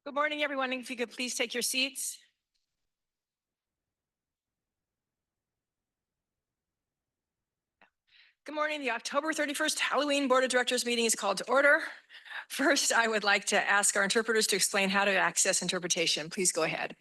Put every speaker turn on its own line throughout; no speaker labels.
Good morning, everyone. If you could please take your seats. Good morning. The October 31st Halloween Board of Directors meeting is called to order. First, I would like to ask our interpreters to explain how to access interpretation. Please go ahead.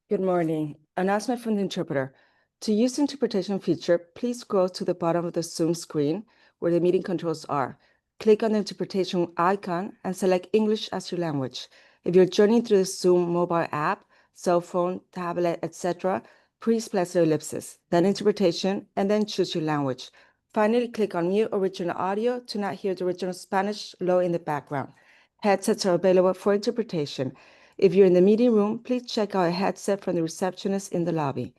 Good morning. Announcement from the interpreter. To use the interpretation feature, please scroll to the bottom of the Zoom screen where the meeting controls are. Click on the interpretation icon and select English as your language. If you're joining through the Zoom mobile app, cell phone, tablet, etc., please press the ellipsis, then interpretation, and then choose your language. Finally, click on mute original audio to not hear the original Spanish low in the background. Headsets are available for interpretation. If you're in the meeting room, please check out a headset from the receptionist in the lobby.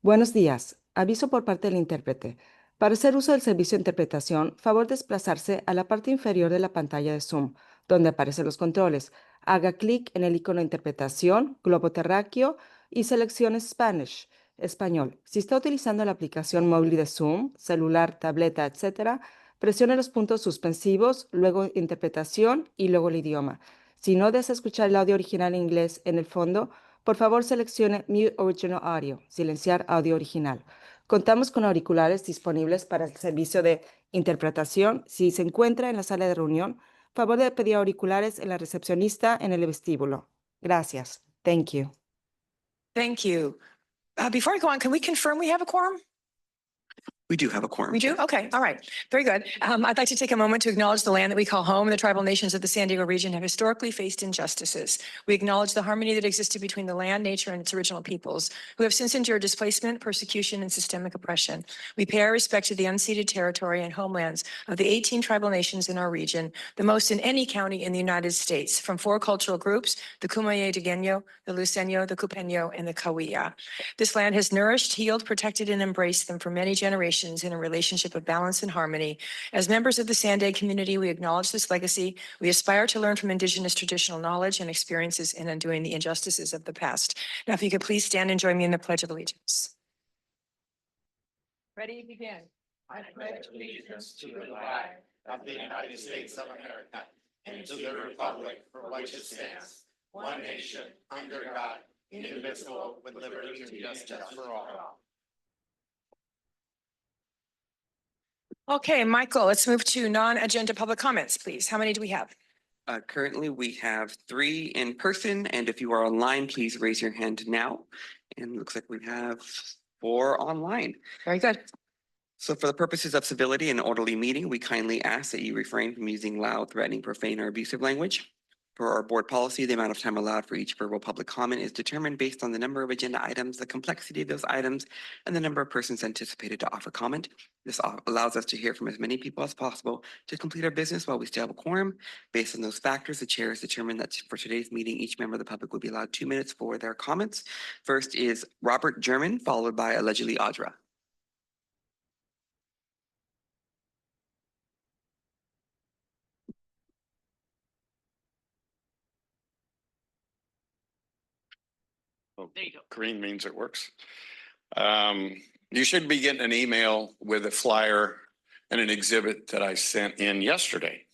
Buenos días. Aviso por parte del intérprete. Para hacer uso del servicio de interpretación, favor desplazarse a la parte inferior de la pantalla de Zoom, donde aparecen los controles. Haga clic en el icono de interpretación, globo terráqueo y seleccione Spanish, español. Si está utilizando la aplicación móvil de Zoom, celular, tableta, etc., presione los puntos suspensivos, luego interpretación y luego el idioma. Si no desea escuchar el audio original en inglés en el fondo, por favor seleccione Mute Original Audio, silenciar audio original. Contamos con auriculares disponibles para el servicio de interpretación. Si se encuentra en la sala de reunión, favor de pedir auriculares en la recepcionista en el vestíbulo. Gracias. Thank you.
Thank you. Before I go on, can we confirm we have a quorum?
We do have a quorum.
We do? Okay. All right. Very good. I'd like to take a moment to acknowledge the land that we call home. The tribal nations of the San Diego region have historically faced injustices. We acknowledge the harmony that existed between the land, nature, and its original peoples, who have since endured displacement, persecution, and systemic oppression. We pay our respect to the unceded territory and homelands of the 18 tribal nations in our region, the most in any county in the United States, from 4 cultural groups, the Kumeyaay-Digueño, the Luiseño, the Cupeño, and the Cahuilla. This land has nourished, healed, protected, and embraced them for many generations in a relationship of balance and harmony. As members of the SANDAG community, we acknowledge this legacy. We aspire to learn from Indigenous traditional knowledge and experiences in undoing the injustices of the past. Now, if you could please stand and join me in the Pledge of Allegiance. Ready, begin.
I pledge allegiance to the flag of the United States of America and to the republic for which it stands, one nation, under God, indivisible, with liberty and justice for all.
Okay, Michael, let's move to non-agenda public comments, please. How many do we have?
Currently, we have 3 in person, and if you are online, please raise your hand now. And it looks like we have 4 online.
Very good.
So for the purposes of civility and orderly meeting, we kindly ask that you refrain from using loud, threatening, profane, or abusive language. For our board policy, the amount of time allowed for each verbal public comment is determined based on the number of agenda items, the complexity of those items, and the number of persons anticipated to offer comment. This allows us to hear from as many people as possible to complete our business while we still have a quorum. Based on those factors, the chair has determined that for today's meeting, each member of the public will be allowed 2 minutes for their comments. First is Robert German, followed by allegedly Audra.
There you go. Green means it works. You should be getting an email with a flyer and an exhibit that I sent in yesterday.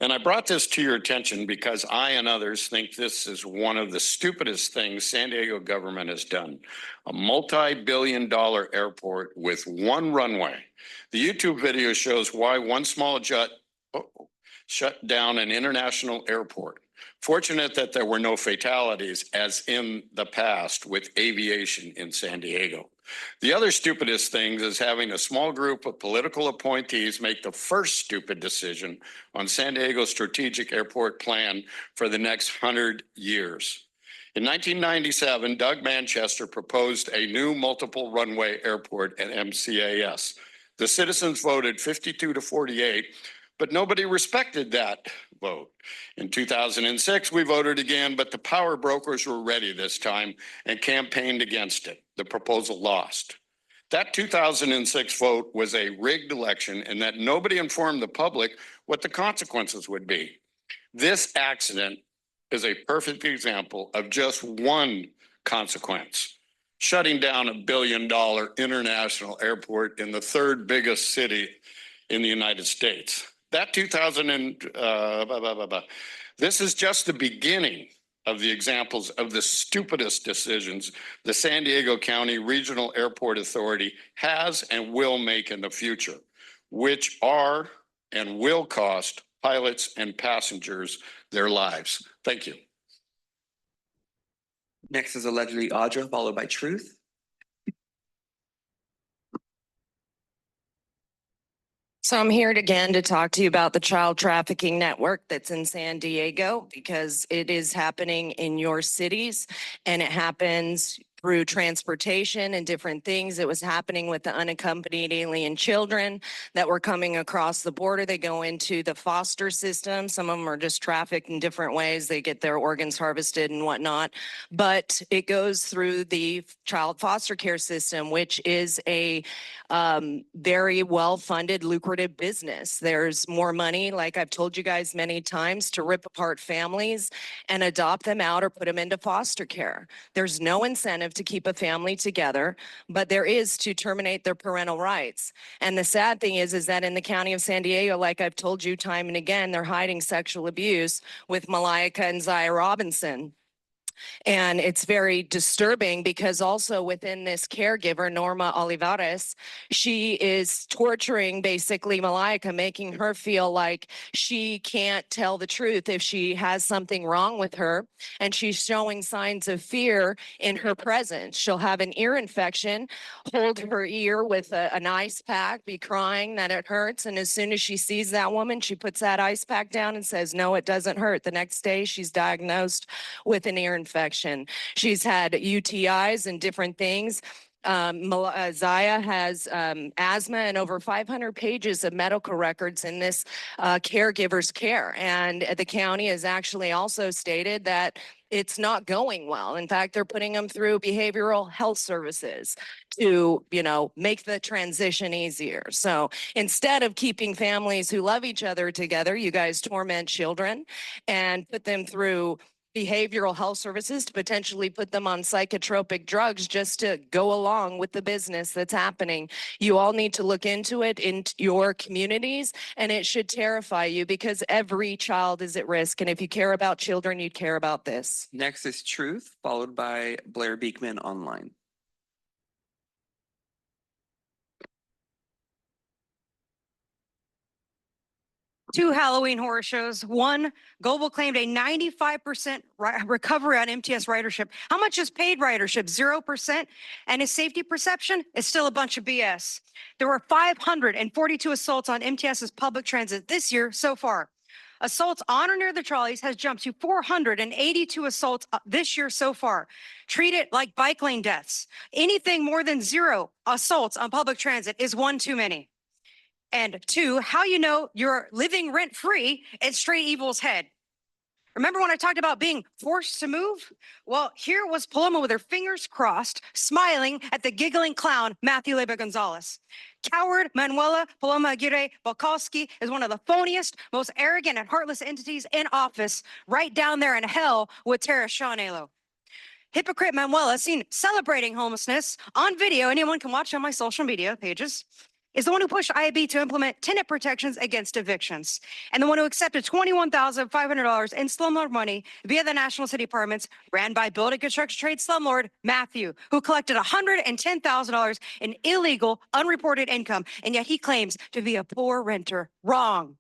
And I brought this to your attention because I and others think this is one of the stupidest things San Diego government has done. A multi-billion-dollar airport with 1 runway. The YouTube video shows why one small jet shut down an international airport. Fortunate that there were no fatalities as in the past with aviation in San Diego. The other stupidest thing is having a small group of political appointees make the first stupid decision on San Diego's strategic airport plan for the next 100 years. In 1997, Doug Manchester proposed a new multiple runway airport at MCAS. The citizens voted 52 to 48, but nobody respected that vote. In 2006, we voted again, but the power brokers were ready this time and campaigned against it. The proposal lost. That 2006 vote was a rigged election and that nobody informed the public what the consequences would be. This accident is a perfect example of just one consequence. Shutting down $1 billion international airport in the 3rd biggest city in the United States. That this is just the beginning of the examples of the stupidest decisions the San Diego County Regional Airport Authority has and will make in the future, which are and will cost pilots and passengers their lives. Thank you.
Next is allegedly Audra, followed by Truth.
So I'm here again to talk to you about the child trafficking network that's in San Diego, because it is happening in your cities and it happens through transportation and different things. It was happening with the unaccompanied alien children that were coming across the border. They go into the foster system. Some of them are just trafficked in different ways. They get their organs harvested and whatnot. But it goes through the child foster care system, which is a very well-funded, lucrative business. There's more money, like I've told you guys many times, to rip apart families and adopt them out or put them into foster care. There's no incentive to keep a family together, but there is to terminate their parental rights. And the sad thing is that in the county of San Diego, like I've told you time and again, they're hiding sexual abuse with Malika and Zaya Robinson. And it's very disturbing because also within this caregiver, Norma Olivares, she is torturing basically Malika, making her feel like she can't tell the truth if she has something wrong with her. And she's showing signs of fear in her presence. She'll have an ear infection, hold her ear with an ice pack, be crying that it hurts. And as soon as she sees that woman, she puts that ice pack down and says, no, it doesn't hurt. The next day she's diagnosed with an ear infection. She's had UTIs and different things. Zaya has asthma and over 500 pages of medical records in this caregiver's care. And the county has actually also stated that it's not going well. In fact, they're putting them through behavioral health services to, make the transition easier. So instead of keeping families who love each other together, you guys torment children and put them through behavioral health services to potentially put them on psychotropic drugs just to go along with the business that's happening. You all need to look into it in your communities, and it should terrify you because every child is at risk. And if you care about children, you'd care about this.
Next is Truth, followed by Blair Beekman online.
2 Halloween horror shows. 1, Global claimed a 95% recovery on MTS ridership. How much is paid ridership? 0%. And his safety perception is still a bunch of BS. There were 542 assaults on MTS's public transit this year so far. Assaults on or near the trolleys has jumped to 482 assaults this year so far. Treat it like bike lane deaths. Anything more than 0 assaults on public transit is one too many. And 2, how you know you're living rent-free in straight evil's head. Remember when I talked about being forced to move? Well, here was Paloma with her fingers crossed, smiling at the giggling clown, Matthew Leyva Gonzalez. Coward Manuela Paloma Aguirre Balkowski is one of the phoniest, most arrogant and heartless entities in office, right down there in hell with Tara Shawnalo. Hypocrite Manuela, seen celebrating homelessness on video, anyone can watch on my social media pages, is the one who pushed IAB to implement tenant protections against evictions, and the one who accepted $21,500 in slumlord money via the National City Apartments ran by building construction trade slumlord Matthew, who collected $110,000 in illegal, unreported income, and yet he claims to be a poor renter. Wrong.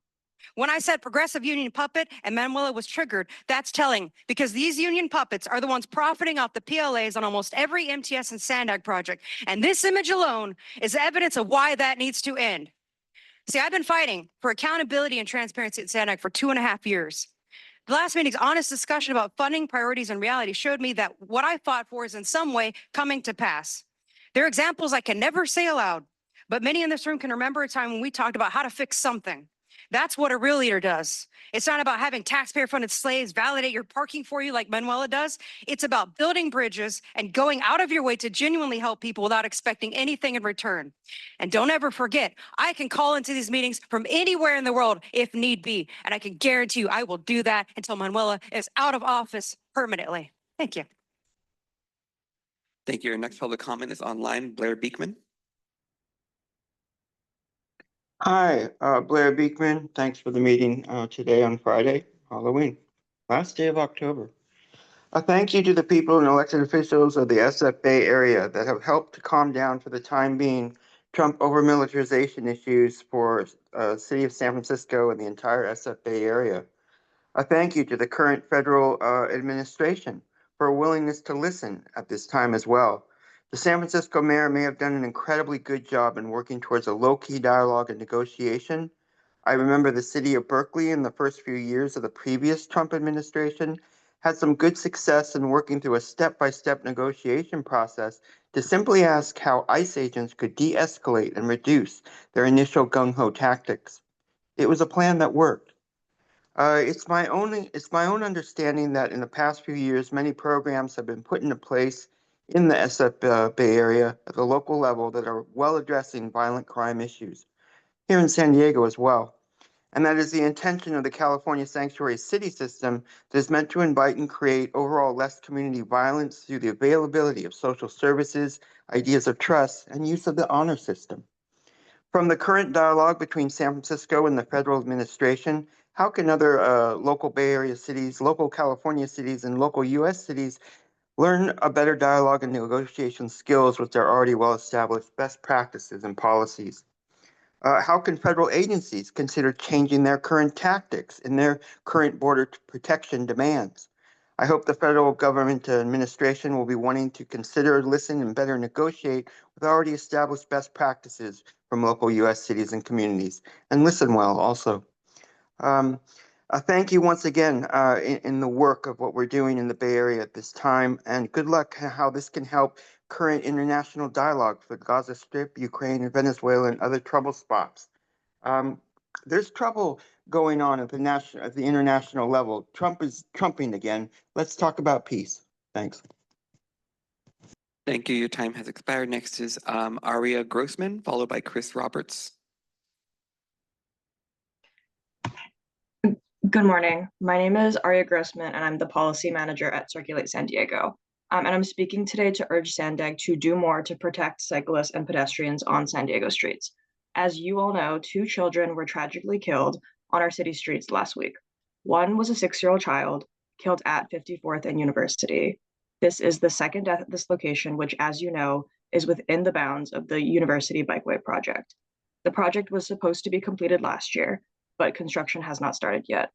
When I said progressive union puppet and Manuela was triggered, that's telling, because these union puppets are the ones profiting off the PLAs on almost every MTS and SANDAG project. And this image alone is evidence of why that needs to end. See, I've been fighting for accountability and transparency at SANDAG for 2.5 years. The last meeting's honest discussion about funding priorities and reality showed me that what I fought for is in some way coming to pass. There are examples I can never say aloud, but many in this room can remember a time when we talked about how to fix something. That's what a real leader does. It's not about having taxpayer-funded slaves validate your parking for you like Manuela does. It's about building bridges and going out of your way to genuinely help people without expecting anything in return. And don't ever forget, I can call into these meetings from anywhere in the world if need be. And I can guarantee you I will do that until Manuela is out of office permanently. Thank you.
Thank you. Your next public comment is online, Blair Beekman.
Hi, Blair Beekman. Thanks for the meeting today on Friday, Halloween, last day of October. A thank you to the people and elected officials of the SF Bay Area that have helped to calm down for the time being Trump over-militarization issues for city of San Francisco and the entire SF Bay Area. A thank you to the current federal administration for a willingness to listen at this time as well. The San Francisco mayor may have done an incredibly good job in working towards a low-key dialogue and negotiation. I remember the city of Berkeley in the first few years of the previous Trump administration had some good success in working through a step-by-step negotiation process to simply ask how ICE agents could de-escalate and reduce their initial gung-ho tactics. It was a plan that worked. It's my own understanding that in the past few years, many programs have been put into place in the SF Bay Area at the local level that are well addressing violent crime issues. Here in San Diego as well. And that is the intention of the California Sanctuary City System that is meant to invite and create overall less community violence through the availability of social services, ideas of trust, and use of the honor system. From the current dialogue between San Francisco and the federal administration, how can other local Bay Area cities, local California cities, and local US cities learn a better dialogue and negotiation skills with their already well-established best practices and policies? How can federal agencies consider changing their current tactics in their current border protection demands? I hope the federal government administration will be wanting to consider, listen, and better negotiate with already established best practices from local U.S. cities and communities, and listen well also. Thank you once again in the work of what we're doing in the Bay Area at this time, and good luck how this can help current international dialogue for the Gaza Strip, Ukraine, and Venezuela, and other trouble spots. There's trouble going on at the international level. Trump is trumping again. Let's talk about peace. Thanks.
Thank you. Your time has expired. Next is Aria Grossman, followed by Chris Roberts.
Good morning. My name is Aria Grossman, and I'm the policy manager at Circulate San Diego. And I'm speaking today to urge SANDAG to do more to protect cyclists and pedestrians on San Diego streets. As you all know, 2 children were tragically killed on our city streets last week. One was a 6-year-old child killed at 54th and University. This is the second death at this location, which, as you know, is within the bounds of the University Bikeway project. The project was supposed to be completed last year, but construction has not started yet.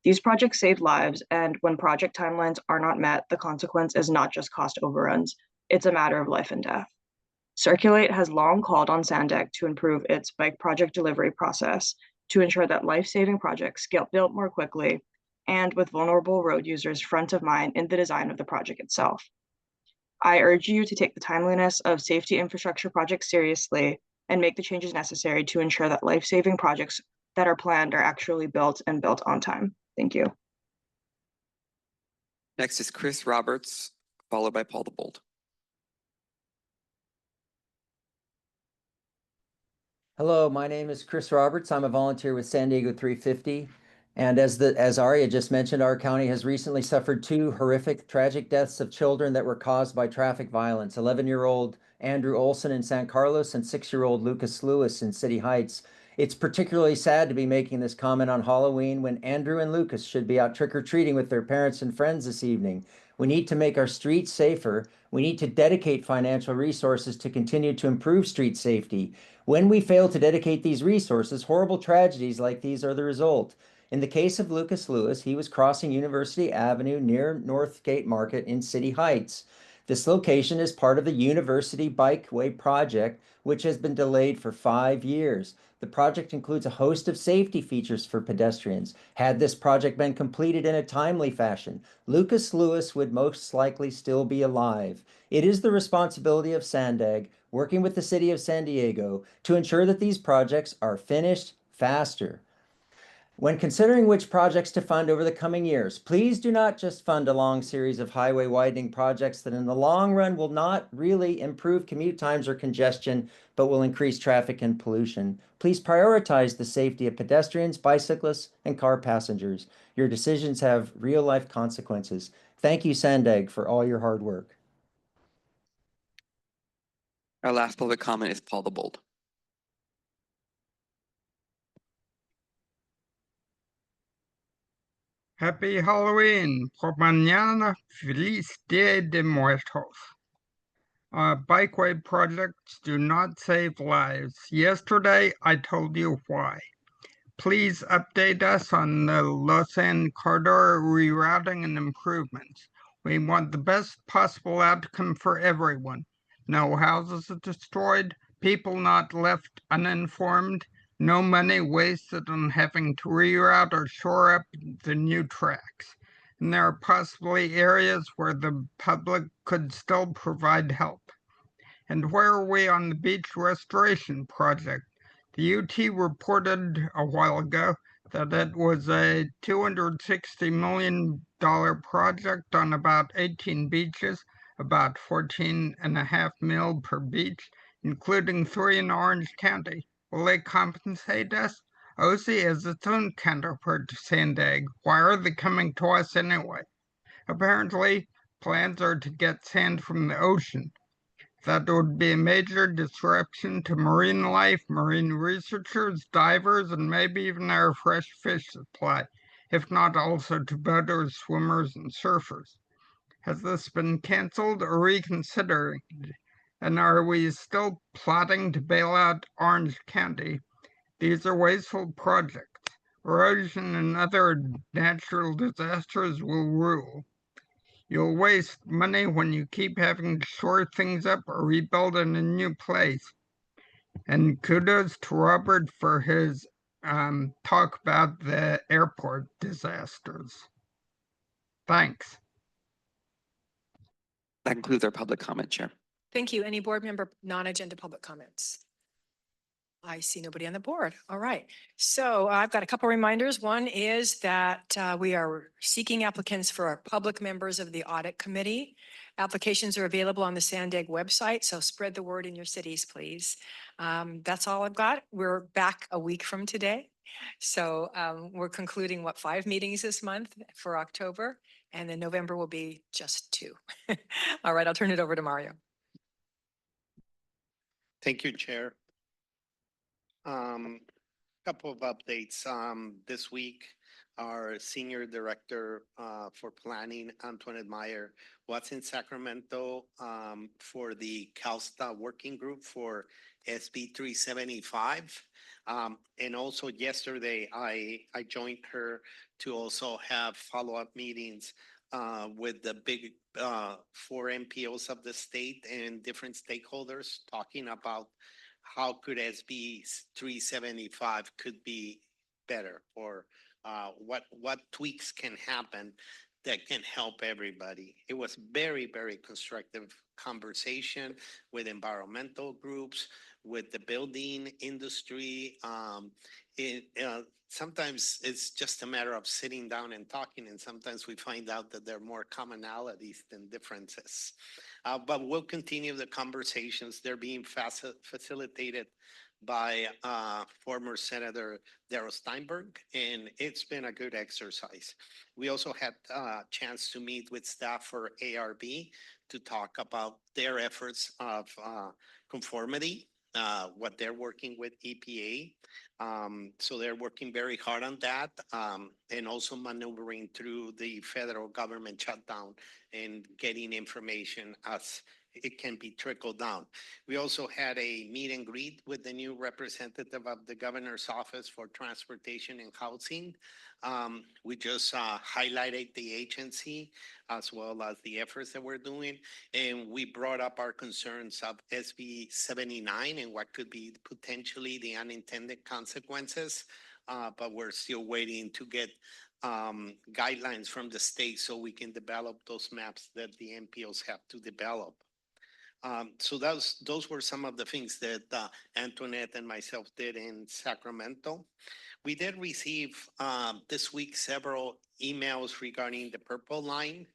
These projects save lives, and when project timelines are not met, the consequence is not just cost overruns, it's a matter of life and death. Circulate has long called on SANDAG to improve its bike project delivery process to ensure that life-saving projects get built more quickly and with vulnerable road users front of mind in the design of the project itself. I urge you to take the timeliness of safety infrastructure projects seriously and make the changes necessary to ensure that life-saving projects that are planned are actually built and built on time. Thank you.
Next is Chris Roberts, followed by Paul the Bold.
Hello, my name is Chris Roberts. I'm a volunteer with San Diego 350. And as Aria just mentioned, our county has recently suffered 2 horrific, tragic deaths of children that were caused by traffic violence. 11-year-old Andrew Olson in San Carlos and 6-year-old Lucas Lewis in City Heights. It's particularly sad to be making this comment on Halloween when Andrew and Lucas should be out trick-or-treating with their parents and friends this evening. We need to make our streets safer. We need to dedicate financial resources to continue to improve street safety. When we fail to dedicate these resources, horrible tragedies like these are the result. In the case of Lucas Lewis, he was crossing University Avenue near Northgate Market in City Heights. This location is part of the University Bikeway project, which has been delayed for 5 years. The project includes a host of safety features for pedestrians. Had this project been completed in a timely fashion, Lucas Lewis would most likely still be alive. It is the responsibility of SANDAG, working with the city of San Diego, to ensure that these projects are finished faster. When considering which projects to fund over the coming years, please do not just fund a long series of highway widening projects that in the long run will not really improve commute times or congestion, but will increase traffic and pollution. Please prioritize the safety of pedestrians, bicyclists, and car passengers. Your decisions have real-life consequences. Thank you, SANDAG, for all your hard work.
Our last public comment is Paul the Bold.
Happy Halloween. Por mañana, feliz Dia de Muertos. Bikeway projects do not save lives. Yesterday, I told you why. Please update us on the Lausanne corridor rerouting and improvements. We want the best possible outcome for everyone. No houses destroyed, people not left uninformed, no money wasted on having to reroute or shore up the new tracks. And there are possibly areas where the public could still provide help. And where are we on the beach restoration project? The UT reported a while ago that it was a $260 million project on about 18 beaches, about 14.5 mil per beach, including 3 in Orange County. Will they compensate us? OC is its own counterpart to SANDAG. Why are they coming to us anyway? Apparently, plans are to get sand from the ocean. That would be a major disruption to marine life, marine researchers, divers, and maybe even our fresh fish supply, if not also to boaters, swimmers, and surfers. Has this been canceled or reconsidered? And are we still plotting to bail out Orange County? These are wasteful projects. Erosion and other natural disasters will rule. You'll waste money when you keep having to shore things up or rebuild in a new place. And kudos to Robert for his talk about the airport disasters. Thanks.
That concludes our public comment, Chair.
Thank you. Any board member non-agenda public comments? I see nobody on the board. All right. So I've got a couple reminders. One is that we are seeking applicants for our public members of the audit committee. Applications are available on the SANDAG website, so spread the word in your cities, please. That's all I've got. We're back a week from today. So we're concluding 5 meetings this month for October, and then November will be just 2. All right, I'll turn it over to Mario.
Thank you, Chair. Couple of updates. This week, our Senior Director for Planning, Antoinette Meyer, was in Sacramento for the CalSTA Working Group for SB 375. And also yesterday, I joined her to also have follow-up meetings with the big 4 MPOs of the state and different stakeholders talking about how could SB 375 could be better, or what tweaks can happen that can help everybody. It was very, very constructive conversation with environmental groups, with the building industry. Sometimes it's just a matter of sitting down and talking, and sometimes we find out that there are more commonalities than differences. But we'll continue the conversations. They're being facilitated by former Senator Darrell Steinberg, and it's been a good exercise. We also had a chance to meet with staff for ARB to talk about their efforts of conformity, what they're working with EPA. So they're working very hard on that, and also maneuvering through the federal government shutdown and getting information as it can be trickled down. We also had a meet and greet with the new representative of the governor's office for transportation and housing. We just highlighted the agency as well as the efforts that we're doing. And we brought up our concerns of SB 79 and what could be potentially the unintended consequences. But we're still waiting to get guidelines from the state so we can develop those maps that the MPOs have to develop. So those were some of the things that Antoinette and myself did in Sacramento. We did receive this week several emails regarding the purple line.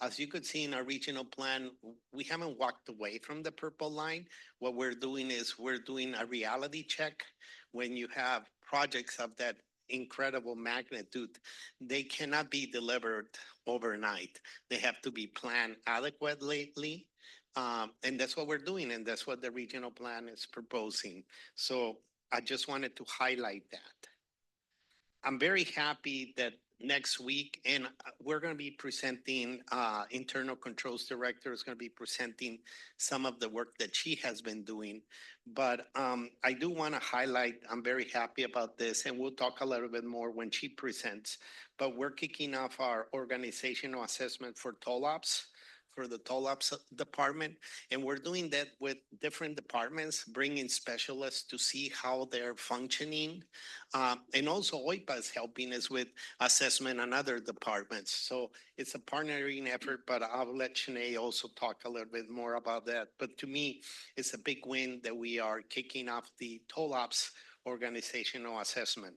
As you could see in our regional plan, we haven't walked away from the purple line. What we're doing is we're doing a reality check. When you have projects of that incredible magnitude, they cannot be delivered overnight. They have to be planned adequately. And that's what we're doing, and that's what the regional plan is proposing. So I just wanted to highlight that. I'm very happy that next week, and we're going to be presenting, internal controls director is going to be presenting some of the work that she has been doing. But I do want to highlight, I'm very happy about this, and we'll talk a little bit more when she presents. But we're kicking off our organizational assessment for toll ops, for the toll ops department. And we're doing that with different departments, bringing specialists to see how they're functioning. And also OIPA is helping us with assessment on other departments. So it's a partnering effort, but I'll let Shanae also talk a little bit more about that. But to me, it's a big win that we are kicking off the toll ops organizational assessment.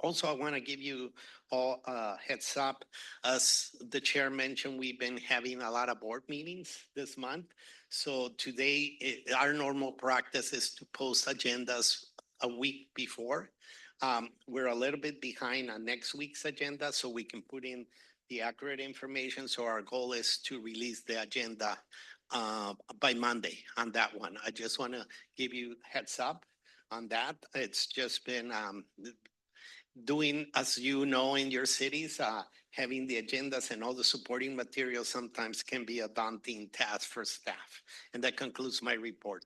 Also, I want to give you all a heads up. As the chair mentioned, we've been having a lot of board meetings this month. So today, our normal practice is to post agendas a week before. We're a little bit behind on next week's agenda, so we can put in the accurate information. So our goal is to release the agenda by Monday on that one. I just want to give you heads up on that. It's just been doing, as you know, in your cities, having the agendas and all the supporting materials sometimes can be a daunting task for staff. And that concludes my report.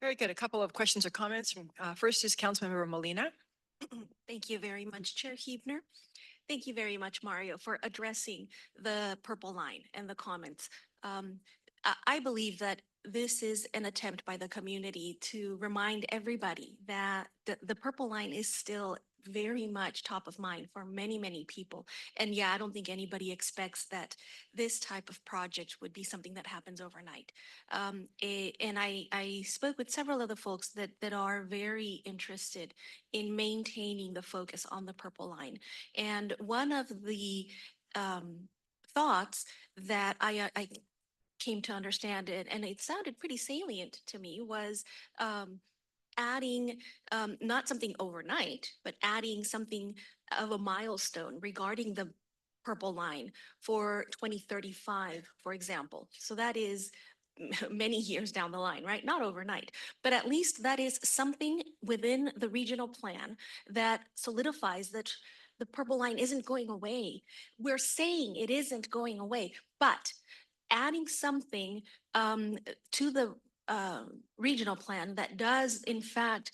Very good. A couple of questions or comments. First is Councilmember Molina.
Thank you very much, Chair Huebner. Thank you very much, Mario, for addressing the purple line and the comments. I believe that this is an attempt by the community to remind everybody that the purple line is still very much top of mind for many, many people. And yeah, I don't think anybody expects that this type of project would be something that happens overnight. And I spoke with several other folks that are very interested in maintaining the focus on the purple line. And one of the thoughts that I came to understand it, and it sounded pretty salient to me, was adding not something overnight, but adding something of a milestone regarding the purple line for 2035, for example. So that is many years down the line, right? Not overnight, but at least that is something within the regional plan that solidifies that the purple line isn't going away. We're saying it isn't going away, but adding something to the regional plan that does in fact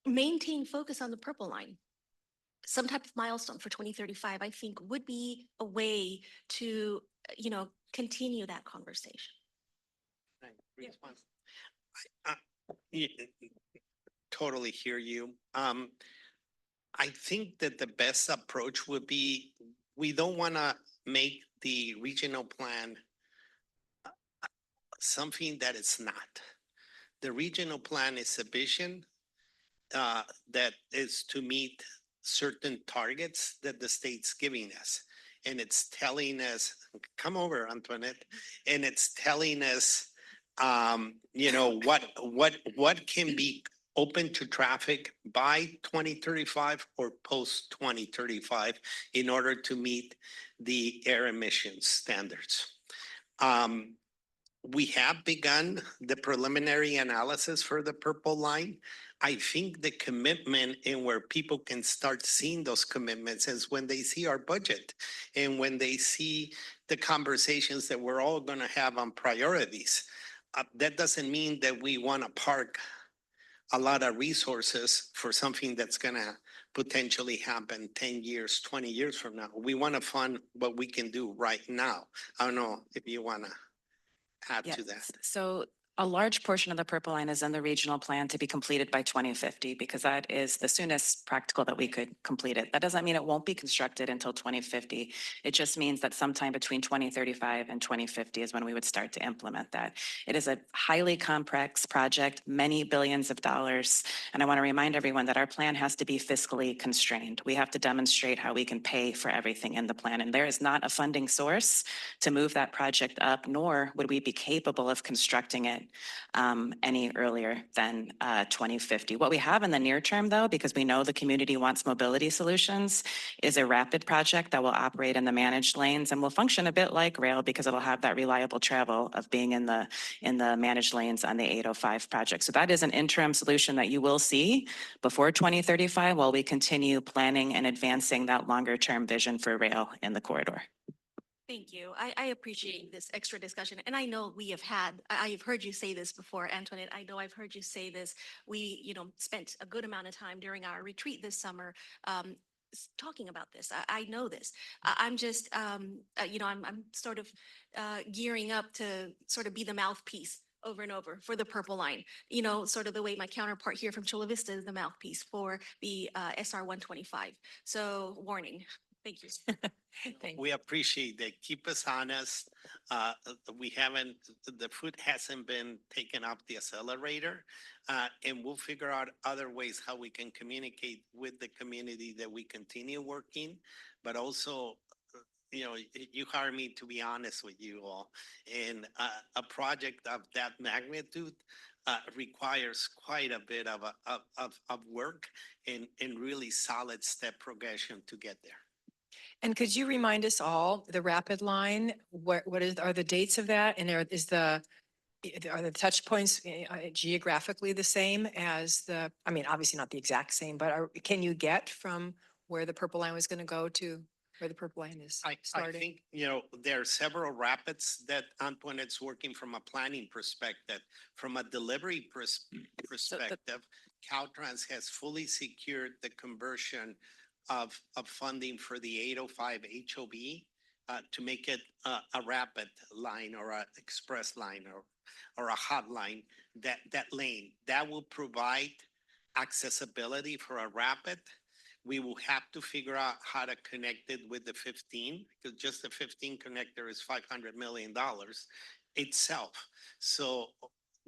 maintain focus on the purple line, some type of milestone for 2035, I think would be a way to, continue that conversation.
Response. I totally hear you. I think that the best approach would be, we don't want to make the regional plan something that it's not. The regional plan is a vision that is to meet certain targets that the state's giving us. And it's telling us, come over, Antoinette, and it's telling us, what can be open to traffic by 2035 or post 2035 in order to meet the air emissions standards. We have begun the preliminary analysis for the purple line. I think the commitment and where people can start seeing those commitments is when they see our budget and when they see the conversations that we're all going to have on priorities. That doesn't mean that we want to park a lot of resources for something that's going to potentially happen 10 years, 20 years from now. We want to fund what we can do right now. I don't know if you want to add to that.
So a large portion of the purple line is in the regional plan to be completed by 2050 because that is the soonest practical that we could complete it. That doesn't mean it won't be constructed until 2050. It just means that sometime between 2035 and 2050 is when we would start to implement that. It is a highly complex project, many billions of dollars. And I want to remind everyone that our plan has to be fiscally constrained. We have to demonstrate how we can pay for everything in the plan. And there is not a funding source to move that project up, nor would we be capable of constructing it any earlier than 2050. What we have in the near term, though, because we know the community wants mobility solutions, is a rapid project that will operate in the managed lanes and will function a bit like rail because it'll have that reliable travel of being in the managed lanes on the 805 project. So that is an interim solution that you will see before 2035 while we continue planning and advancing that longer term vision for rail in the corridor.
Thank you. I appreciate this extra discussion. And I know we have I've heard you say this before, Antoinette. I know I've heard you say this. We, spent a good amount of time during our retreat this summer talking about this. I know this. I'm just, I'm sort of gearing up to sort of be the mouthpiece over and over for the Purple Line. Sort of the way my counterpart here from Chula Vista is the mouthpiece for the SR 125. So warning. Thank you.
We appreciate that. Keep us honest. The foot hasn't been taken up the accelerator. And we'll figure out other ways how we can communicate with the community that we continue working, but also, you hired me to be honest with you all. And a project of that magnitude requires quite a bit of work and really solid step progression to get there.
And could you remind us all, the Rapid Line, are the dates of that? And are the touch points geographically the same as obviously not the exact same, but can you get from where the Purple Line was going to go to where the Purple Line is starting?
I think, there are several rapids that Antoinette's working from a planning perspective. From a delivery perspective, Caltrans has fully secured the conversion of funding for the 805 HOB to make it a rapid line or an express line or a hot line, that lane. That will provide accessibility for a rapid. We will have to figure out how to connect it with the 15, because just the 15 connector is $500 million itself. So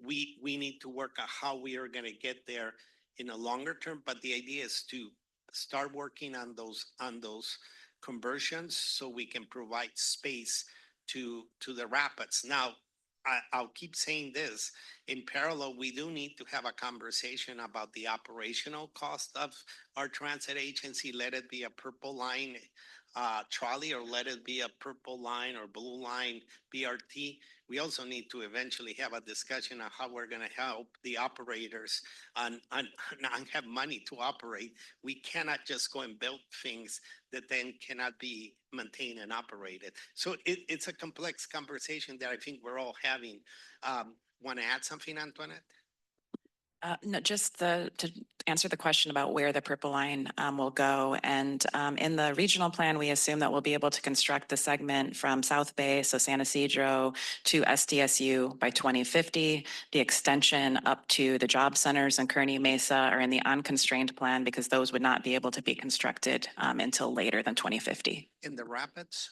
we need to work out how we are going to get there in a longer term, but the idea is to start working on those conversions so we can provide space to the rapids. Now, I'll keep saying this. In parallel, we do need to have a conversation about the operational cost of our transit agency. Let it be a Purple Line trolley, or let it be a Purple Line or Blue Line BRT. We also need to eventually have a discussion on how we're going to help the operators and have money to operate. We cannot just go and build things that then cannot be maintained and operated. So it's a complex conversation that I think we're all having. Want to add something, Antoinette?
No, just to answer the question about where the Purple Line will go. And in the regional plan, we assume that we'll be able to construct the segment from South Bay, so San Isidro, to SDSU by 2050. The extension up to the job centers in Kearney Mesa are in the unconstrained plan because those would not be able to be constructed until later than 2050.
In the rapids?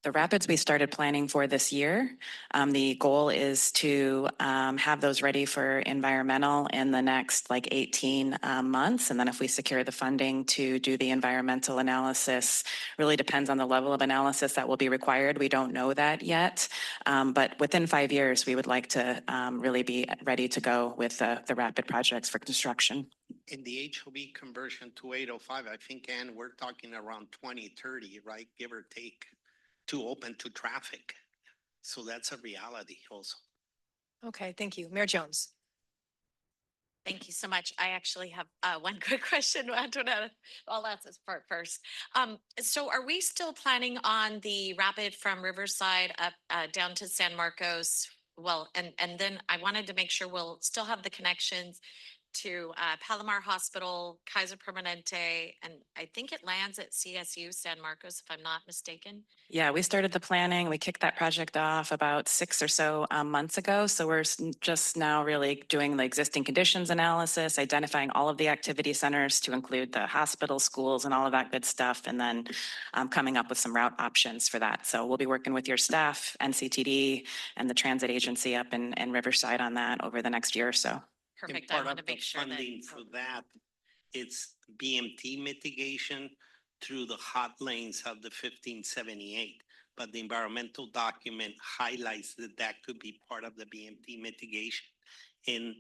The rapids we started planning for this year. The goal is to have those ready for environmental in the next 18 months. And then if we secure the funding to do the environmental analysis, really depends on the level of analysis that will be required. We don't know that yet. But within 5 years, we would like to really be ready to go with the rapid projects for construction.
In the HOB conversion to 805, I think, Ann, we're talking around 2030, right? Give or take, to open to traffic. So that's a reality also.
Okay, thank you. Mayor Jones.
Thank you so much. I actually have one quick question, Antoinette. I'll ask this part first. So are we still planning on the rapid from Riverside up down to San Marcos? Well, and then I wanted to make sure we'll still have the connections to Palomar Hospital, Kaiser Permanente, and I think it lands at CSU San Marcos, if I'm not mistaken.
Yeah, we started the planning. We kicked that project off about 6 or so months ago. So we're just now really doing the existing conditions analysis, identifying all of the activity centers to include the hospital, schools, and all of that good stuff, and then coming up with some route options for that. So we'll be working with your staff, NCTD, and the transit agency up in Riverside on that over the next year or so.
Perfect.
And
I want to
part of the
make sure that.
funding for that, it's BMT mitigation through the hot lanes of the 1578. but the environmental document highlights that that could be part of the BMT mitigation. In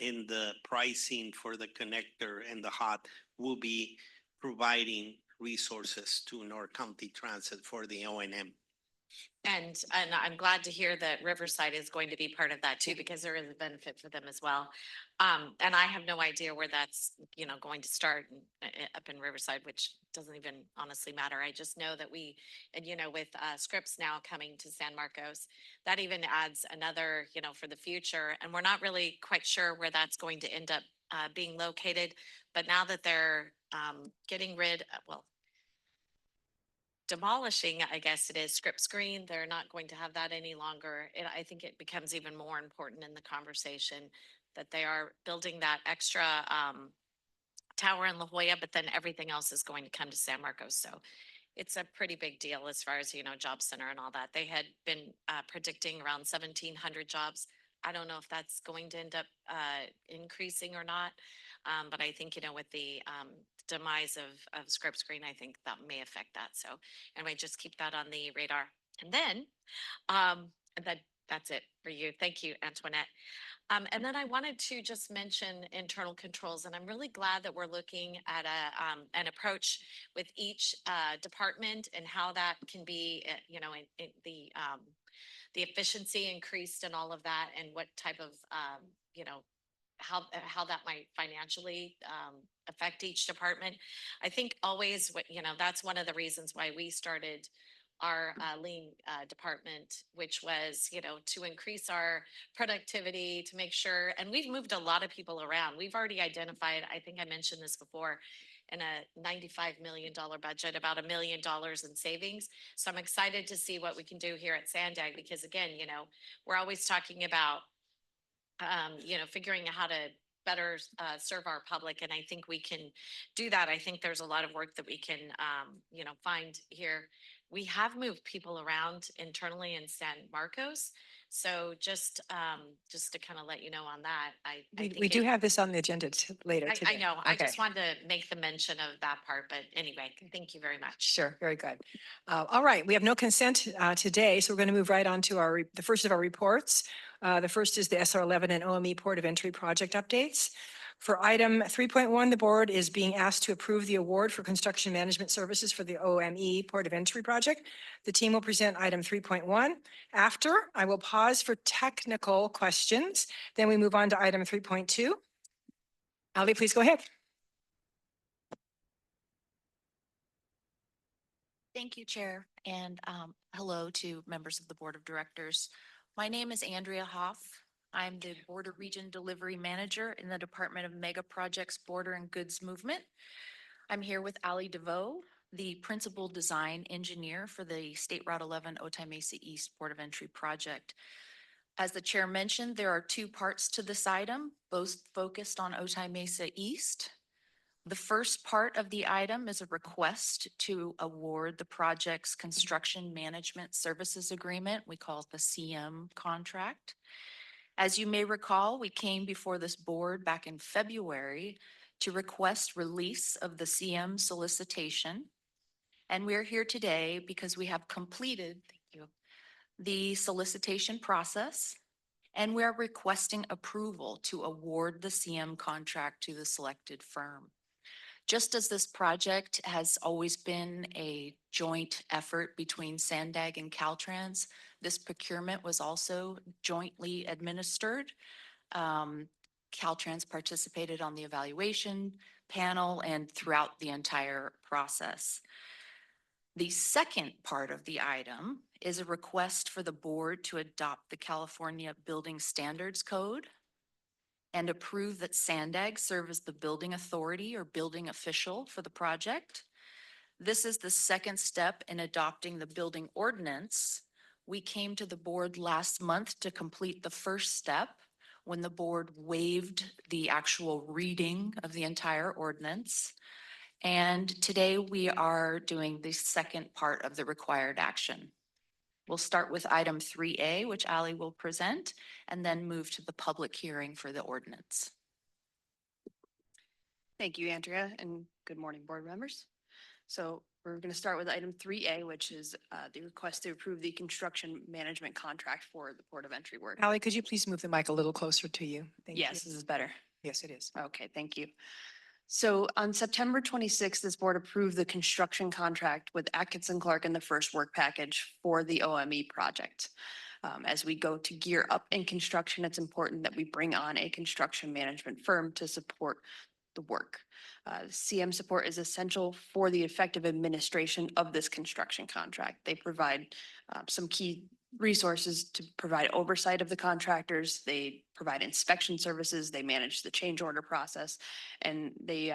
the pricing for the connector and the hot will be providing resources to North County Transit for the O&M.
And I'm glad to hear that Riverside is going to be part of that too, because there is a benefit for them as well. And I have no idea where that's, going to start up in Riverside, which doesn't even honestly matter. I just know that with Scripps now coming to San Marcos, that even adds another, for the future. And we're not really quite sure where that's going to end up being located. But now that they're getting rid, demolishing, I guess it is, Scripps Green, they're not going to have that any longer. And I think it becomes even more important in the conversation that they are building that extra tower in La Jolla, but then everything else is going to come to San Marcos. So it's a pretty big deal as far as, job center and all that. They had been predicting around 1,700 jobs. I don't know if that's going to end up increasing or not. But I think, with the demise of Scripps Green, I think that may affect that. So anyway, just keep that on the radar. And then that's it for you. Thank you, Antoinette. And then I wanted to just mention internal controls, and I'm really glad that we're looking at an approach with each department and how that can be, the efficiency increased and all of that, and what type of, how that might financially affect each department. I think always that's one of the reasons why we started our lean department, which was, to increase our productivity, to make sure, and we've moved a lot of people around. We've already identified, I think I mentioned this before, in a $95 million budget, about $1 million in savings. So I'm excited to see what we can do here at SANDAG, because again, we're always talking about figuring out how to better serve our public. And I think we can do that. I think there's a lot of work that we can, find here. We have moved people around internally in San Marcos. So just to kind of let you know on that, I think
We do have this on the agenda later today.
I know. I
Okay.
just wanted to make the mention of that part, but anyway, thank you very much.
Sure, very good. All right, we have no consent today, so we're going to move right on to the first of our reports. The first is the SR11 and OME Port of Entry project updates. For item 3.1, the board is being asked to approve the award for construction management services for the OME Port of Entry project. The team will present item 3.1. After, I will pause for technical questions. Then we move on to item 3.2. Ali, please go ahead.
Thank you, Chair, and hello to members of the Board of Directors. My name is Andrea Hoff. I'm the Border Region Delivery Manager in the Department of Mega Projects Border and Goods Movement. I'm here with Ali DeVoe, the Principal Design Engineer for the State Route 11 Otay Mesa East Port of Entry project. As the Chair mentioned, there are two parts to this item, both focused on Otay Mesa East. The first part of the item is a request to award the project's construction management services agreement. We call it the CM contract. As you may recall, we came before this board back in February to request release of the CM solicitation. And we're here today because we have completed, the solicitation process, and we're requesting approval to award the CM contract to the selected firm. Just as this project has always been a joint effort between SANDAG and Caltrans, this procurement was also jointly administered. Caltrans participated on the evaluation panel and throughout the entire process. The second part of the item is a request for the board to adopt the California Building Standards Code and approve that SANDAG serve as the building authority or building official for the project. This is the second step in adopting the building ordinance. We came to the board last month to complete the first step when the board waived the actual reading of the entire ordinance. And today we are doing the second part of the required action. We'll start with item 3A, which Ali will present, and then move to the public hearing for the ordinance.
Thank you, Andrea, and good morning, board members. So we're going to start with item 3A, which is the request to approve the construction management contract for the port of entry work.
Ally, could you please move the mic a little closer to you? Thank you.
Yes, this is better.
Yes, it is.
Okay, thank you. So on September 26th, this board approved the construction contract with Atkinson Clark in the first work package for the OME project. As we go to gear up in construction, it's important that we bring on a construction management firm to support the work. CM support is essential for the effective administration of this construction contract. They provide some key resources to provide oversight of the contractors. They provide inspection services. They manage the change order process, and they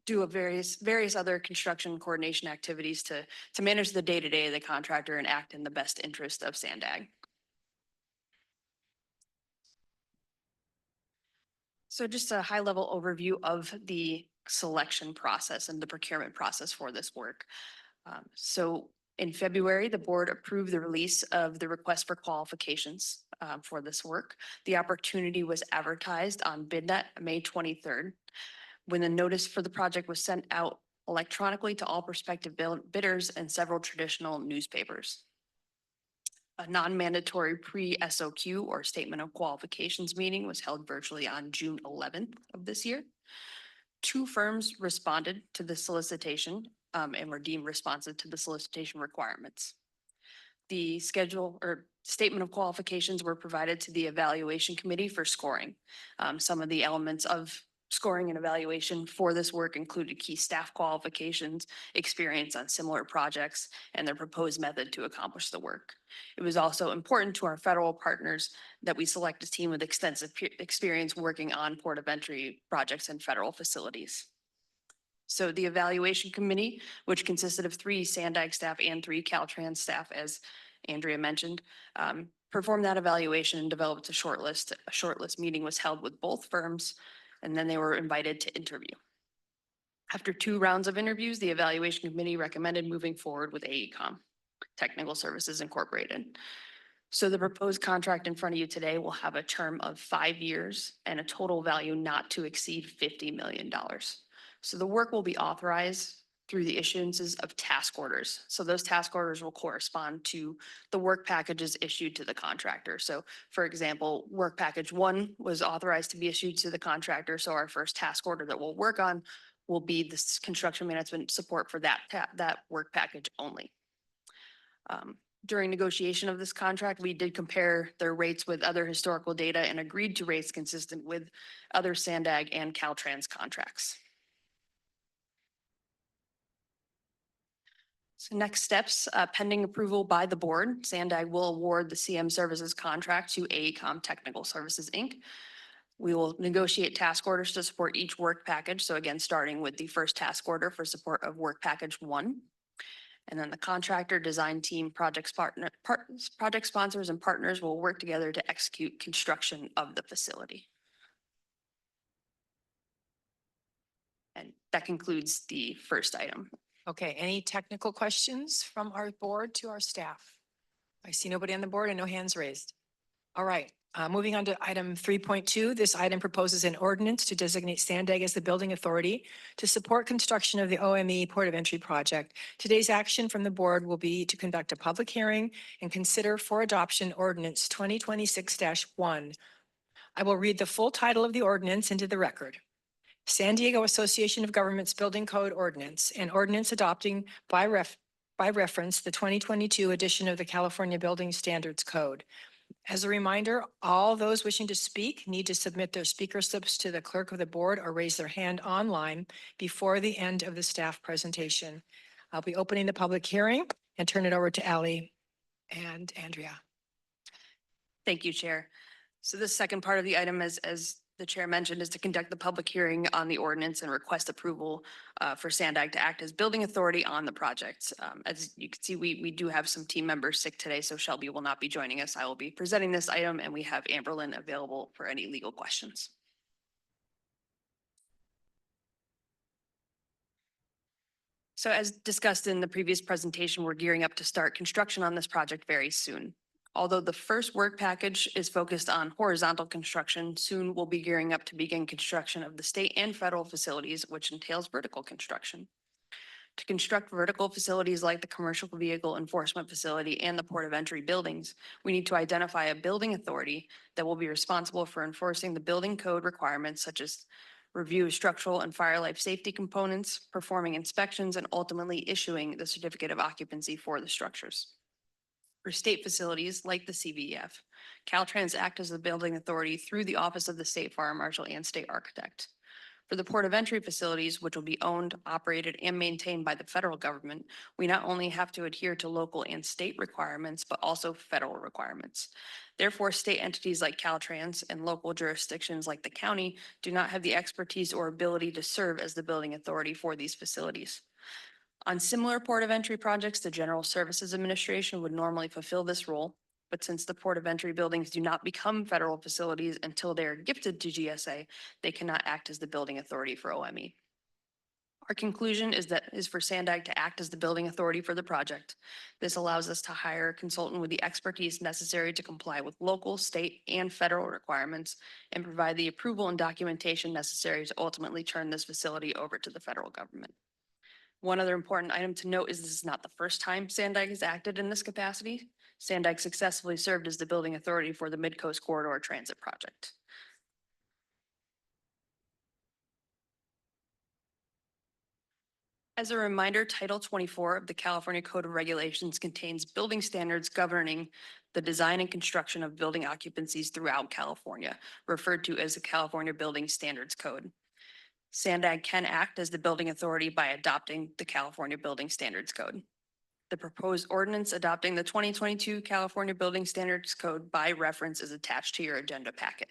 do various other construction coordination activities to manage the day-to-day of the contractor and act in the best interest of SANDAG. So just a high-level overview of the selection process and the procurement process for this work. So in February, the board approved the release of the request for qualifications for this work. The opportunity was advertised on BidNet May 23rd, when the notice for the project was sent out electronically to all prospective bidders and several traditional newspapers. A non-mandatory pre-SOQ or Statement of Qualifications meeting was held virtually on June 11th of this year. 2 firms responded to the solicitation and were deemed responsive to the solicitation requirements. The schedule or Statement of Qualifications were provided to the evaluation committee for scoring. Some of the elements of scoring and evaluation for this work included key staff qualifications, experience on similar projects, and their proposed method to accomplish the work. It was also important to our federal partners that we select a team with extensive experience working on port of entry projects and federal facilities. So the evaluation committee, which consisted of 3 SANDAG staff and 3 Caltrans staff, as Andrea mentioned, performed that evaluation and developed a shortlist. A shortlist meeting was held with both firms, and then they were invited to interview. After 2 rounds of interviews, the evaluation committee recommended moving forward with AECOM, Technical Services Incorporated. So the proposed contract in front of you today will have a term of 5 years and a total value not to exceed $50 million. So the work will be authorized through the issuances of task orders. So those task orders will correspond to the work packages issued to the contractor. So for example, work package 1 was authorized to be issued to the contractor. So our first task order that we'll work on will be this construction management support for that work package only. During negotiation of this contract, we did compare their rates with other historical data and agreed to rates consistent with other SANDAG and Caltrans contracts. So next steps, pending approval by the board, SANDAG will award the CM services contract to AECOM Technical Services, Inc. We will negotiate task orders to support each work package. So again, starting with the first task order for support of work package 1. And then the contractor, design team, project sponsors and partners will work together to execute construction of the facility. And that concludes the first item.
Okay, any technical questions from our board to our staff? I see nobody on the board and no hands raised. All right, moving on to item 3.2. This item proposes an ordinance to designate SANDAG as the building authority to support construction of the OME Port of Entry project. Today's action from the board will be to conduct a public hearing and consider for adoption ordinance 2026-1. I will read the full title of the ordinance into the record. San Diego Association of Governments Building Code Ordinance, an ordinance adopting by reference the 2022 edition of the California Building Standards Code. As a reminder, all those wishing to speak need to submit their speaker slips to the clerk of the board or raise their hand online before the end of the staff presentation. I'll be opening the public hearing and turn it over to Ally and Andrea.
Thank you, Chair. So the second part of the item, as the chair mentioned, is to conduct the public hearing on the ordinance and request approval for SANDAG to act as building authority on the project. As you can see, we do have some team members sick today, so Shelby will not be joining us. I will be presenting this item, and we have Amberlyn available for any legal questions. So as discussed in the previous presentation, we're gearing up to start construction on this project very soon. Although the first work package is focused on horizontal construction, soon we'll be gearing up to begin construction of the state and federal facilities, which entails vertical construction. To construct vertical facilities like the commercial vehicle enforcement facility and the port of entry buildings, we need to identify a building authority that will be responsible for enforcing the building code requirements such as review of structural and fire life safety components, performing inspections, and ultimately issuing the certificate of occupancy for the structures. For state facilities like the CVEF, Caltrans act as the building authority through the Office of the State Fire Marshal and State Architect. For the port of entry facilities, which will be owned, operated, and maintained by the federal government, we not only have to adhere to local and state requirements, but also federal requirements. Therefore, state entities like Caltrans and local jurisdictions like the county do not have the expertise or ability to serve as the building authority for these facilities. On similar port of entry projects, the General Services Administration would normally fulfill this role, but since the port of entry buildings do not become federal facilities until they are gifted to GSA, they cannot act as the building authority for OME. Our conclusion is for SANDAG to act as the building authority for the project. This allows us to hire a consultant with the expertise necessary to comply with local, state, and federal requirements and provide the approval and documentation necessary to ultimately turn this facility over to the federal government. One other important item to note is this is not the first time SANDAG has acted in this capacity. SANDAG successfully served as the building authority for the Mid-Coast Corridor Transit Project. As a reminder, Title 24 of the California Code of Regulations contains building standards governing the design and construction of building occupancies throughout California, referred to as the California Building Standards Code. SANDAG can act as the building authority by adopting the California Building Standards Code. The proposed ordinance adopting the 2022 California Building Standards Code by reference is attached to your agenda packet.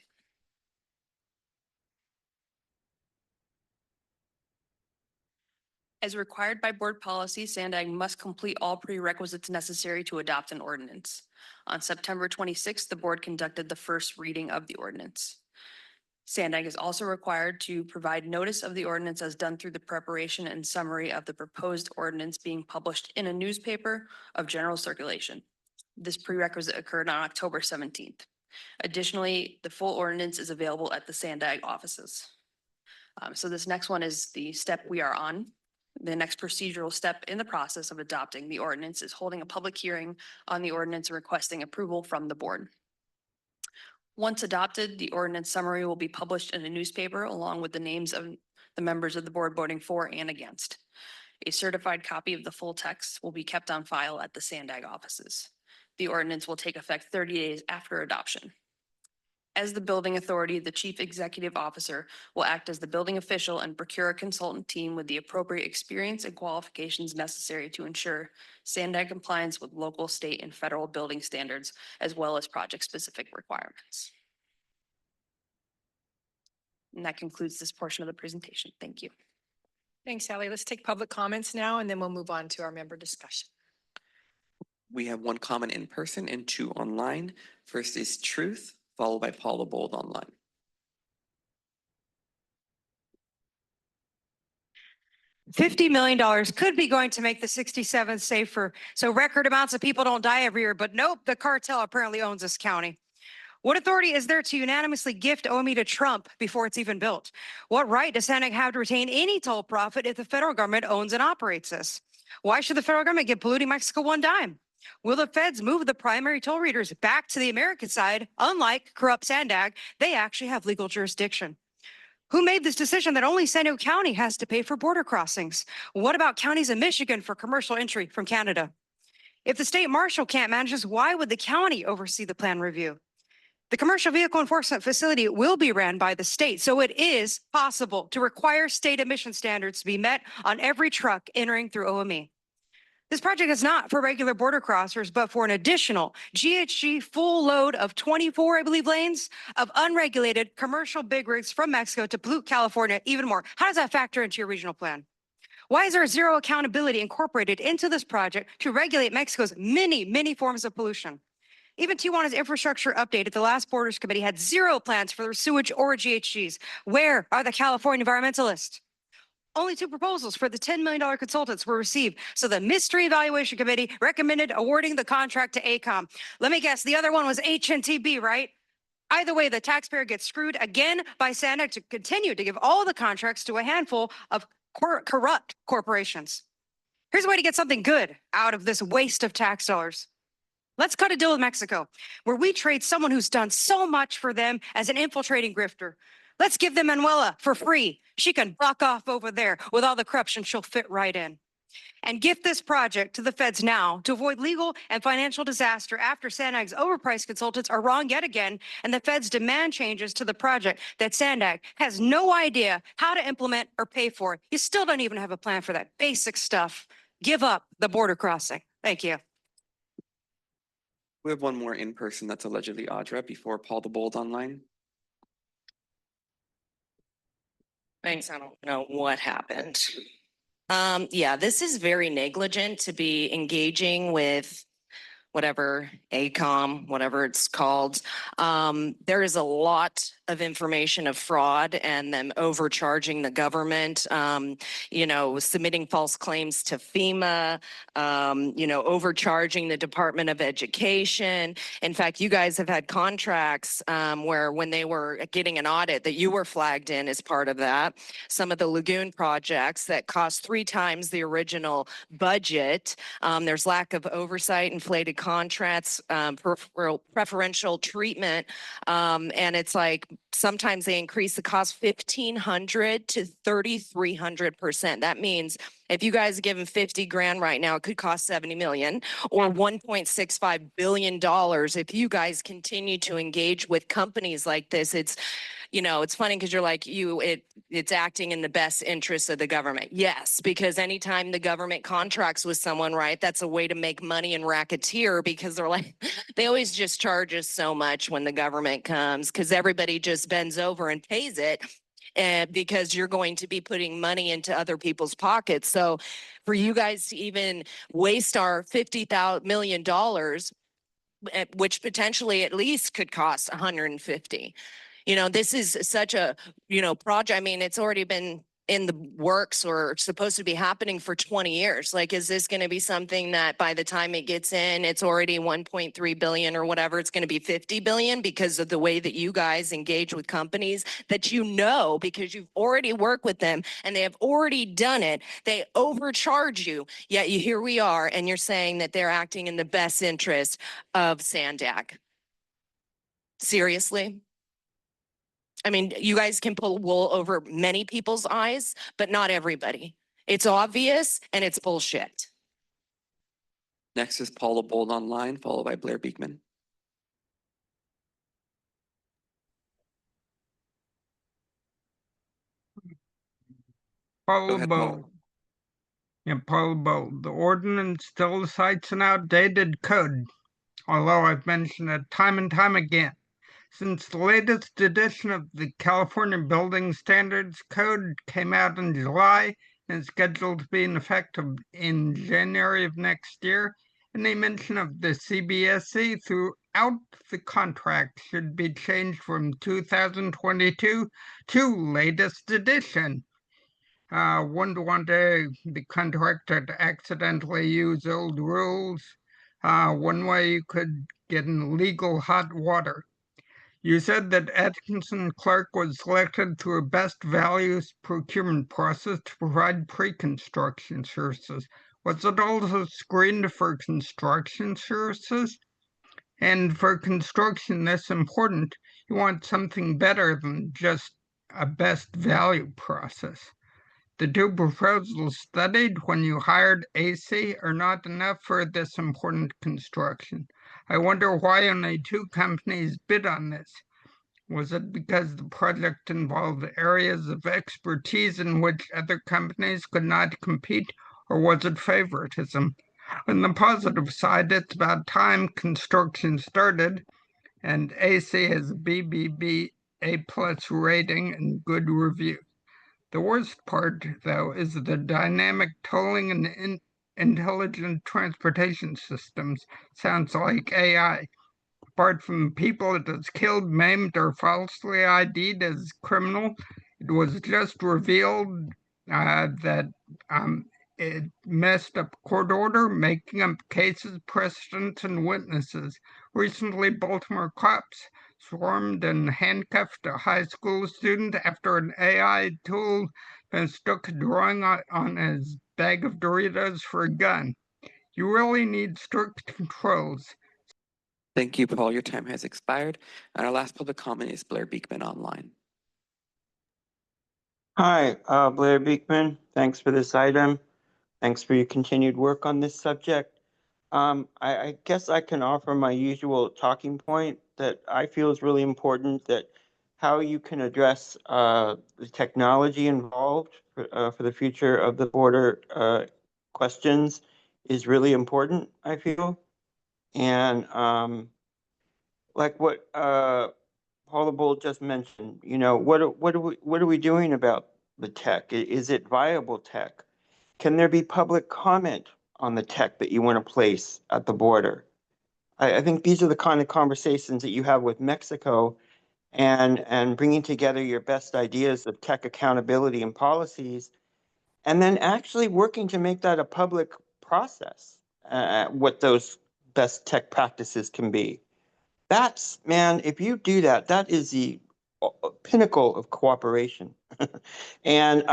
As required by board policy, SANDAG must complete all prerequisites necessary to adopt an ordinance. On September 26th, the board conducted the first reading of the ordinance. SANDAG is also required to provide notice of the ordinance as done through the preparation and summary of the proposed ordinance being published in a newspaper of general circulation. This prerequisite occurred on October 17th. Additionally, the full ordinance is available at the SANDAG offices. So this next one is the step we are on. The next procedural step in the process of adopting the ordinance is holding a public hearing on the ordinance and requesting approval from the board. Once adopted, the ordinance summary will be published in a newspaper along with the names of the members of the board voting for and against. A certified copy of the full text will be kept on file at the SANDAG offices. The ordinance will take effect 30 days after adoption. As the building authority, the chief executive officer will act as the building official and procure a consultant team with the appropriate experience and qualifications necessary to ensure SANDAG compliance with local, state, and federal building standards, as well as project-specific requirements. And that concludes this portion of the presentation. Thank you.
Thanks, Sally. Let's take public comments now, and then we'll move on to our member discussion.
We have one comment in person and two online. First is Truth, followed by Paula Bold online.
$50 million could be going to make the 67th safer, so record amounts of people don't die every year. But nope, the cartel apparently owns this county. What authority is there to unanimously gift OME to Trump before it's even built? What right does SANDAG have to retain any toll profit if the federal government owns and operates this? Why should the federal government give polluting Mexico one dime? Will the feds move the primary toll readers back to the American side? Unlike corrupt SANDAG, they actually have legal jurisdiction. Who made this decision that only San Diego County has to pay for border crossings? What about counties in Michigan for commercial entry from Canada? If the state marshal can't manage this, why would the county oversee the plan review? The commercial vehicle enforcement facility will be ran by the state, so it is possible to require state emission standards to be met on every truck entering through OME. This project is not for regular border crossers, but for an additional GHG full load of 24, I believe, lanes of unregulated commercial big rigs from Mexico to pollute California even more. How does that factor into your regional plan? Why is there zero accountability incorporated into this project to regulate Mexico's many forms of pollution? Even Tijuana's infrastructure update at the last Borders Committee had zero plans for their sewage or GHGs. Where are the California environmentalists? Only 2 proposals for the $10 million consultants were received, so the Mystery Evaluation Committee recommended awarding the contract to AECOM. Let me guess, the other one was HNTB, right? Either way, the taxpayer gets screwed again by SANDAG to continue to give all the contracts to a handful of corrupt corporations. Here's a way to get something good out of this waste of tax dollars. Let's cut a deal with Mexico, where we trade someone who's done so much for them as an infiltrating grifter. Let's give them Manuela for free. She can buck off over there with all the corruption. She'll fit right in. And gift this project to the feds now to avoid legal and financial disaster after SANDAG's overpriced consultants are wrong yet again, and the feds demand changes to the project that SANDAG has no idea how to implement or pay for. You still don't even have a plan for that basic stuff. Give up the border crossing. Thank you.
We have one more in person that's allegedly Audra before Paul the Bold online.
Thanks. I don't know what happened. Yeah, this is very negligent to be engaging with whatever, ACOM, whatever it's called. There is a lot of information of fraud and them overcharging the government, submitting false claims to FEMA, overcharging the Department of Education. In fact, you guys have had contracts where when they were getting an audit that you were flagged in as part of that. Some of the lagoon projects that cost 3 times the original budget. There's lack of oversight, inflated contracts, preferential treatment. And it's like sometimes they increase the cost 1,500 to 3,300%. That means if you guys are giving 50 grand right now, it could cost 70 million or $1.65 billion. If you guys continue to engage with companies like this, it's funny because you're like, it's acting in the best interest of the government. Yes, because anytime the government contracts with someone, right, that's a way to make money and racketeer because they're like, they always just charge us so much when the government comes because everybody just bends over and pays it. And because you're going to be putting money into other people's pockets. So for you guys to even waste our $50 million, which potentially at least could cost 150. This is such a, project. I mean, it's already been in the works or supposed to be happening for 20 years. Like, is this going to be something that by the time it gets in, it's already 1.3 billion or whatever, it's going to be 50 billion because of the way that you guys engage with companies that because you've already worked with them and they have already done it. They overcharge you, yet here we are and you're saying that they're acting in the best interest of SANDAG. Seriously? I mean, you guys can pull wool over many people's eyes, but not everybody. It's obvious and it's bullshit.
Next is Paula Bold online, followed by Blair Beekman.
Paula
ahead,
Bold. Yeah, Paula Bold. The ordinance still cites an outdated code, although I've mentioned it time and time again. Since the latest edition of the California Building Standards Code came out in July and is scheduled to be in effect in January of next year, any mention of the CBSE throughout the contract should be changed from 2022 to latest edition. Wouldn't want the contractor to accidentally use old rules. One way you could get in legal hot water. You said that Atkinson Clark was selected through a best values procurement process to provide pre-construction services. Was it also screened for construction services? And for construction this important, you want something better than just a best value process. The 2 proposals studied when you hired AC are not enough for this important construction. I wonder why only 2 companies bid on this. Was it because the project involved areas of expertise in which other companies could not compete, or was it favoritism? On the positive side, it's about time construction started, and AC has a BBB A+ rating and good reviews. The worst part, though, is the dynamic tolling and intelligent transportation systems. Sounds like AI. Apart from people it has killed, maimed, or falsely ID'd as criminal, it was just revealed that it messed up court order, making up cases, precedents, and witnesses. Recently, Baltimore cops swarmed and handcuffed a high school student after an AI tool mistook a drawing on his bag of Doritos for a gun. You really need strict controls.
Thank you, Paul. Your time has expired. And our last public comment is Blair Beekman online.
Hi, Blair Beekman. Thanks for this item. Thanks for your continued work on this subject. I guess I can offer my usual talking point that I feel is really important, that how you can address the technology involved for the future of the border questions is really important, I feel. And like what Paula Bull just mentioned, you know, what are we doing about the tech? Is it viable tech? Can there be public comment on the tech that you want to place at the border? I think these are the kind of conversations that you have with Mexico, and bringing together your best ideas of tech accountability and policies, and then actually working to make that a public process, what those best tech practices can be. That's, man, if you do that, that is the pinnacle of cooperation. And,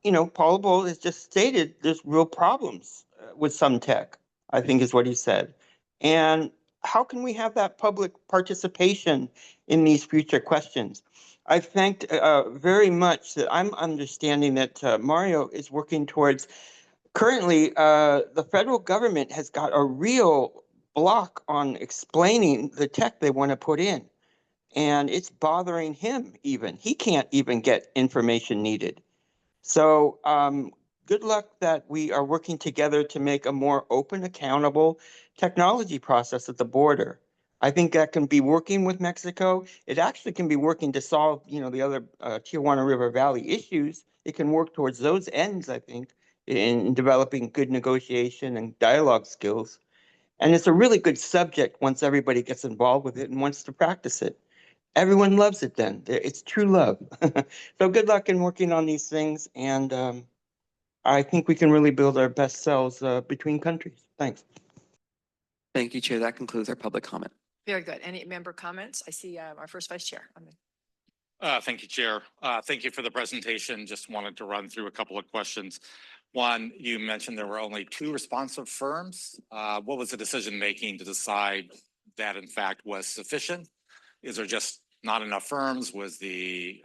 you know, Paul Bull has just stated there's real problems with some tech, I think is what he said. And how can we have that public participation in these future questions? I thanked very much that I'm understanding that Mario is working towards. Currently, the federal government has got a real block on explaining the tech they want to put in. And it's bothering him even. He can't even get information needed. So good luck that we are working together to make a more open, accountable technology process at the border. I think that can be working with Mexico. It actually can be working to solve, you know, the other Tijuana River Valley issues. It can work towards those ends, I think, in developing good negotiation and dialogue skills. And it's a really good subject once everybody gets involved with it and wants to practice it. Everyone loves it then. It's true love. So good luck in working on these things. And I think we can really build our best selves between countries. Thanks.
Thank you, Chair. That concludes our public comment.
Very good. Any member comments? I see our first vice chair.
Thank you, Chair. Thank you for the presentation. Just wanted to run through a couple of questions. One, you mentioned there were only 2 responsive firms. What was the decision making to decide that in fact was sufficient? Is there just not enough firms? Was the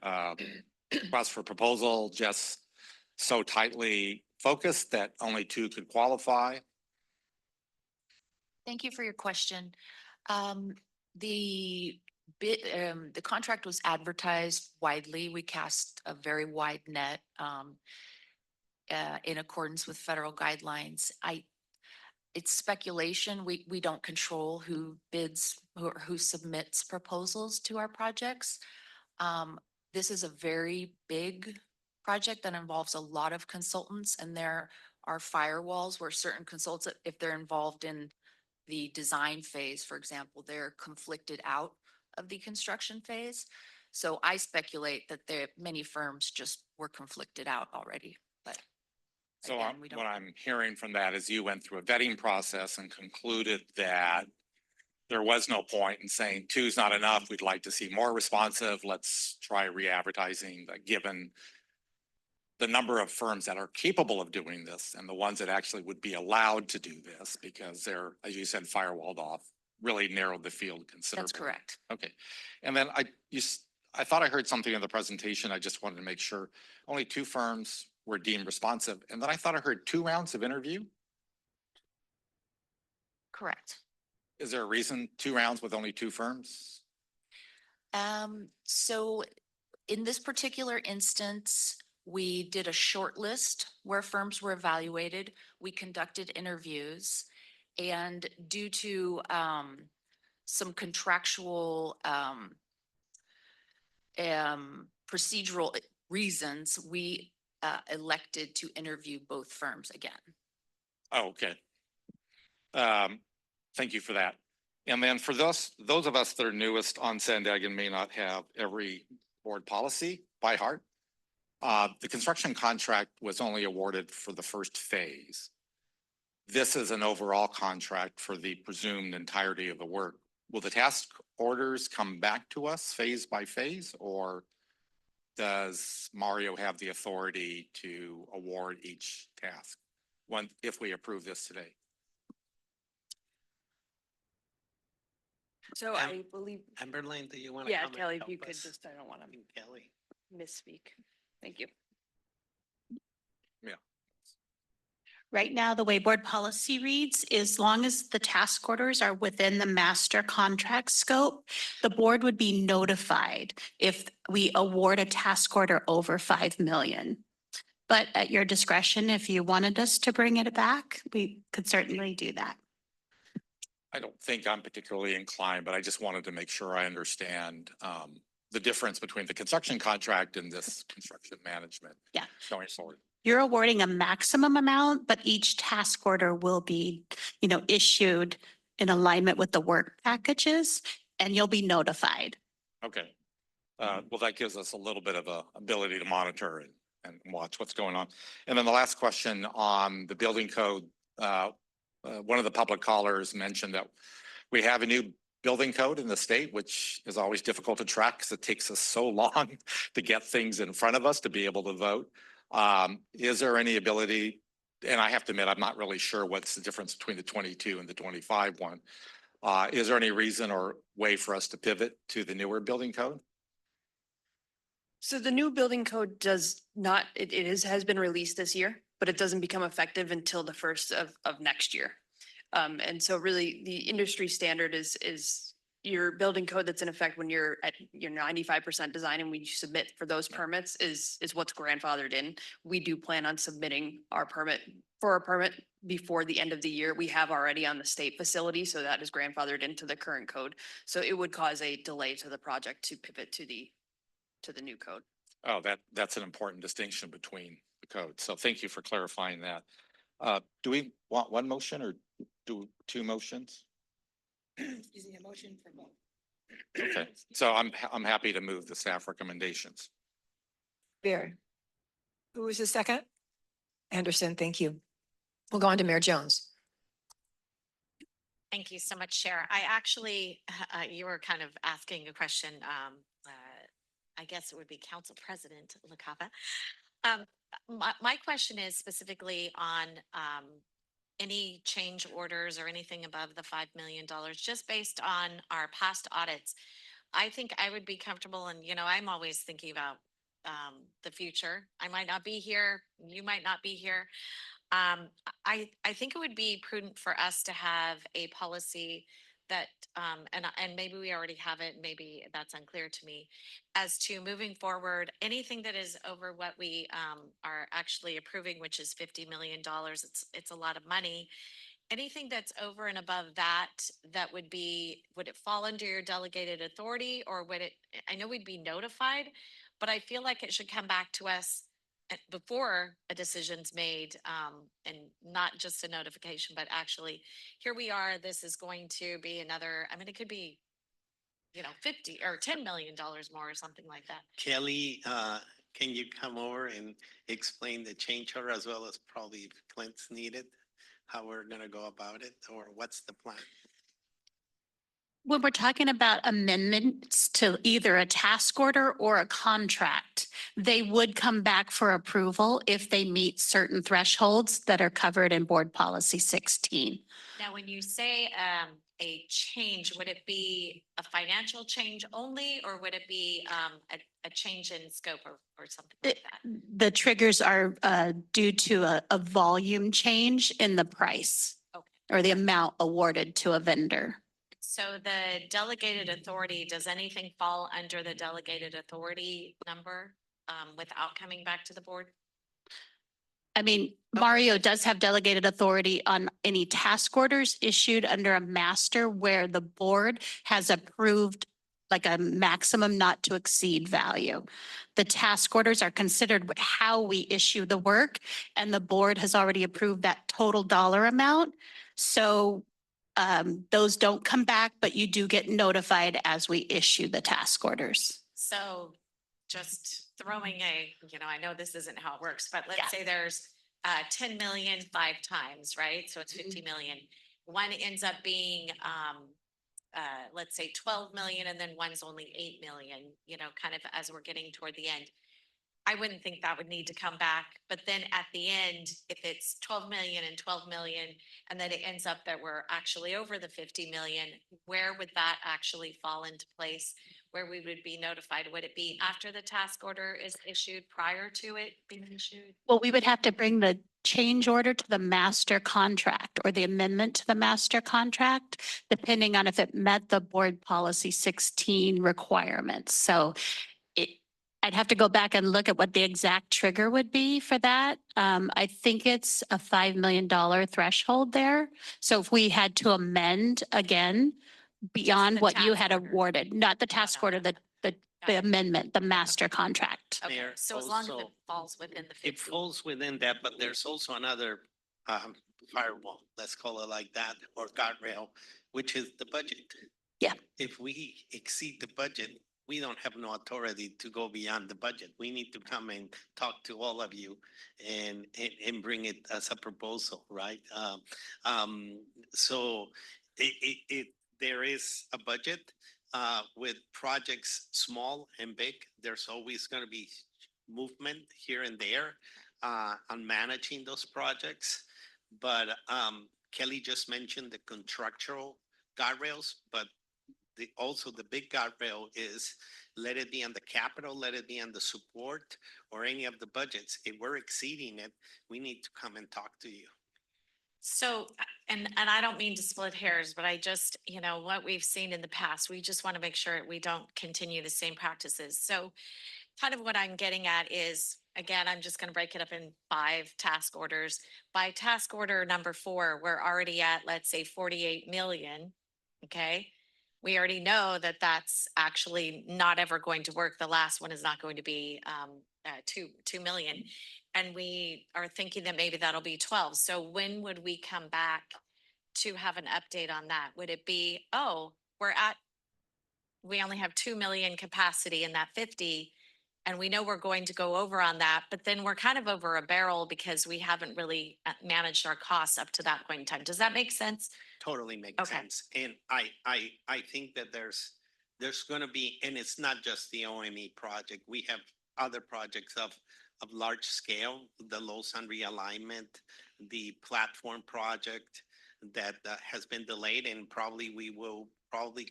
request for proposal just so tightly focused that only 2 could qualify?
Thank you for your question. The contract was advertised widely. We cast a very wide net in accordance with federal guidelines. It's speculation. We don't control who bids or who submits proposals to our projects. This is a very big project that involves a lot of consultants, and there are firewalls where certain consultants, if they're involved in the design phase, for example, they're conflicted out of the construction phase. So I speculate that many firms just were conflicted out already, but.
So
again,
what I'm hearing from that is you went through a vetting process and concluded that there was no point in saying 2 is not enough. We'd like to see more responsive. Let's try re-advertising, given the number of firms that are capable of doing this and the ones that actually would be allowed to do this because they're, as you said, firewalled off, really narrowed the field considerably.
That's correct.
Okay. And then I thought I heard something in the presentation. I just wanted to make sure only 2 firms were deemed responsive. And then I thought I heard 2 rounds of interview.
Correct.
Is there a reason 2 rounds with only 2 firms?
So in this particular instance, we did a short list where firms were evaluated. We conducted interviews, and due to some contractual procedural reasons, we elected to interview both firms again.
Oh, okay. Thank you for that. And then for those of us that are newest on SANDAG and may not have every board policy by heart, the construction contract was only awarded for the first phase. This is an overall contract for the presumed entirety of the work. Will the task orders come back to us phase by phase, or does Mario have the authority to award each task? if we approve this today?
So I believe,
Amberlane, do you want to
yeah,
come and
Kelly, if
help
you could
us?
just, I don't want to
Kelly.
misspeak. Thank you.
Right now, the way board policy reads, as long as the task orders are within the master contract scope, the board would be notified if we award a task order over 5 million. But at your discretion, if you wanted us to bring it back, we could certainly do that.
I don't think I'm particularly inclined, but I just wanted to make sure I understand the difference between the construction contract and this construction management.
Yeah.
Going forward.
You're awarding a maximum amount, but each task order will be, issued in alignment with the work packages, and you'll be notified.
Okay. Well, that gives us a little bit of a ability to monitor and watch what's going on. And then the last question on the building code. One of the public callers mentioned that we have a new building code in the state, which is always difficult to track because it takes us so long to get things in front of us to be able to vote. Is there any ability, and I have to admit, I'm not really sure what's the difference between the 22 and the 25 one. Is there any reason or way for us to pivot to the newer building code?
So the new building code does not, has been released this year, but it doesn't become effective until the first of next year. And so really the industry standard is your building code that's in effect when you're at your 95% design and when you submit for those permits is what's grandfathered in. We do plan on submitting our permit before the end of the year. We have already on the state facility, so that is grandfathered into the current code. So it would cause a delay to the project to pivot to the new code.
Oh, that's an important distinction between the codes. So thank you for clarifying that. Do we want one motion or do two motions?
Using a motion for both.
Okay, so I'm happy to move the staff recommendations.
Beer. Who was the second? Anderson, thank you. We'll go on to Mayor Jones.
Thank you so much, Chair. I actually, you were kind of asking a question. I guess it would be Council President Luqadda. My question is specifically on any change orders or anything above the $5 million, just based on our past audits. I think I would be comfortable, and I'm always thinking about the future. I might not be here, you might not be here. I think it would be prudent for us to have a policy that, and maybe we already have it, maybe that's unclear to me, as to moving forward, anything that is over what we are actually approving, which is $50 million, it's a lot of money. Anything that's over and above that, would it fall under your delegated authority, or would it, I know we'd be notified, but I feel like it should come back to us before a decision's made, and not just a notification, but actually, here we are, this is going to be another, it could be, 50 or $10 million more or something like that.
Kelly, can you come over and explain the change order as well as probably if Clint's needed, how we're going to go about it, or what's the plan?
When we're talking about amendments to either a task order or a contract, they would come back for approval if they meet certain thresholds that are covered in Board Policy 16.
Now, when you say a change, would it be a financial change only, or would it be a change in scope or something like that?
The triggers are due to a volume change in the price or the amount awarded to a vendor.
So the delegated authority, does anything fall under the delegated authority number without coming back to the board?
Mario does have delegated authority on any task orders issued under a master where the board has approved like a maximum not to exceed value. The task orders are considered how we issue the work, and the board has already approved that total dollar amount. So those don't come back, but you do get notified as we issue the task orders.
So just throwing I know this isn't how it works, but let's say there's 10 million 5 times, right? So it's 50 million. One ends up being, let's say 12 million, and then one's only 8 million, kind of as we're getting toward the end. I wouldn't think that would need to come back. But then at the end, if it's 12 million and 12 million, and then it ends up that we're actually over the 50 million, where would that actually fall into place? Where we would be notified? Would it be after the task order is issued, prior to it being issued?
Well, we would have to bring the change order to the master contract or the amendment to the master contract, depending on if it met the board policy 16 requirements. So I'd have to go back and look at what the exact trigger would be for that. I think it's a $5 million threshold there. So if we had to amend again beyond
the
what you
task
had
order.
awarded, not the task order, the amendment, the master contract.
Okay,
Mayor,
so as long as it
also-
falls within the
It
50.
falls within that, but there's also another firewall, let's call it like that, or guardrail, which is the budget.
Yeah.
If we exceed the budget, we don't have no authority to go beyond the budget. We need to come and talk to all of you and bring it as a proposal, right? So there is a budget with projects small and big. There's always going to be movement here and there on managing those projects. But Kelly just mentioned the contractual guardrails, but also the big guardrail is let it be on the capital, let it be on the support or any of the budgets. If we're exceeding it, we need to come and talk to you.
So, and I don't mean to split hairs, but I just, what we've seen in the past, we just want to make sure we don't continue the same practices. So kind of what I'm getting at is, again, I'm just going to break it up in 5 task orders. By task order number 4, we're already at, let's say, 48 million. Okay. We already know that that's actually not ever going to work. The last one is not going to be 2 million. And we are thinking that maybe that'll be 12. So when would we come back to have an update on that? Would it be, oh, we only have 2 million capacity in that 50, and we know we're going to go over on that, but then we're kind of over a barrel because we haven't really managed our costs up to that point in time. Does that make sense?
Totally makes
Okay.
sense. And I think that there's going to be, and it's not just the OME project. We have other projects of large scale, the Lausanne realignment, the platform project that has been delayed, and probably we will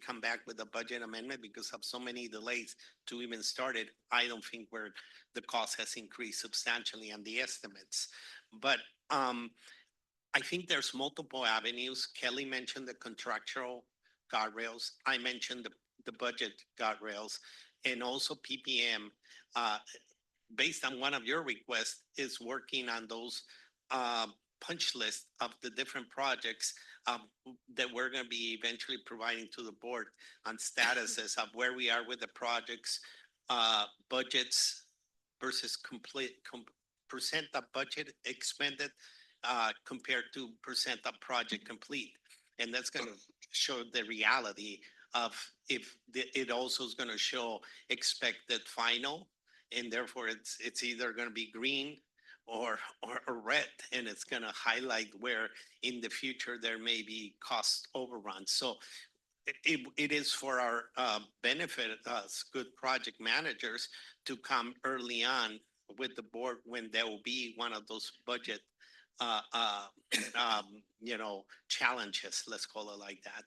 come back with a budget amendment because of so many delays to even start it. I don't think the cost has increased substantially on the estimates, but I think there's multiple avenues. Kelly mentioned the contractual guardrails. I mentioned the budget guardrails, and also PPM, based on one of your requests, is working on those punch list of the different projects that we're going to be eventually providing to the board on statuses of where we are with the projects, budgets versus percent of budget expended compared to percent of project complete. And that's going to show the reality of it also is going to show expected final, and therefore it's either going to be green or red, and it's going to highlight where in the future there may be cost overruns. So it is for our benefit as good project managers to come early on with the board when there will be one of those budget challenges, let's call it like that.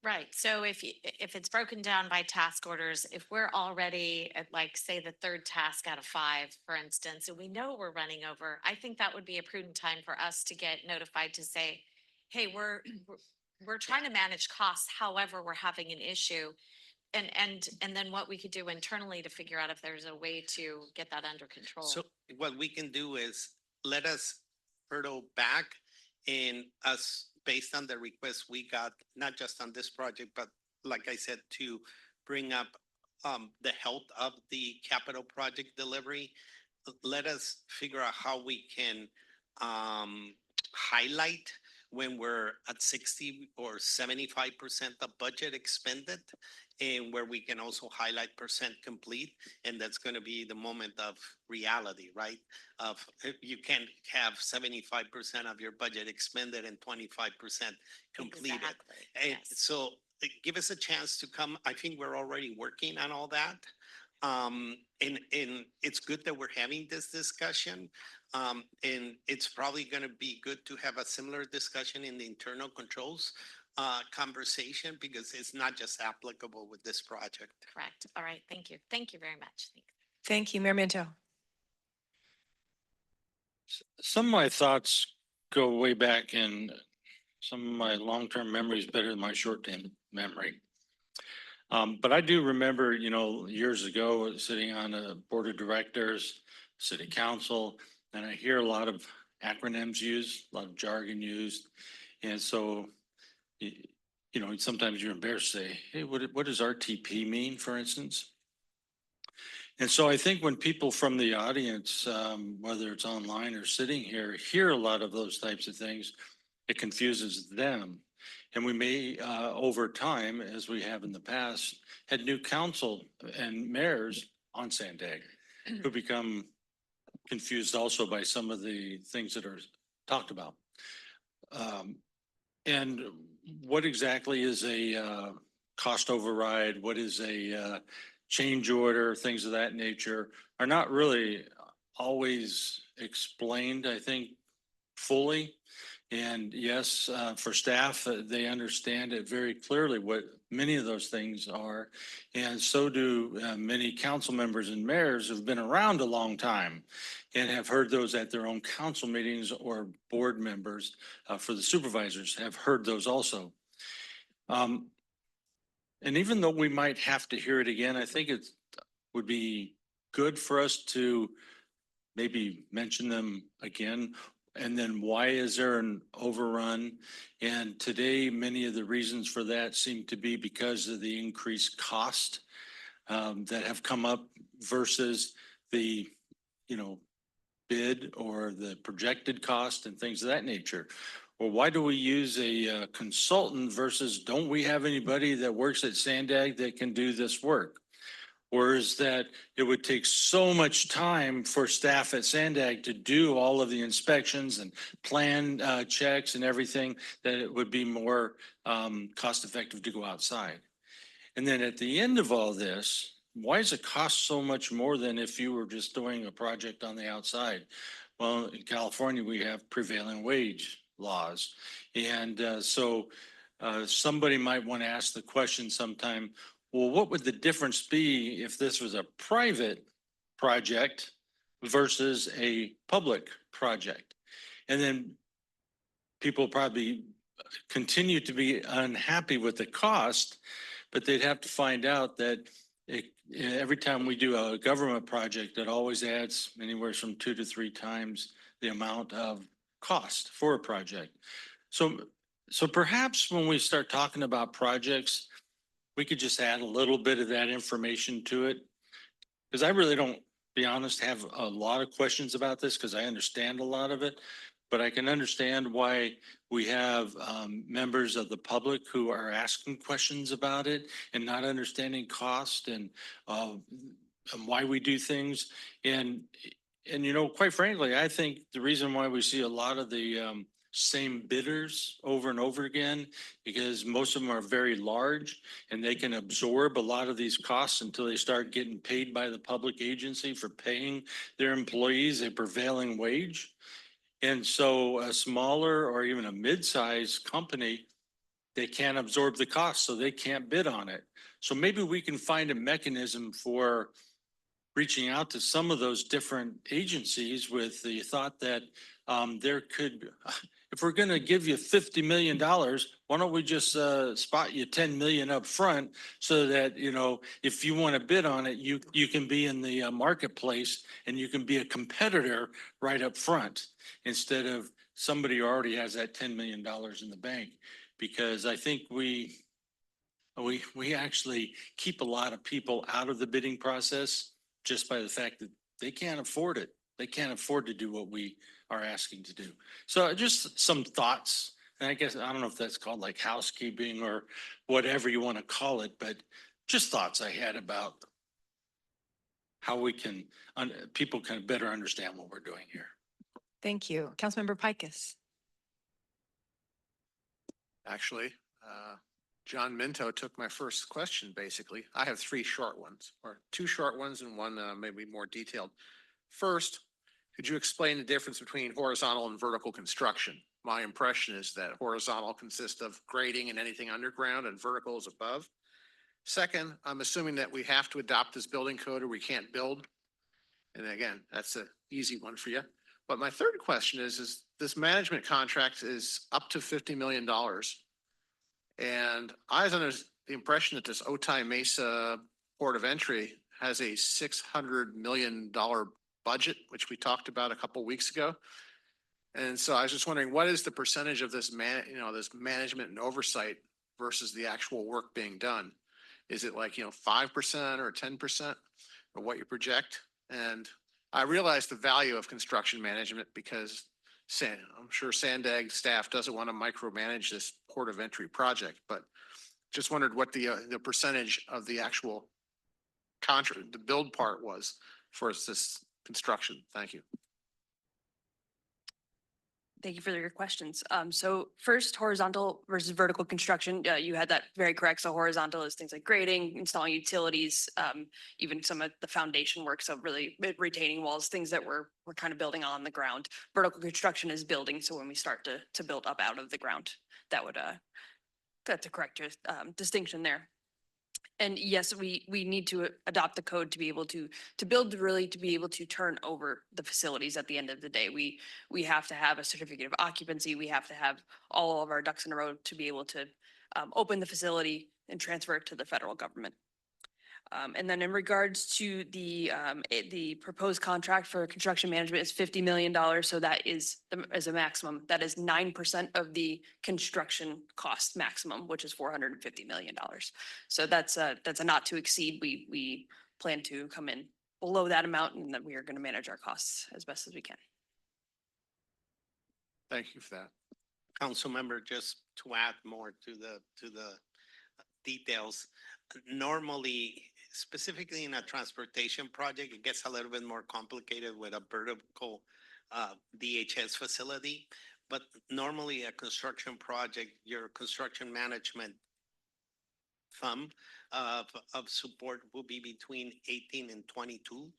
Right. So if it's broken down by task orders, if we're already at, like, say, the 3rd task out of 5, for instance, and we know we're running over, I think that would be a prudent time for us to get notified to say, hey, we're trying to manage costs. However, we're having an issue. And then what we could do internally to figure out if there's a way to get that under control.
So what we can do is let us hurdle back in us based on the requests we got, not just on this project, but like I said, to bring up the health of the capital project delivery. Let us figure out how we can highlight when we're at 60 or 75% of budget expended, and where we can also highlight percent complete. And that's going to be the moment of reality, right? Of you can't have 75% of your budget expended and 25% completed.
Exactly.
And
Yes.
so give us a chance to come. I think we're already working on all that. And it's good that we're having this discussion. And it's probably going to be good to have a similar discussion in the internal controls conversation, because it's not just applicable with this project.
Correct. All right. Thank you. Thank you very much.
Thank you, Mayor Minto.
Some of my thoughts go way back, and some of my long-term memory is better than my short-term memory. But I do remember, years ago, sitting on a board of directors, city council, and I hear a lot of acronyms used, a lot of jargon used. And so, sometimes you're embarrassed to say, hey, what does RTP mean, for instance? And so I think when people from the audience, whether it's online or sitting here, hear a lot of those types of things, it confuses them. And we may, over time, as we have in the past, had new council and mayors on SANDAG who become confused also by some of the things that are talked about. And what exactly is a cost override? What is a change order? Things of that nature are not really always explained, I think, fully. And yes, for staff, they understand it very clearly what many of those things are. And so do many council members and mayors who've been around a long time and have heard those at their own council meetings, or board members for the supervisors have heard those also. And even though we might have to hear it again, I think it would be good for us to maybe mention them again. And then why is there an overrun? And today, many of the reasons for that seem to be because of the increased cost that have come up versus the, bid or the projected cost and things of that nature. Or why do we use a consultant versus don't we have anybody that works at SANDAG that can do this work? Or is that it would take so much time for staff at SANDAG to do all of the inspections and plan checks and everything that it would be more cost effective to go outside? And then at the end of all this, why does it cost so much more than if you were just doing a project on the outside? Well, in California, we have prevailing wage laws. And so somebody might want to ask the question sometime, well, what would the difference be if this was a private project versus a public project? And then people probably continue to be unhappy with the cost, but they'd have to find out that every time we do a government project, it always adds anywhere from 2 to 3 times the amount of cost for a project. So perhaps when we start talking about projects, we could just add a little bit of that information to it. Because I really don't, be honest, have a lot of questions about this, because I understand a lot of it. But I can understand why we have members of the public who are asking questions about it and not understanding cost and why we do things. And quite frankly, I think the reason why we see a lot of the same bidders over and over again, because most of them are very large and they can absorb a lot of these costs until they start getting paid by the public agency for paying their employees a prevailing wage. And so a smaller or even a mid-sized company, they can't absorb the cost, so they can't bid on it. So maybe we can find a mechanism for reaching out to some of those different agencies with the thought that there could, if we're going to give you $50 million, why don't we just spot you 10 million up front so that, if you want to bid on it, you can be in the marketplace and you can be a competitor right up front instead of somebody who already has that $10 million in the bank. Because I think we actually keep a lot of people out of the bidding process just by the fact that they can't afford it. They can't afford to do what we are asking to do. So just some thoughts. And I guess, I don't know if that's called like housekeeping or whatever you want to call it, but just thoughts I had about how we can, people can better understand what we're doing here.
Thank you. Councilmember Pikus.
Actually, John Minto took my first question, basically. I have three short ones, or two short ones and one maybe more detailed. First, could you explain the difference between horizontal and vertical construction? My impression is that horizontal consists of grading and anything underground, and vertical is above. Second, I'm assuming that we have to adopt this building code or we can't build. And again, that's an easy one for you. But my third question is this management contract is up to $50 million. And I was under the impression that this Otay Mesa Port of Entry has a $600 million budget, which we talked about a couple weeks ago. And so I was just wondering, what is the percentage of this this management and oversight versus the actual work being done? Is it like, 5% or 10% of what you project? And I realize the value of construction management because I'm sure SANDAG staff doesn't want to micromanage this port of entry project, but just wondered what the percentage of the actual contract, the build part was for this construction. Thank you.
Thank you for your questions. So first, horizontal versus vertical construction, you had that very correct. So horizontal is things like grading, installing utilities, even some of the foundation work. So really retaining walls, things that we're kind of building on the ground. Vertical construction is building. So when we start to build up out of the ground, that's a correct distinction there. And yes, we need to adopt the code to be able to build, really to be able to turn over the facilities at the end of the day. We have to have a certificate of occupancy. We have to have all of our ducks in a row to be able to open the facility and transfer it to the federal government. And then in regards to the proposed contract for construction management is $50 million. So that is as a maximum. That is 9% of the construction cost maximum, which is $450 million. So that's a not to exceed. We plan to come in below that amount, and that we are going to manage our costs as best as we can.
Thank you for that.
Council member, just to add more to the details, normally, specifically in a transportation project, it gets a little bit more complicated with a vertical DHS facility. But normally a construction project, your construction management thumb of support will be between 18 and 25%.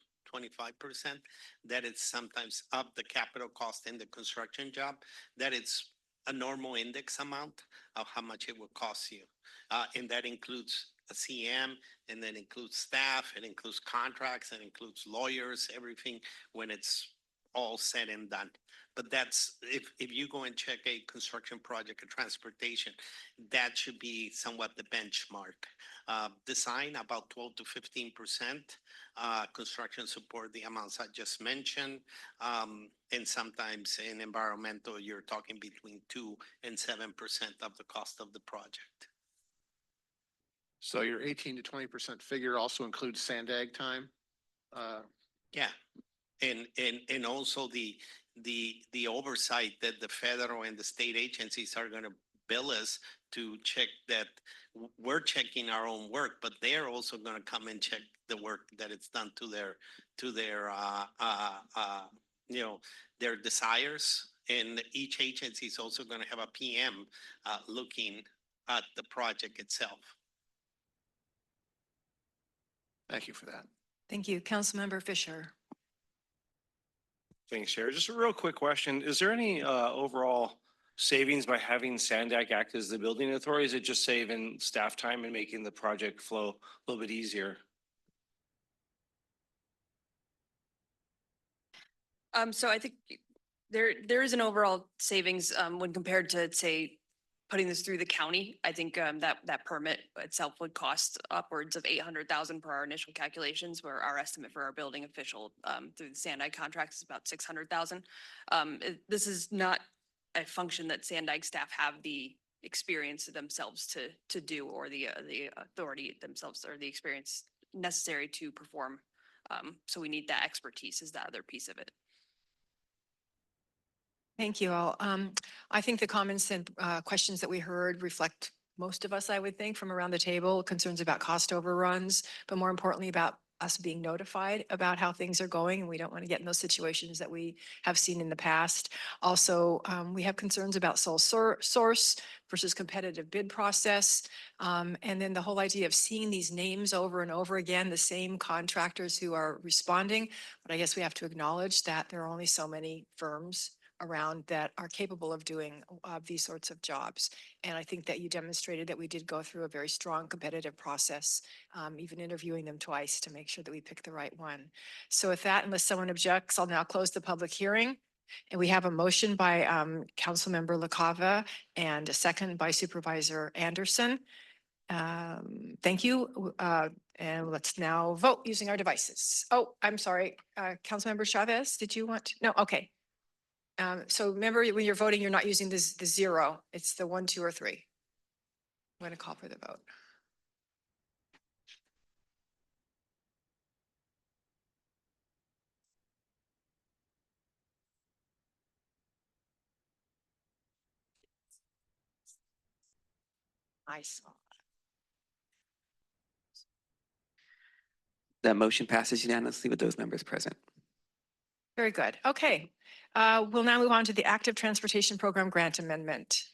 That is sometimes up the capital cost in the construction job. That it's a normal index amount of how much it will cost you. And that includes a CM, and then includes staff, it includes contracts, it includes lawyers, everything when it's all said and done. But that's, if you go and check a construction project or transportation, that should be somewhat the benchmark. Design about 12 to 15%, construction support, the amounts I just mentioned, and sometimes in environmental, you're talking between 2 and 7% of the cost of the project.
So your 18 to 20% figure also includes SANDAG time?
Yeah, and also the oversight that the federal and the state agencies are going to bill us to check that we're checking our own work, but they're also going to come and check the work that it's done to their desires. And each agency is also going to have a PM looking at the project itself.
Thank you for that.
Thank you. Councilmember Fisher.
Thanks, Chair. Just a real quick question. Is there any overall savings by having SANDAG act as the building authority? Is it just saving staff time and making the project flow a little bit easier?
So I think there is an overall savings when compared to, say, putting this through the county. I think that permit itself would cost upwards of $800,000 per our initial calculations, where our estimate for our building official through the SANDAG contracts is about $600,000. This is not a function that SANDAG staff have the experience themselves to do, or the authority themselves, or the experience necessary to perform. So we need that expertise is the other piece of it.
Thank you all. I think the comments and questions that we heard reflect most of us, I would think, from around the table, concerns about cost overruns, but more importantly about us being notified about how things are going, and we don't want to get in those situations that we have seen in the past. Also, we have concerns about sole source versus competitive bid process. And then the whole idea of seeing these names over and over again, the same contractors who are responding. But I guess we have to acknowledge that there are only so many firms around that are capable of doing these sorts of jobs. And I think that you demonstrated that we did go through a very strong competitive process, even interviewing them twice to make sure that we picked the right one. So with that, unless someone objects, I'll now close the public hearing. And we have a motion by Councilmember Luqadda and a second by Supervisor Anderson. Thank you. And let's now vote using our devices. Oh, I'm sorry. Councilmember Chavez, did you want to? No, okay. So remember, when you're voting, you're not using the zero. It's the 1, 2, or 3. I'm going to call for the vote. I saw.
The motion passes unanimously with those members present.
Very good. Okay. We'll now move on to the Active Transportation Program Grant Amendment.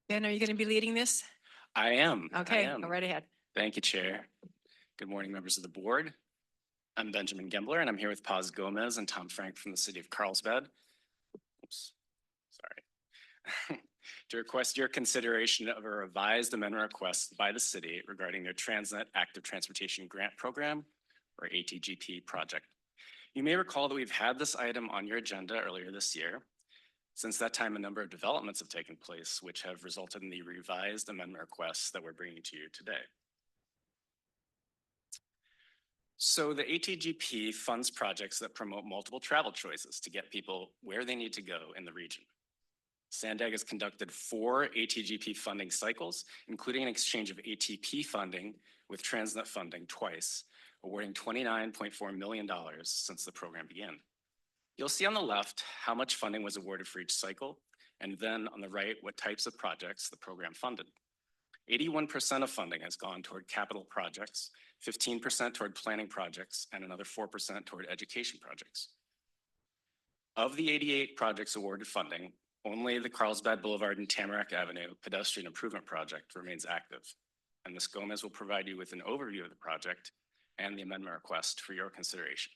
Ben, are you going to be leading this?
I am.
Okay,
I am.
go right ahead.
Thank you, Chair. Good morning, members of the board. I'm Benjamin Gembler, and I'm here with Paz Gomez and Tom Frank from the city of Carlsbad. Oops, sorry. To request your consideration of a revised amendment request by the city regarding their Transnet Active Transportation Grant Program, or ATGP project. You may recall that we've had this item on your agenda earlier this year. Since that time, a number of developments have taken place, which have resulted in the revised amendment requests that we're bringing to you today. So the ATGP funds projects that promote multiple travel choices to get people where they need to go in the region. SANDAG has conducted 4 ATGP funding cycles, including an exchange of ATP funding with Transnet funding twice, awarding $29.4 million since the program began. You'll see on the left how much funding was awarded for each cycle, and then on the right, what types of projects the program funded. 81% of funding has gone toward capital projects, 15% toward planning projects, and another 4% toward education projects. Of the 88 projects awarded funding, only the Carlsbad Boulevard and Tamarack Avenue pedestrian improvement project remains active. And Ms. Gomez will provide you with an overview of the project and the amendment request for your consideration.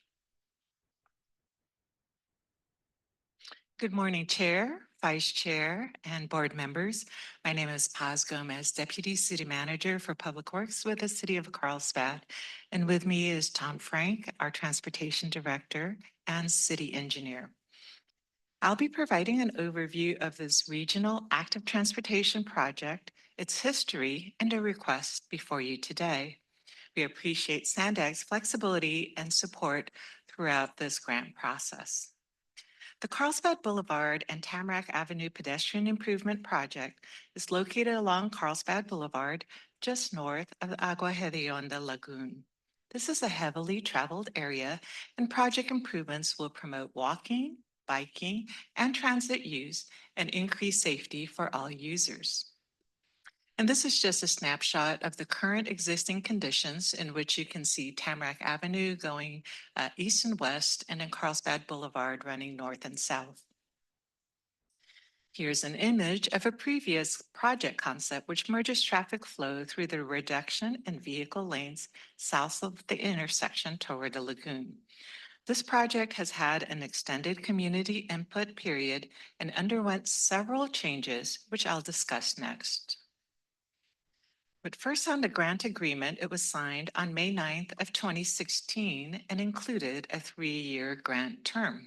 Good morning, Chair, Vice Chair, and board members. My name is Paz Gomez, Deputy City Manager for Public Works with the City of Carlsbad. And with me is Tom Frank, our Transportation Director and City Engineer. I'll be providing an overview of this regional active transportation project, its history, and a request before you today. We appreciate SANDAG's flexibility and support throughout this grant process. The Carlsbad Boulevard and Tamarack Avenue Pedestrian Improvement Project is located along Carlsbad Boulevard, just north of the Agua Hedionda Lagoon. This is a heavily traveled area, and project improvements will promote walking, biking, and transit use and increase safety for all users. And this is just a snapshot of the current existing conditions in which you can see Tamarack Avenue going east and west, and then Carlsbad Boulevard running north and south. Here's an image of a previous project concept which merges traffic flow through the reduction in vehicle lanes south of the intersection toward the lagoon. This project has had an extended community input period and underwent several changes, which I'll discuss next. But first, on the grant agreement, it was signed on May 9th of 2016 and included a 3-year grant term.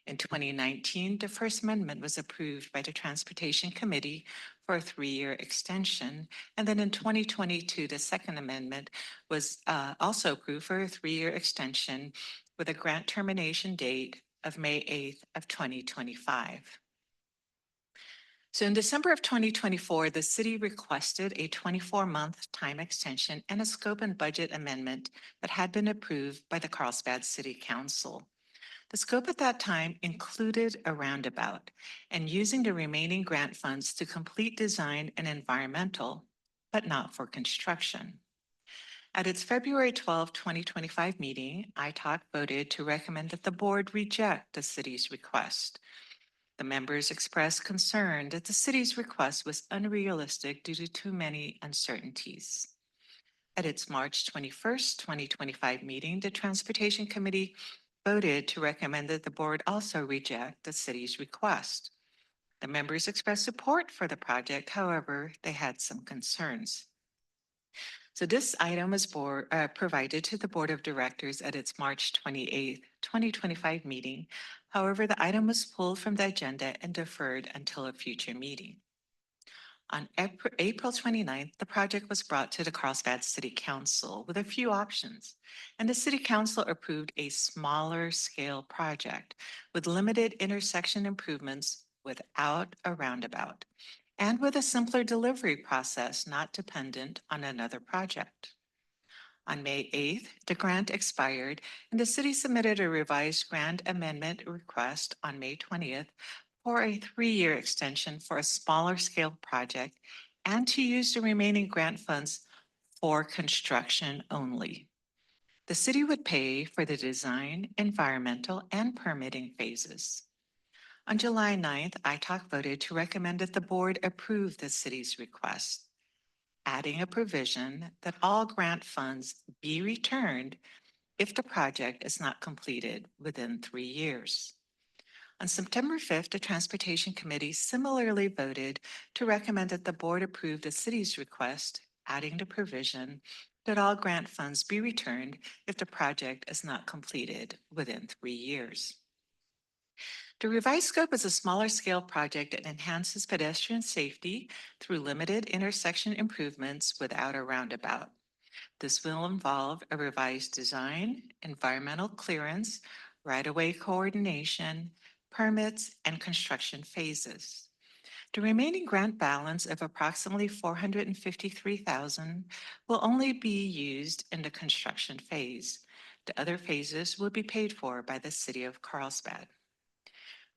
In 2019, the First Amendment was approved by the Transportation Committee for a 3-year extension. And then in 2022, the Second Amendment was also approved for a 3-year extension with a grant termination date of May 8th of 2025. So in December of 2024, the city requested a 24-month time extension and a scope and budget amendment that had been approved by the Carlsbad City Council. The scope at that time included a roundabout and using the remaining grant funds to complete design and environmental, but not for construction. At its February 12, 2025 meeting, ITAC voted to recommend that the board reject the city's request. The members expressed concern that the city's request was unrealistic due to too many uncertainties. At its March 21st, 2025 meeting, the Transportation Committee voted to recommend that the board also reject the city's request. The members expressed support for the project, however, they had some concerns. So this item was provided to the Board of Directors at its March 28th, 2025 meeting. However, the item was pulled from the agenda and deferred until a future meeting. On April 29th, the project was brought to the Carlsbad City Council with a few options, and the City Council approved a smaller scale project with limited intersection improvements without a roundabout and with a simpler delivery process not dependent on another project. On May 8th, the grant expired and the city submitted a revised grant amendment request on May 20th for a 3-year extension for a smaller scale project and to use the remaining grant funds for construction only. The city would pay for the design, environmental, and permitting phases. On July 9th, ITAC voted to recommend that the board approve the city's request, adding a provision that all grant funds be returned if the project is not completed within 3 years. On September 5th, the Transportation Committee similarly voted to recommend that the board approve the city's request, adding the provision that all grant funds be returned if the project is not completed within 3 years. The revised scope is a smaller scale project that enhances pedestrian safety through limited intersection improvements without a roundabout. This will involve a revised design, environmental clearance, right-of-way coordination, permits, and construction phases. The remaining grant balance of approximately $453,000 will only be used in the construction phase. The other phases will be paid for by the City of Carlsbad.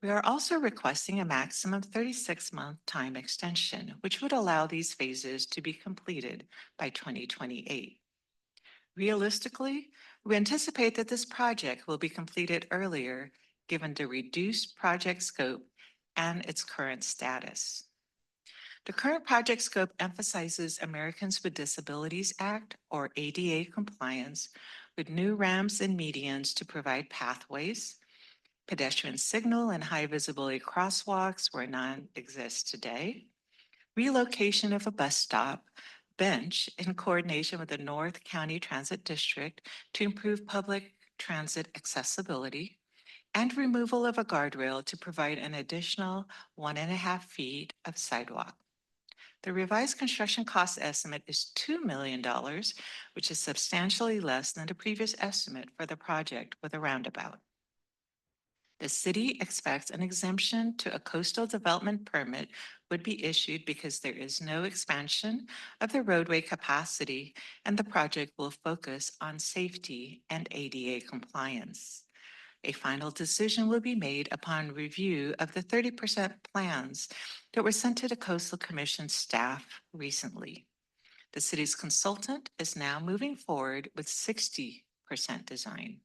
We are also requesting a maximum 36-month time extension, which would allow these phases to be completed by 2028. Realistically, we anticipate that this project will be completed earlier given the reduced project scope and its current status. The current project scope emphasizes Americans with Disabilities Act, or ADA compliance, with new ramps and medians to provide pathways, pedestrian signal and high visibility crosswalks where none exist today, relocation of a bus stop, bench in coordination with the North County Transit District to improve public transit accessibility, and removal of a guardrail to provide an additional 1.5 feet of sidewalk. The revised construction cost estimate is $2 million, which is substantially less than the previous estimate for the project with a roundabout. The city expects an exemption to a coastal development permit would be issued because there is no expansion of the roadway capacity and the project will focus on safety and ADA compliance. A final decision will be made upon review of the 30% plans that were sent to the Coastal Commission staff recently. The city's consultant is now moving forward with 60% design.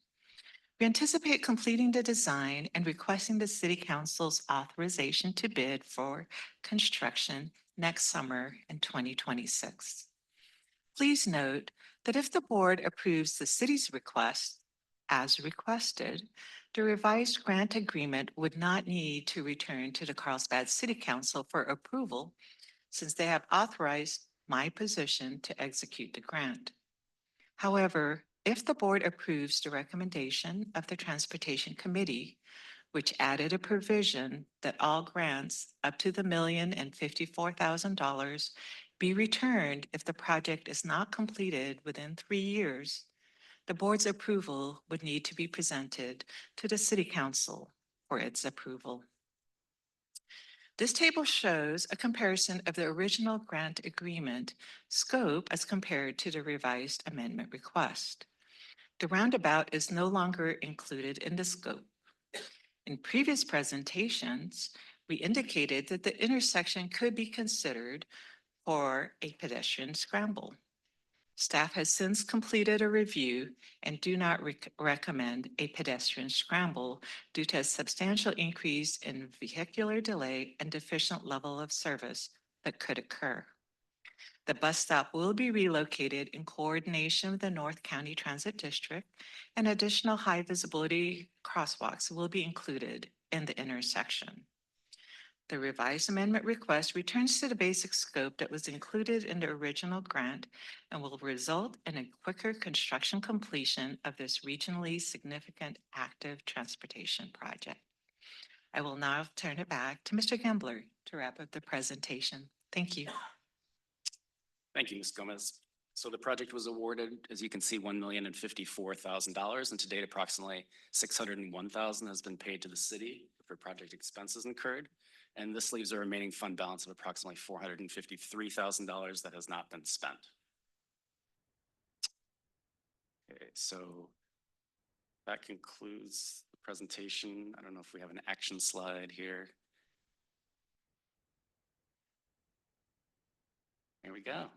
We anticipate completing the design and requesting the City Council's authorization to bid for construction next summer in 2026. Please note that if the board approves the city's request as requested, the revised grant agreement would not need to return to the Carlsbad City Council for approval since they have authorized my position to execute the grant. However, if the board approves the recommendation of the Transportation Committee, which added a provision that all grants up to the $1,054,000 be returned if the project is not completed within 3 years, the board's approval would need to be presented to the City Council for its approval. This table shows a comparison of the original grant agreement scope as compared to the revised amendment request. The roundabout is no longer included in the scope. In previous presentations, we indicated that the intersection could be considered for a pedestrian scramble. Staff has since completed a review and do not recommend a pedestrian scramble due to a substantial increase in vehicular delay and deficient level of service that could occur. The bus stop will be relocated in coordination with the North County Transit District, and additional high visibility crosswalks will be included in the intersection. The revised amendment request returns to the basic scope that was included in the original grant and will result in a quicker construction completion of this regionally significant active transportation project. I will now turn it back to Mr. Gambler to wrap up the presentation. Thank you.
Thank you, Ms. Gomez. So the project was awarded, as you can see, $1,054,000, and to date, approximately $601,000 has been paid to the city for project expenses incurred. And this leaves a remaining fund balance of approximately $453,000 that has not been spent. Okay, so that concludes the presentation. I don't know if we have an action slide here. Here we go.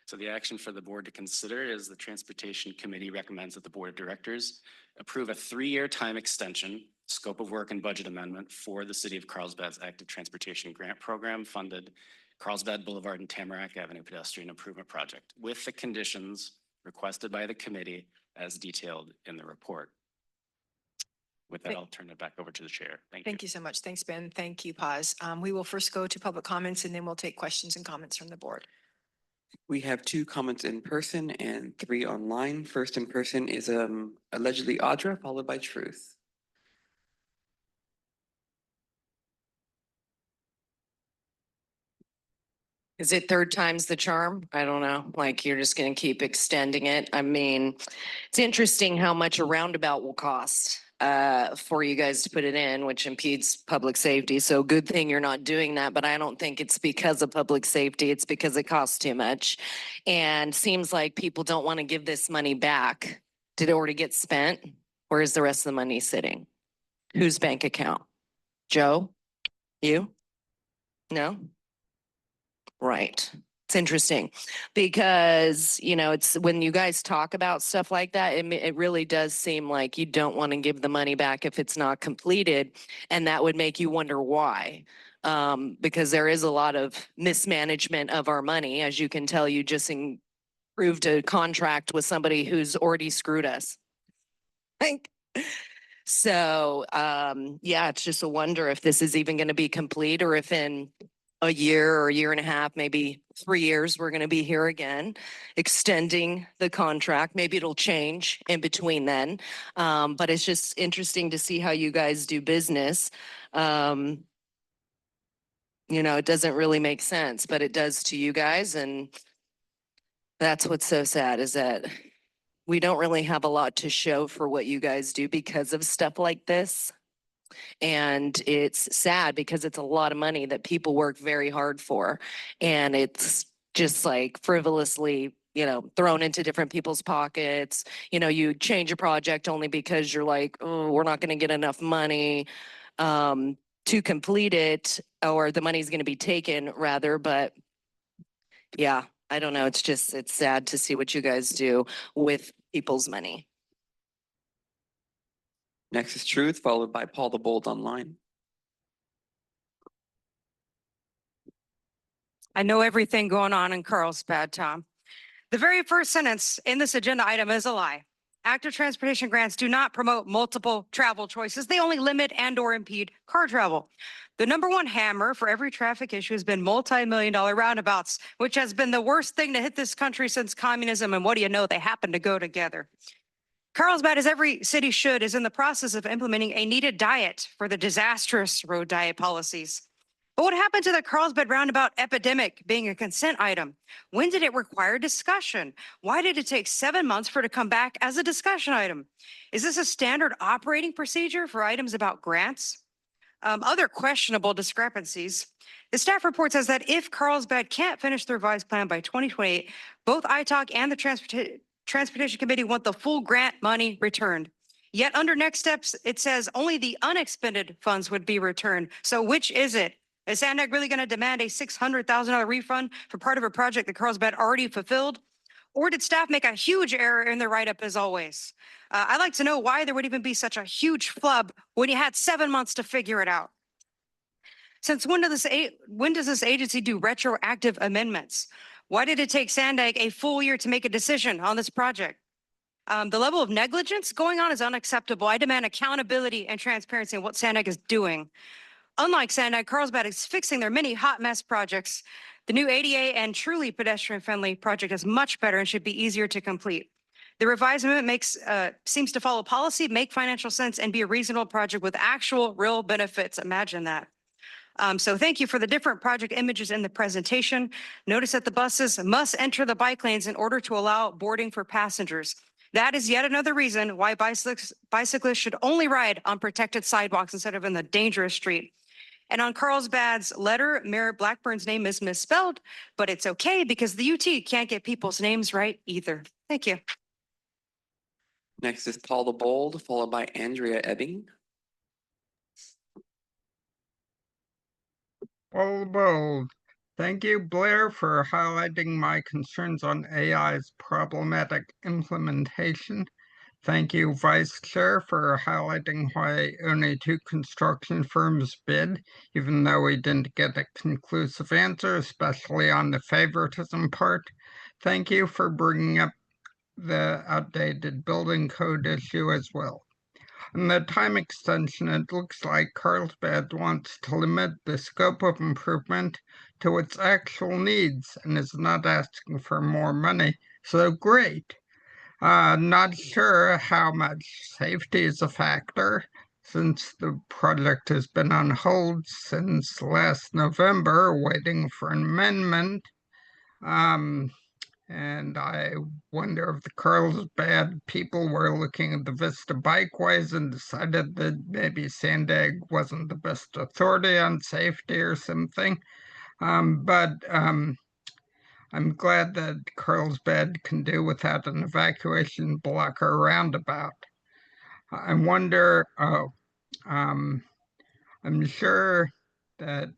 So the action for the board to consider is the Transportation Committee recommends that the Board of Directors approve a 3-year time extension, scope of work and budget amendment for the City of Carlsbad's Active Transportation Grant Program funded Carlsbad Boulevard and Tamarack Avenue Pedestrian Improvement Project with the conditions requested by the committee as detailed in the report. With that, I'll turn it back over to the chair. Thank you.
Thank you so much. Thanks, Ben. Thank you, Paz. We will first go to public comments and then we'll take questions and comments from the board.
We have 2 comments in person and 3 online. First in person is allegedly Audra, followed by Truth.
Is it 3rd time's the charm? I don't know. Like you're just going to keep extending it. I mean, it's interesting how much a roundabout will cost for you guys to put it in, which impedes public safety. So good thing you're not doing that, but I don't think it's because of public safety. It's because it costs too much. And seems like people don't want to give this money back. Did it already get spent? Where is the rest of the money sitting? Whose bank account? Joe? You? No? Right. It's interesting because, you know, it's when you guys talk about stuff like that, it really does seem like you don't want to give the money back if it's not completed. And that would make you wonder why. Because there is a lot of mismanagement of our money. As you can tell, you just improved a contract with somebody who's already screwed us. So, yeah, it's just a wonder if this is even going to be complete or if in a year or a year and a half, maybe 3 years, we're going to be here again, extending the contract. Maybe it'll change in between then. But it's just interesting to see how you guys do business. You know, it doesn't really make sense, but it does to you guys. And that's what's so sad is that we don't really have a lot to show for what you guys do because of stuff like this. And it's sad because it's a lot of money that people work very hard for. And it's just like frivolously, you know, thrown into different people's pockets. You know, you change a project only because you're like, oh, we're not going to get enough money to complete it, or the money's going to be taken rather. But yeah, I don't know. It's sad to see what you guys do with people's money.
Next is Truth, followed by Paul the Bold online.
I know everything going on in Carlsbad, Tom. The very first sentence in this agenda item is a lie. Active transportation grants do not promote multiple travel choices. They only limit and or impede car travel. The #1 hammer for every traffic issue has been multi-million-dollar roundabouts, which has been the worst thing to hit this country since communism. And what do you know? They happen to go together. Carlsbad, as every city should, is in the process of implementing a needed diet for the disastrous road diet policies. But what happened to the Carlsbad roundabout epidemic being a consent item? When did it require discussion? Why did it take 7 months for it to come back as a discussion item? Is this a standard operating procedure for items about grants? Other questionable discrepancies. The staff report says that if Carlsbad can't finish the revised plan by 2028, both ITALC and the Transportation Committee want the full grant money returned. Yet under next steps, it says only the unexpended funds would be returned. So which is it? Is SANDAG really going to demand a $600,000 refund for part of a project that Carlsbad already fulfilled? Or did staff make a huge error in their write-up as always? I'd like to know why there would even be such a huge flub when you had 7 months to figure it out. Since when does this agency do retroactive amendments? Why did it take SANDAG a full year to make a decision on this project? The level of negligence going on is unacceptable. I demand accountability and transparency in what SANDAG is doing. Unlike SANDAG, Carlsbad is fixing their many hot mess projects. The new ADA and truly pedestrian-friendly project is much better and should be easier to complete. The revised amendment seems to follow policy, make financial sense, and be a reasonable project with actual real benefits. Imagine that. So thank you for the different project images in the presentation. Notice that the buses must enter the bike lanes in order to allow boarding for passengers. That is yet another reason why bicyclists should only ride on protected sidewalks instead of in the dangerous street. And on Carlsbad's letter, Mayor Blackburn's name is misspelled, but it's okay because the UT can't get people's names right either. Thank you.
Next is Paul the Bold, followed by Andrea Ebbing.
Paul Bold. Thank you, Blair, for highlighting my concerns on AI's problematic implementation. Thank you, Vice Chair, for highlighting why only 2 construction firms bid, even though we didn't get a conclusive answer, especially on the favoritism part. Thank you for bringing up the outdated building code issue as well. On the time extension, it looks like Carlsbad wants to limit the scope of improvement to its actual needs and is not asking for more money, so great. Not sure how much safety is a factor since the project has been on hold since last November, waiting for an amendment. And I wonder if the Carlsbad people were looking at the Vista bikeways and decided that maybe SANDAG wasn't the best authority on safety or something. I'm glad that Carlsbad can do without an evacuation blocker roundabout. I wonder, I'm sure that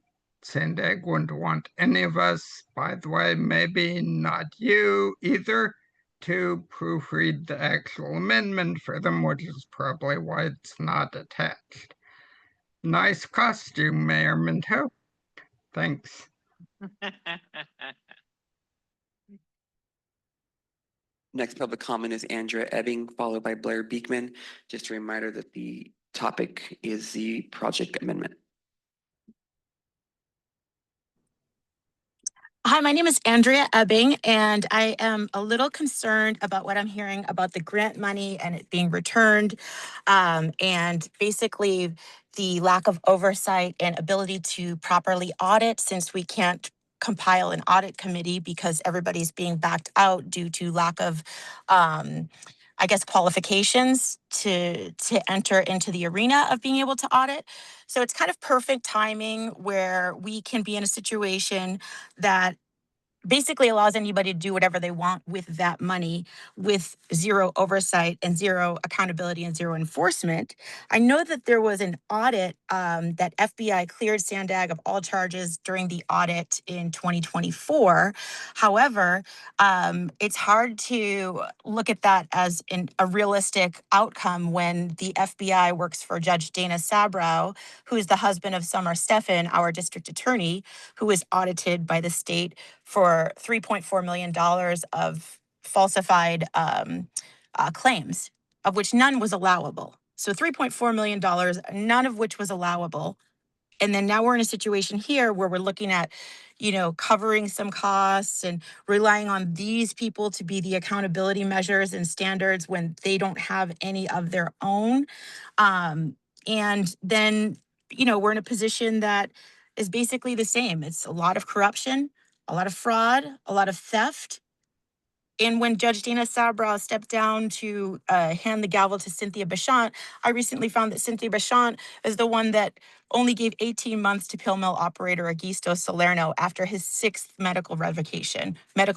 SANDAG wouldn't want any of us, by the way, maybe not you either, to proofread the actual amendment for them, which is probably why it's not attached. Nice costume, Mayor Minto. Thanks.
Next public comment is Andrea Ebbing, followed by Blair Beekman. Just a reminder that the topic is the project amendment.
Hi, my name is Andrea Ebbing, and I am a little concerned about what I'm hearing about the grant money and it being returned, and basically the lack of oversight and ability to properly audit since we can't compile an audit committee because everybody's being backed out due to lack of, I guess, qualifications to enter into the arena of being able to audit. So it's kind of perfect timing where we can be in a situation that basically allows anybody to do whatever they want with that money with zero oversight and zero accountability and zero enforcement. I know that there was an audit that FBI cleared SANDAG of all charges during the audit in 2024. However, it's hard to look at that as a realistic outcome when the FBI works for Judge Dana Sabrow, who is the husband of Summer Stephan, our district attorney, who was audited by the state for $3.4 million of falsified claims, of which none was allowable. So $3.4 million, none of which was allowable. And then now we're in a situation here where we're looking at, covering some costs and relying on these people to be the accountability measures and standards when they don't have any of their own. And then, we're in a position that is basically the same. It's a lot of corruption, a lot of fraud, a lot of theft. And when Judge Dana Sabra stepped down to hand the gavel to Cynthia Bechant, I recently found that Cynthia Bechant is the one that only gave 18 months to pill mill operator Augusto Salerno after his 6th medical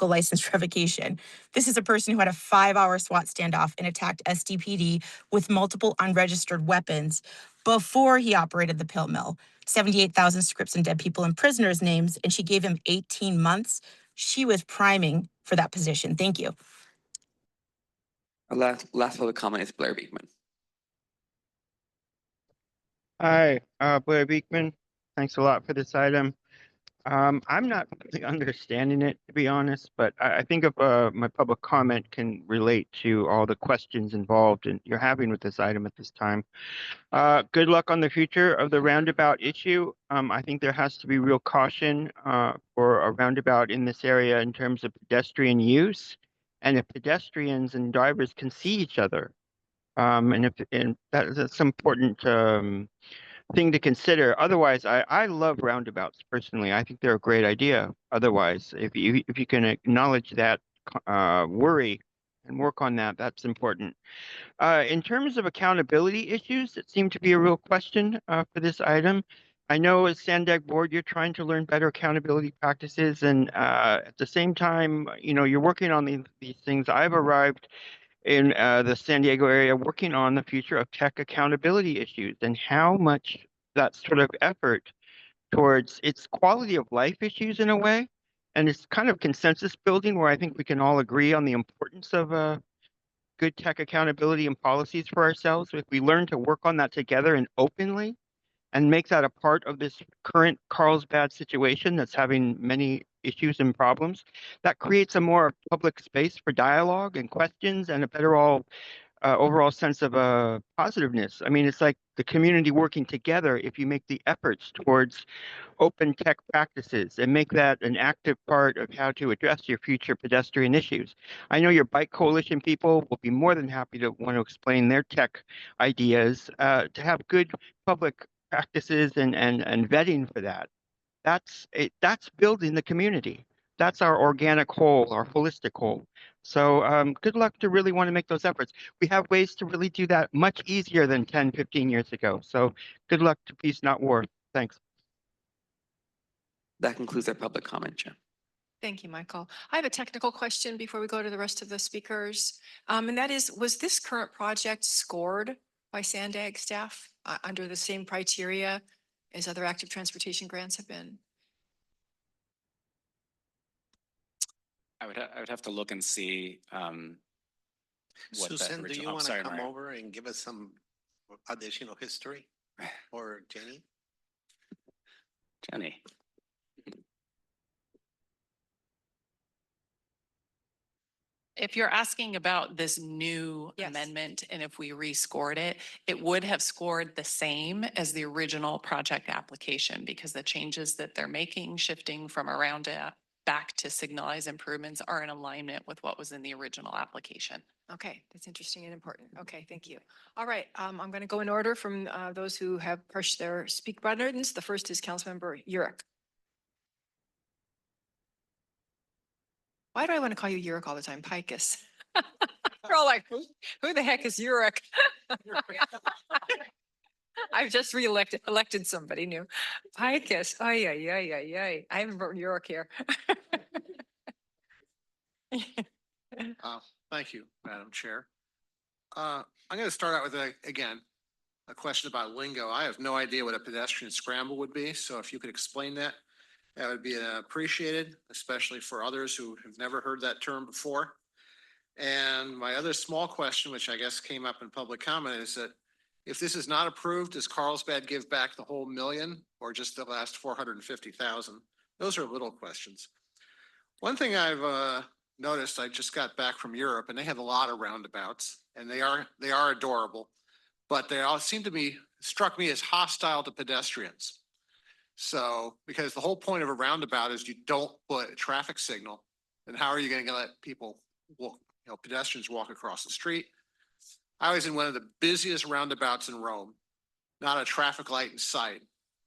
license revocation. This is a person who had a 5-hour SWAT standoff and attacked SDPD with multiple unregistered weapons before he operated the pill mill. 78,000 scripts and dead people and prisoners' names, and she gave him 18 months. She was priming for that position. Thank you.
Our last public comment is Blair Beekman.
Hi, Blair Beekman. Thanks a lot for this item. I'm not really understanding it, to be honest, but I think if my public comment can relate to all the questions involved and you're having with this item at this time. Good luck on the future of the roundabout issue. I think there has to be real caution for a roundabout in this area in terms of pedestrian use, and if pedestrians and drivers can see each other. And that's an important thing to consider. Otherwise, I love roundabouts personally. I think they're a great idea. Otherwise, if you can acknowledge that worry and work on that, that's important. In terms of accountability issues, that seem to be a real question for this item. I know as SANDAG board, you're trying to learn better accountability practices, and at the same time, you're working on these things. I've arrived in the San Diego area working on the future of tech accountability issues and how much that sort of effort towards its quality of life issues in a way. And it's kind of consensus building where I think we can all agree on the importance of good tech accountability and policies for ourselves. If we learn to work on that together and openly and make that a part of this current Carlsbad situation that's having many issues and problems, that creates a more public space for dialogue and questions and a better overall sense of positiveness. I mean, it's like the community working together if you make the efforts towards open tech practices and make that an active part of how to address your future pedestrian issues. I know your bike coalition people will be more than happy to want to explain their tech ideas to have good public practices and vetting for that. That's building the community. That's our organic whole, our holistic whole. So good luck to really want to make those efforts. We have ways to really do that much easier than 10, 15 years ago. So good luck to peace, not war. Thanks.
That concludes our public comment, Chair.
Thank you, Michael. I have a technical question before we go to the rest of the speakers. And that is, was this current project scored by SANDAG staff under the same criteria as other active transportation grants have been?
I would have to look and see what that
Susan, do
original.
you
Oh,
want to
sorry,
come
Mario.
over and give us some additional history? Or Jenny?
Jenny.
If you're asking about this new amendment and if we rescored it, it would have scored the same as the original project application because the changes that they're making, shifting from around back to signalized improvements are in alignment with what was in the original application.
Okay, that's interesting and important. Okay, thank you. All right, I'm going to go in order from those who have pushed their speak buttons. The first is Councilmember Yurek. Why do I want to call you Yurek all the time? Pikus. They're all like, who the heck is Yurek? I've just elected somebody new. Pikus. Oh, yeah. I haven't voted Yurek here.
Thank you, Madam Chair. I'm going to start out with, again, a question about lingo. I have no idea what a pedestrian scramble would be, so if you could explain that, that would be appreciated, especially for others who have never heard that term before. And my other small question, which I guess came up in public comment, is that if this is not approved, does Carlsbad give back the whole million or just the last 450,000? Those are little questions. One thing I've noticed, I just got back from Europe and they have a lot of roundabouts and they are adorable, but they all seem to be struck me as hostile to pedestrians. So, because the whole point of a roundabout is you don't put a traffic signal, then how are you going to let people walk, pedestrians walk across the street? I was in one of the busiest roundabouts in Rome, not a traffic light in sight.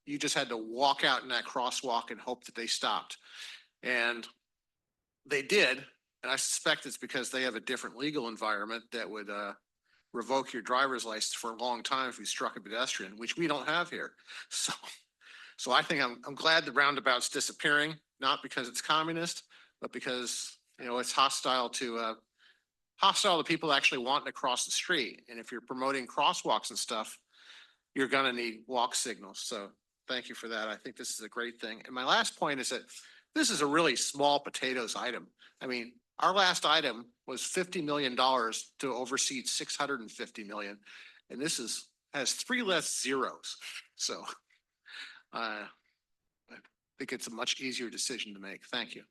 You just had to walk out in that crosswalk and hope that they stopped. And they did. And I suspect it's because they have a different legal environment that would revoke your driver's license for a long time if you struck a pedestrian, which we don't have here. So I think I'm glad the roundabout's disappearing, not because it's communist, but because, it's hostile to people actually wanting to cross the street. And if you're promoting crosswalks and stuff, you're going to need walk signals. So thank you for that. I think this is a great thing. And my last point is that this is a really small potatoes item. I mean, our last item was $50 million to oversee 650 million. And this has 3 less zeros. So I think it's a much easier decision to make. Thank you.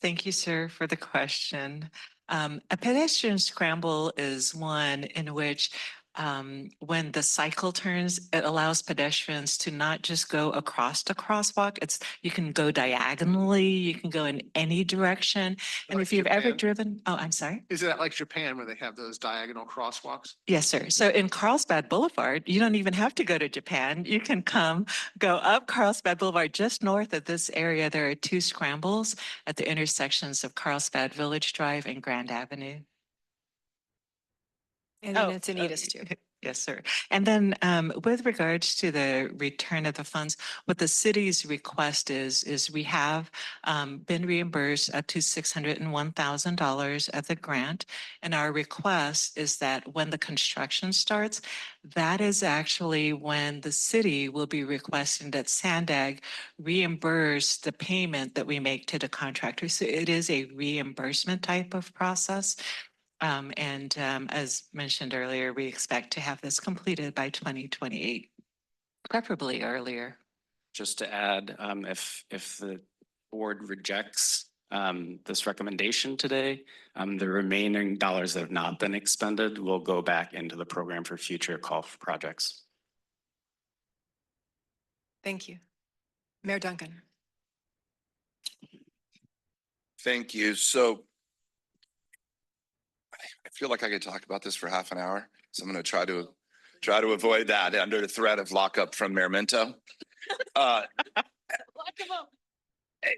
Thank you, sir, for the question. A pedestrian scramble is one in which when the cycle turns, it allows pedestrians to not just go across the crosswalk. You can go diagonally, you can go in any direction. And
Like
if you've ever
Japan?
driven, oh, I'm sorry.
Is that like Japan where they have those diagonal crosswalks?
Yes, sir. So in Carlsbad Boulevard, you don't even have to go to Japan. You can go up Carlsbad Boulevard just north of this area. There are 2 scrambles at the intersections of Carlsbad Village Drive and Grand Avenue.
And then it's Anita's too.
Yes, sir. And then with regards to the return of the funds, what the city's request is we have been reimbursed up to $601,000 at the grant. And our request is that when the construction starts, that is actually when the city will be requesting that SANDAG reimburse the payment that we make to the contractor. So it is a reimbursement type of process. As mentioned earlier, we expect to have this completed by 2028, preferably earlier.
Just to add, if the board rejects this recommendation today, the remaining dollars that have not been expended will go back into the program for future call for projects.
Thank you. Mayor Duncan.
Thank you. So I feel like I could talk about this for half an hour, so I'm going to try to avoid that under the threat of lockup from Mayor Minto.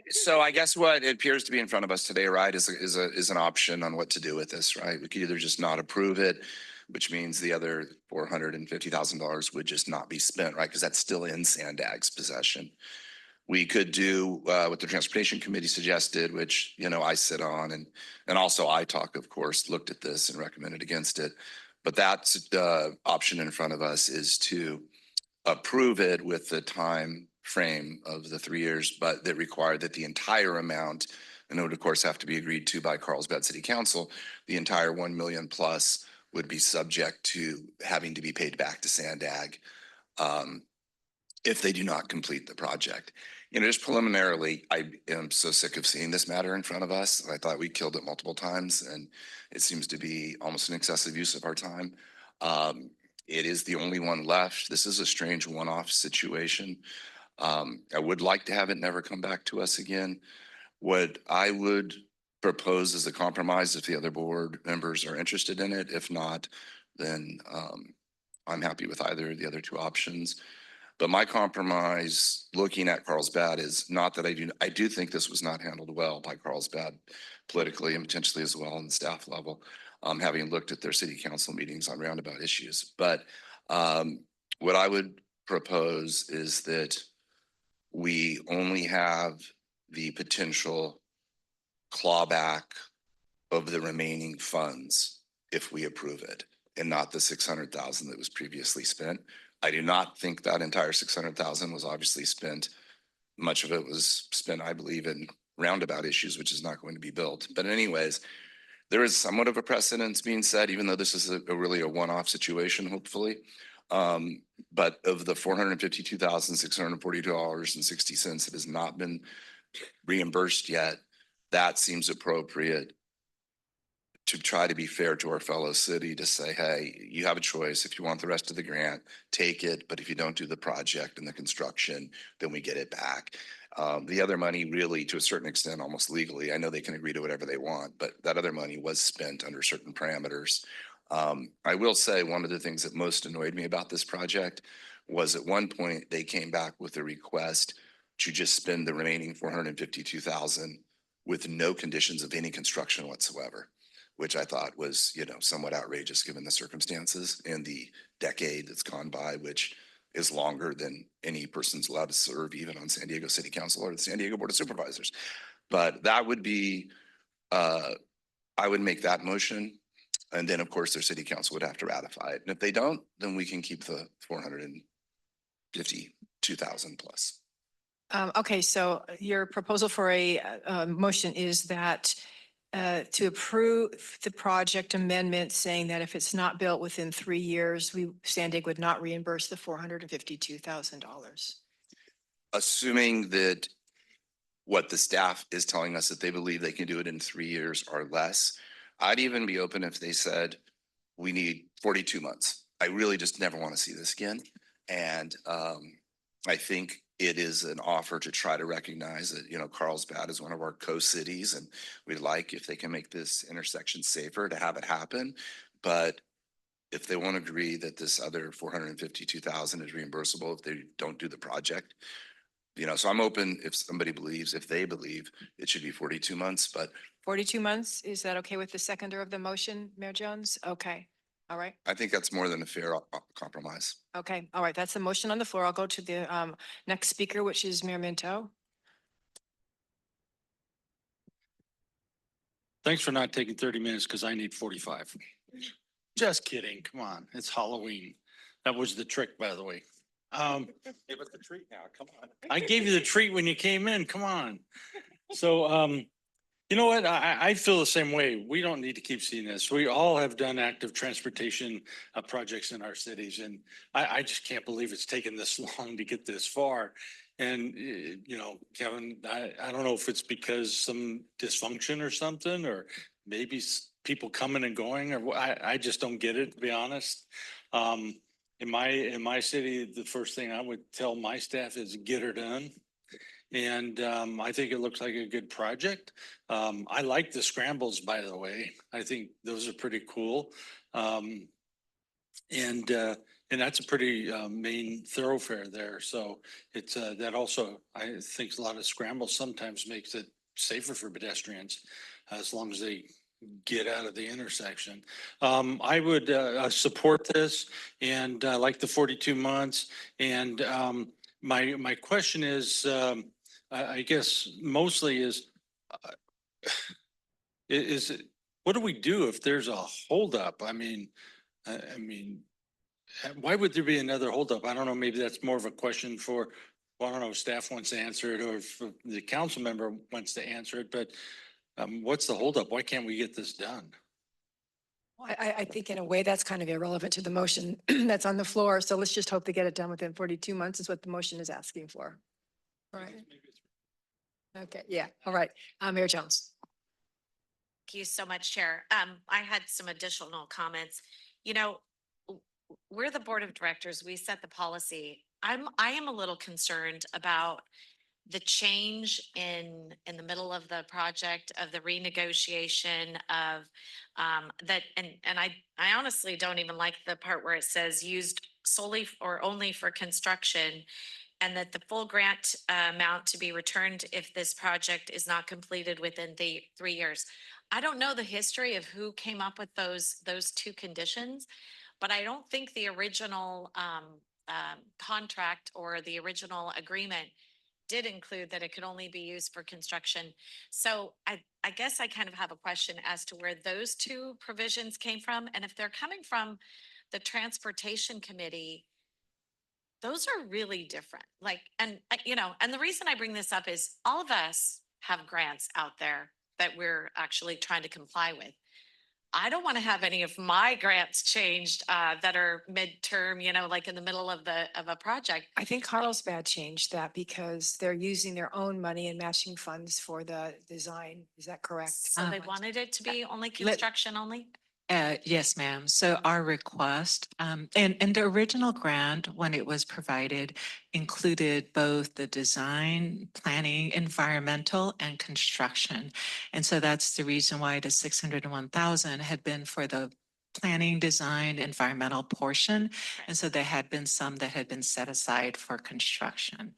So I guess what it appears to be in front of us today, right, is an option on what to do with this, right? We could either just not approve it, which means the other $450,000 would just not be spent, right? Because that's still in SANDAG's possession. We could do what the Transportation Committee suggested, which, I sit on, and also ITALK, of course, looked at this and recommended against it. But that's the option in front of us, is to approve it with the time frame of the 3 years, but that required that the entire amount, and it would of course have to be agreed to by Carlsbad City Council, the entire 1 million plus would be subject to having to be paid back to SANDAG if they do not complete the project. Just preliminarily, I am so sick of seeing this matter in front of us. I thought we killed it multiple times, and it seems to be almost an excessive use of our time. It is the only one left. This is a strange one-off situation. I would like to have it never come back to us again. What I would propose is a compromise if the other board members are interested in it. If not, then I'm happy with either of the other 2 options. But my compromise, looking at Carlsbad, is not that I do think this was not handled well by Carlsbad politically and potentially as well on the staff level, having looked at their city council meetings on roundabout issues. But what I would propose is that we only have the potential clawback of the remaining funds if we approve it, and not the 600,000 that was previously spent. I do not think that entire 600,000 was obviously spent. Much of it was spent, I believe, in roundabout issues, which is not going to be built. But anyways, there is somewhat of a precedence being set, even though this is really a one-off situation, hopefully. But of the $452,642.60 that has not been reimbursed yet, that seems appropriate to try to be fair to our fellow city to say, hey, you have a choice. If you want the rest of the grant, take it. But if you don't do the project and the construction, then we get it back. The other money really, to a certain extent, almost legally, I know they can agree to whatever they want, but that other money was spent under certain parameters. I will say one of the things that most annoyed me about this project was at one point they came back with a request to just spend the remaining 452,000 with no conditions of any construction whatsoever, which I thought was, somewhat outrageous given the circumstances and the decade that's gone by, which is longer than any person's allowed to serve even on San Diego City Council or the San Diego Board of Supervisors. But that would be, I would make that motion. And then, of course, their city council would have to ratify it. And if they don't, then we can keep the 452,000 plus.
Okay, so your proposal for a motion is that to approve the project amendment saying that if it's not built within 3 years, Sandig would not reimburse the $452,000.
Assuming that what the staff is telling us that they believe they can do it in 3 years or less, I'd even be open if they said, we need 42 months. I really just never want to see this again. And I think it is an offer to try to recognize that, Carlsbad is one of our coast cities, and we'd like, if they can make this intersection safer, to have it happen. But if they won't agree that this other 452,000 is reimbursable if they don't do the project, so I'm open if they believe it should be 42 months, but
42 months, is that okay with the seconder of the motion, Mayor Jones? Okay, all right.
I think that's more than a fair compromise.
Okay, all right, that's the motion on the floor. I'll go to the next speaker, which is Mayor Minto.
Thanks for not taking 30 minutes because I need 45. Just kidding. Come on. It's Halloween. That was the trick, by the way.
Give us the treat now. Come on.
I gave you the treat when you came in. Come on. So, you know what? I feel the same way. We don't need to keep seeing this. We all have done active transportation projects in our cities, and I just can't believe it's taken this long to get this far. And, Kevin, I don't know if it's because some dysfunction or something, or maybe people coming and going, or I just don't get it, to be honest. In my city, the first thing I would tell my staff is get her done. And I think it looks like a good project. I like the scrambles, by the way. I think those are pretty cool. And that's a pretty main thoroughfare there. So it's that also, I think a lot of scrambles sometimes makes it safer for pedestrians as long as they get out of the intersection. I would support this and like the 42 months. And my question is, I guess mostly is it, what do we do if there's a holdup? I mean, why would there be another holdup? I don't know, maybe that's more of a question for, well, I don't know if staff wants to answer it or if the council member wants to answer it, but what's the holdup? Why can't we get this done?
I think in a way that's kind of irrelevant to the motion that's on the floor. So let's just hope to get it done within 42 months is what the motion is asking for. Right. Okay, yeah, all right. Mayor Jones.
Thank you so much, Chair. I had some additional comments. We're the board of directors. We set the policy. I am a little concerned about the change in the middle of the project, of the renegotiation of that. And I honestly don't even like the part where it says used solely or only for construction, and that the full grant amount to be returned if this project is not completed within the 3 years. I don't know the history of who came up with those two conditions, but I don't think the original contract or the original agreement did include that it could only be used for construction. So I guess I kind of have a question as to where those two provisions came from. And if they're coming from the Transportation Committee, those are really different. And the reason I bring this up is all of us have grants out there that we're actually trying to comply with. I don't want to have any of my grants changed that are midterm, like in the middle of a project.
I think Carlsbad changed that because they're using their own money and matching funds for the design. Is that correct?
So they wanted it to be only construction only?
Yes, ma'am. So our request, and the original grant, when it was provided, included both the design, planning, environmental, and construction. And so that's the reason why the 601,000 had been for the planning, design, environmental portion. And so there had been some that had been set aside for construction.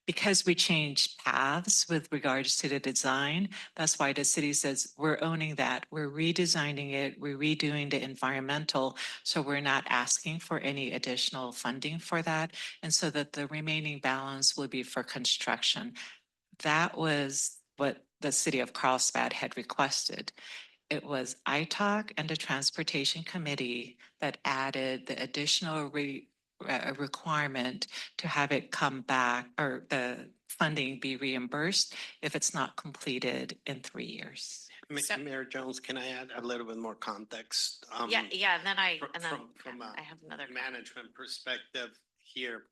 Because we changed paths with regards to the design, that's why the city says we're owning that. We're redesigning it. We're redoing the environmental. So we're not asking for any additional funding for that. And so that the remaining balance will be for construction. That was what the city of Carlsbad had requested. It was ITALC and the Transportation Committee that added the additional a requirement to have it come back or the funding be reimbursed if it's not completed in 3 years.
Mayor Jones, can I add a little bit more context?
Yeah, and then I
From
I have another
management perspective here.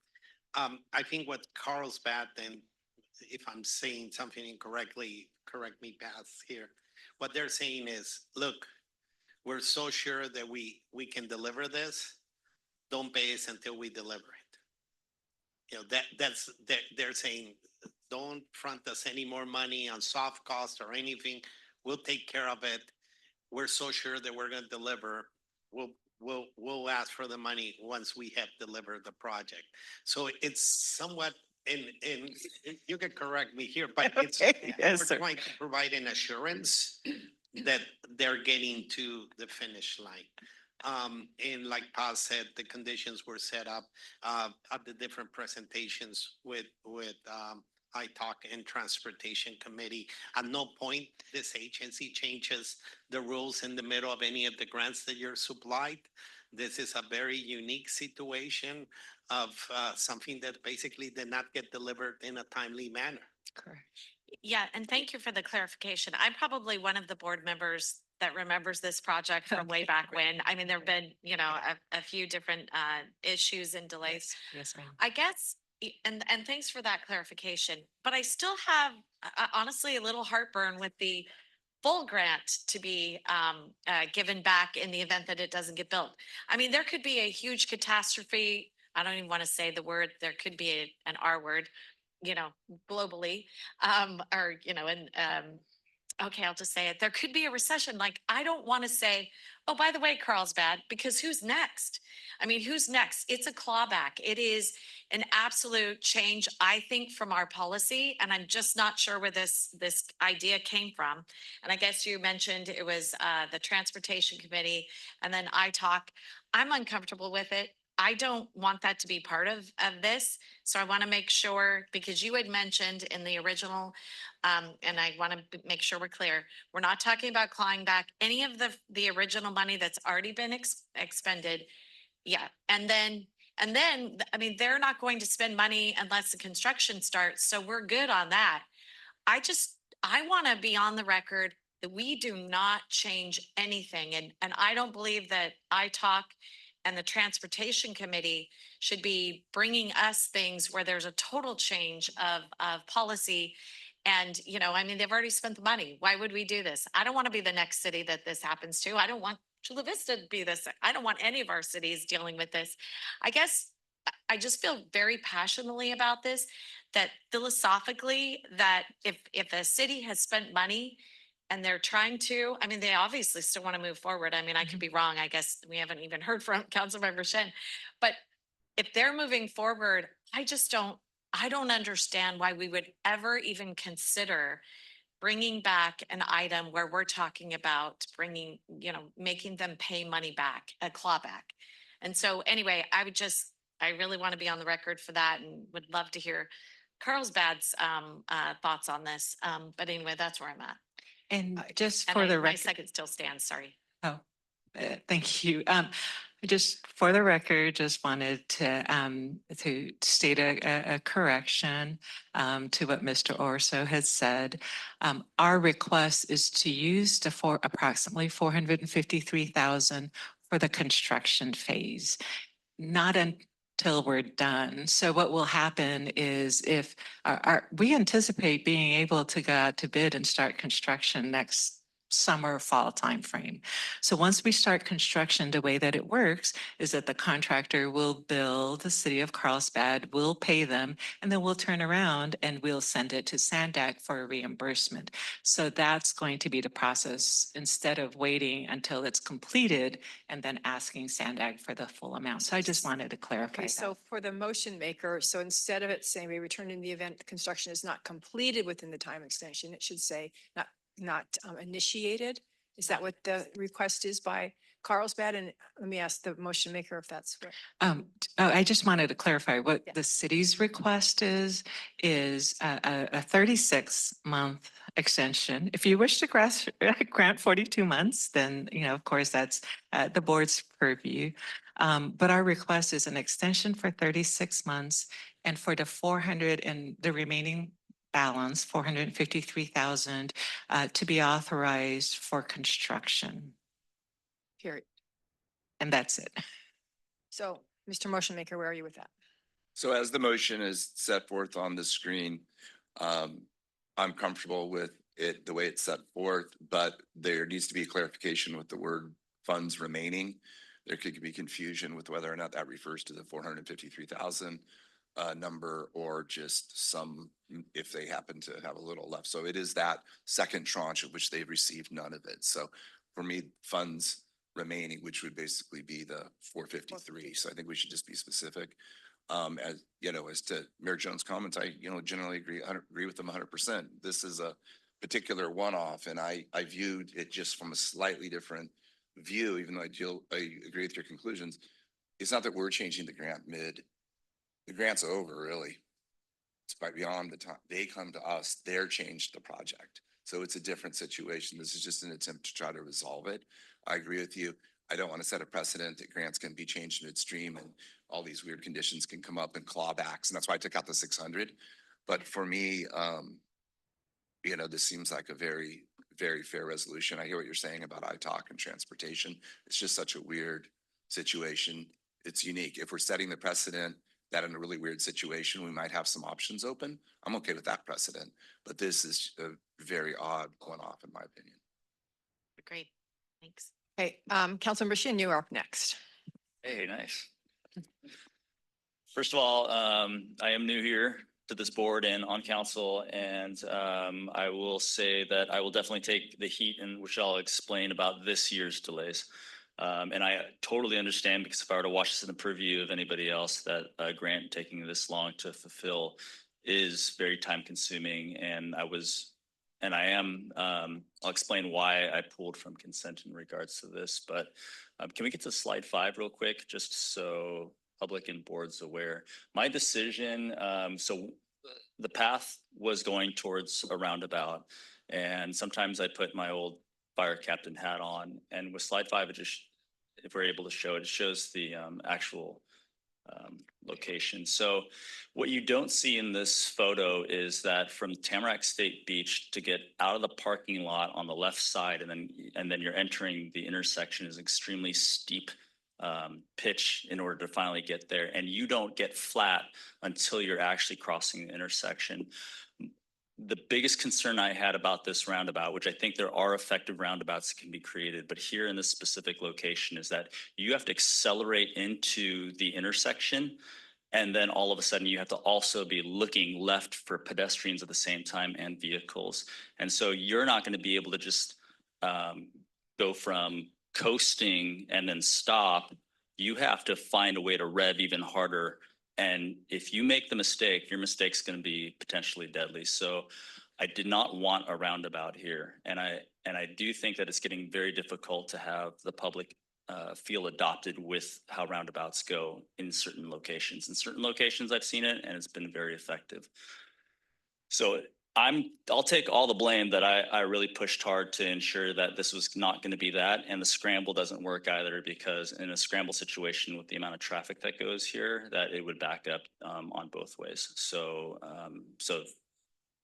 I think what Carlsbad, and if I'm saying something incorrectly, correct me, Beth, here. What they're saying is, look, we're so sure that we can deliver this. Don't pay us until we deliver it. They're saying, don't front us any more money on soft costs or anything. We'll take care of it. We're so sure that we're going to deliver. We'll ask for the money once we have delivered the project. So it's somewhat, and you can correct me here, but it's we're trying to provide an assurance that they're getting to the finish line. And like Paz said, the conditions were set up at the different presentations with ITALC and Transportation Committee. At no point this agency changes the rules in the middle of any of the grants that you're supplied. This is a very unique situation of something that basically did not get delivered in a timely manner.
Correct.
Yeah, and thank you for the clarification. I'm probably one of the board members that remembers this project from way back when. I mean, there've been, a few different issues and delays.
Yes, ma'am.
I guess, and thanks for that clarification, but I still have honestly a little heartburn with the full grant to be given back in the event that it doesn't get built. I mean, there could be a huge catastrophe. I don't even want to say the word. There could be an R word, globally, or, okay, I'll just say it. There could be a recession. Like, I don't want to say, oh, by the way, Carlsbad, because who's next? I mean, who's next? It's a clawback. It is an absolute change, I think, from our policy. And I'm just not sure where this idea came from. And I guess you mentioned it was the Transportation Committee and then ITALC. I'm uncomfortable with it. I don't want that to be part of this. So I want to make sure, because you had mentioned in the original, and I want to make sure we're clear, we're not talking about clawing back any of the original money that's already been expended. Yeah. And then, I mean, they're not going to spend money unless the construction starts. So we're good on that. I want to be on the record that we do not change anything. And I don't believe that ITALC and the Transportation Committee should be bringing us things where there's a total change of policy. And, I mean, they've already spent the money. Why would we do this? I don't want to be the next city that this happens to. I don't want Chula Vista to be this. I don't want any of our cities dealing with this. I guess I just feel very passionately about this, that philosophically, that if a city has spent money and they're trying to, I mean, they obviously still want to move forward. I mean, I could be wrong. I guess we haven't even heard from Councilmember Shen, but if they're moving forward, I don't understand why we would ever even consider bringing back an item where we're talking about making them pay money back, a clawback. And so anyway, I really want to be on the record for that and would love to hear Carlsbad's thoughts on this. But anyway, that's where I'm at.
And just
And
for the
my
record,
second still stands, sorry.
oh, thank you. Just for the record, just wanted to state a correction to what Mr. Orso has said. Our request is to use approximately 453,000 for the construction phase, not until we're done. So what will happen is if we anticipate being able to go out to bid and start construction next summer, fall timeframe. So once we start construction, the way that it works is that the contractor will bill the city of Carlsbad, will pay them, and then we'll turn around and we'll send it to SANDAG for a reimbursement. So that's going to be the process instead of waiting until it's completed and then asking SANDAG for the full amount. So I just wanted to clarify
Okay,
that.
so for the motion maker, so instead of it saying we return in the event construction is not completed within the time extension, it should say not initiated. Is that what the request is by Carlsbad? And let me ask the motion maker if that's what.
I just wanted to clarify what the city's request is a 36-month extension. If you wish to grant 42 months, then, of course, that's the board's purview. But our request is an extension for 36 months and for the 400 and the remaining balance, 453,000, to be authorized for construction.
Period.
And that's it.
So, Mr. Motion Maker, where are you with that?
So as the motion is set forth on the screen, I'm comfortable with it the way it's set forth, but there needs to be clarification with the word funds remaining. There could be confusion with whether or not that refers to the 453,000 number or just some, if they happen to have a little left. So it is that second tranche of which they've received none of it. So for me, funds remaining, which would basically be the 453. So I think we should just be specific. As you know, as to Mayor Jones' comments, I generally agree with them 100%. This is a particular one-off, and I viewed it just from a slightly different view, even though I agree with your conclusions. It's not that we're changing the grant mid. The grant's over, really. It's by beyond the time they come to us, they're changed the project. So it's a different situation. This is just an attempt to try to resolve it. I agree with you. I don't want to set a precedent that grants can be changed midstream and all these weird conditions can come up and clawbacks. And that's why I took out the 600. But for me, this seems like a very, very fair resolution. I hear what you're saying about ITALK and transportation. It's just such a weird situation. It's unique. If we're setting the precedent that in a really weird situation, we might have some options open, I'm okay with that precedent. But this is a very odd one-off, in my opinion.
Great, thanks.
Okay, Councilmember Shin, you are up next.
Hey, nice. First of all, I am new here to this board and on council, and I will say that I will definitely take the heat, and which I'll explain about this year's delays. And I totally understand, because if I were to watch this in the purview of anybody else, that a grant taking this long to fulfill is very time consuming. And I am, I'll explain why I pulled from consent in regards to this, but can we get to slide 5 real quick, just so public and board's aware? My decision, so the path was going towards a roundabout, and sometimes I put my old fire captain hat on, and with slide 5, it just, if we're able to show it, it shows the actual location. So what you don't see in this photo is that from Tamarack State Beach to get out of the parking lot on the left side, and then you're entering the intersection, is extremely steep pitch in order to finally get there. And you don't get flat until you're actually crossing the intersection. The biggest concern I had about this roundabout, which I think there are effective roundabouts that can be created, but here in this specific location, is that you have to accelerate into the intersection, and then all of a sudden you have to also be looking left for pedestrians at the same time and vehicles. And so you're not going to be able to just go from coasting and then stop. You have to find a way to rev even harder. And if you make the mistake, your mistake's going to be potentially deadly. So I did not want a roundabout here. And I do think that it's getting very difficult to have the public feel adopted with how roundabouts go in certain locations. In certain locations, I've seen it, and it's been very effective. So I'll take all the blame that I really pushed hard to ensure that this was not going to be that. And the scramble doesn't work either, because in a scramble situation with the amount of traffic that goes here, that it would back up on both ways. So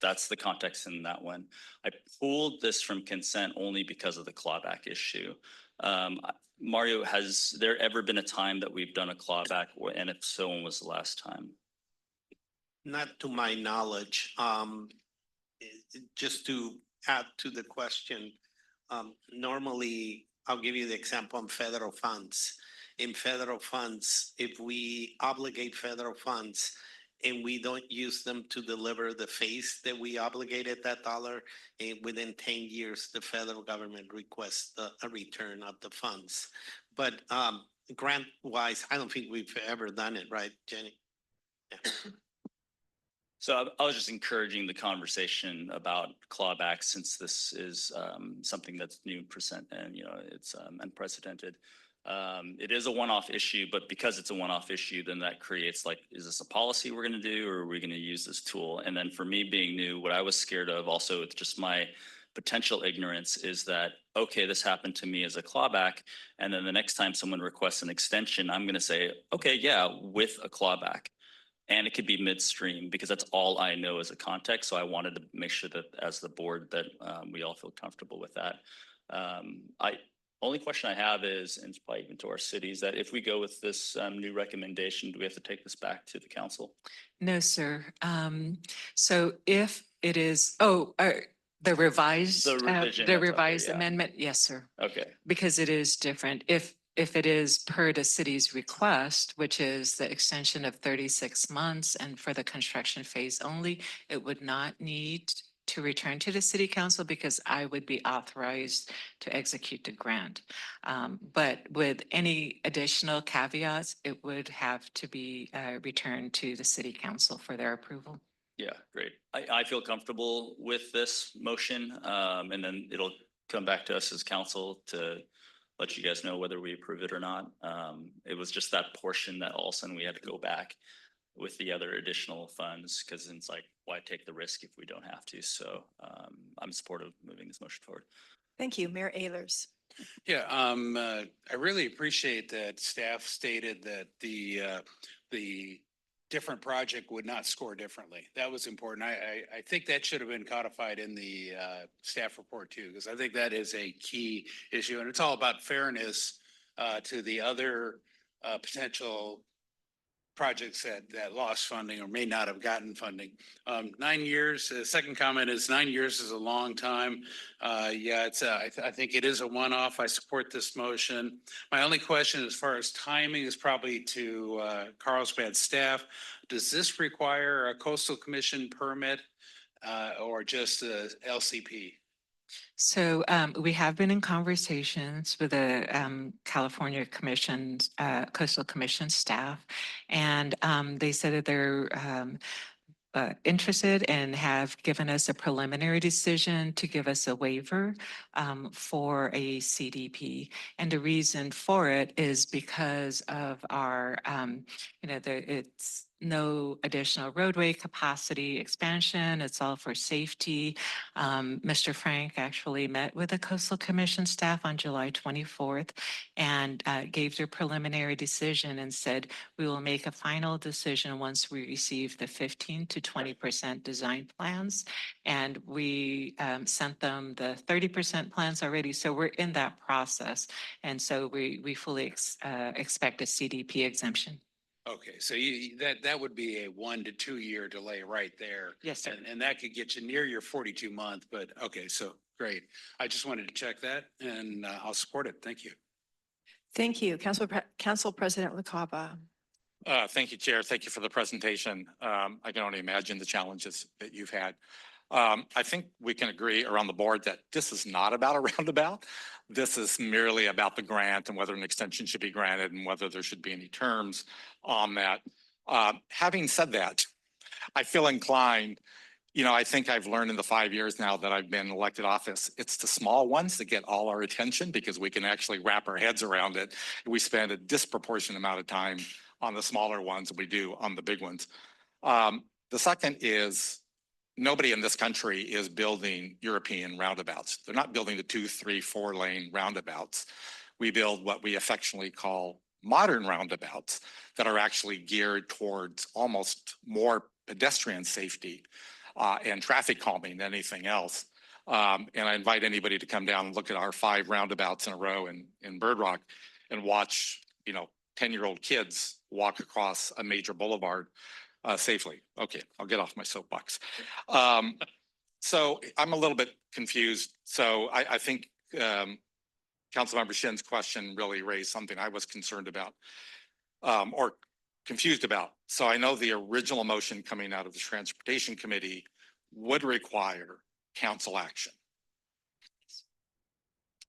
that's the context in that one. I pulled this from consent only because of the clawback issue. Mario, has there ever been a time that we've done a clawback, and if so, when was the last time?
Not to my knowledge. Just to add to the question, normally, I'll give you the example on federal funds. In federal funds, if we obligate federal funds and we don't use them to deliver the phase that we obligated that dollar, within 10 years, the federal government requests a return of the funds. But grant-wise, I don't think we've ever done it, right, Jenny? Yeah.
So I was just encouraging the conversation about clawback, since this is something that's new and it's unprecedented. It is a one-off issue, but because it's a one-off issue, then that creates like, is this a policy we're going to do, or are we going to use this tool? And then for me being new, what I was scared of also with just my potential ignorance is that, okay, this happened to me as a clawback. And then the next time someone requests an extension, I'm going to say, okay, yeah, with a clawback. And it could be midstream, because that's all I know as a context. So I wanted to make sure that as the board that we all feel comfortable with that. Only question I have is, and it's probably even to our cities, that if we go with this new recommendation, do we have to take this back to the council?
No, sir. So if it is, the revised,
The revision,
the
that's okay,
revised
yeah.
amendment, yes, sir.
Okay.
Because it is different. If it is per the city's request, which is the extension of 36 months and for the construction phase only, it would not need to return to the city council, because I would be authorized to execute the grant. But with any additional caveats, it would have to be returned to the city council for their approval.
Yeah, great. I feel comfortable with this motion, and then it'll come back to us as council to let you guys know whether we approve it or not. It was just that portion that all of a sudden we had to go back with the other additional funds, because it's like, why take the risk if we don't have to? So I'm supportive of moving this motion forward.
Thank you, Mayor Ehlers.
Yeah, I really appreciate that staff stated that the different project would not score differently. That was important. I think that should have been codified in the staff report too, because I think that is a key issue, and it's all about fairness to the other potential projects that lost funding or may not have gotten funding. 9 years, the second comment is 9 years is a long time. Yeah, I think it is a one-off. I support this motion. My only question as far as timing is probably to Carlsbad staff. Does this require a coastal commission permit or just a LCP?
So we have been in conversations with the California Commission, Coastal Commission staff, and they said that they're interested and have given us a preliminary decision to give us a waiver for a CDP. And the reason for it is because of our, it's no additional roadway capacity expansion. It's all for safety. Mr. Frank actually met with the Coastal Commission staff on July 24th and gave their preliminary decision and said, we will make a final decision once we receive the 15 to 20% design plans. And we sent them the 30% plans already. So we're in that process. And so we fully expect a CDP exemption.
Okay, so that would be a 1 to 2 year delay right there.
Yes, sir.
And that could get you near your 42-month, but okay, so great. I just wanted to check that, and I'll support it. Thank you.
Thank you, Council President Luqadda.
Thank you, Chair. Thank you for the presentation. I can only imagine the challenges that you've had. I think we can agree around the board that this is not about a roundabout. This is merely about the grant and whether an extension should be granted and whether there should be any terms on that. Having said that, I feel inclined, I think I've learned in the 5 years now that I've been elected office, it's the small ones that get all our attention because we can actually wrap our heads around it. We spend a disproportionate amount of time on the smaller ones than we do on the big ones. The second is, nobody in this country is building European roundabouts. They're not building the 2, 3, 4 lane roundabouts. We build what we affectionately call modern roundabouts that are actually geared towards almost more pedestrian safety and traffic calming than anything else. And I invite anybody to come down and look at our 5 roundabouts in a row in Bird Rock and watch, 10-year-old kids walk across a major boulevard safely. Okay, I'll get off my soapbox. So I'm a little bit confused. So I think Councilmember Shin's question really raised something I was concerned about or confused about. So I know the original motion coming out of the Transportation Committee would require council action.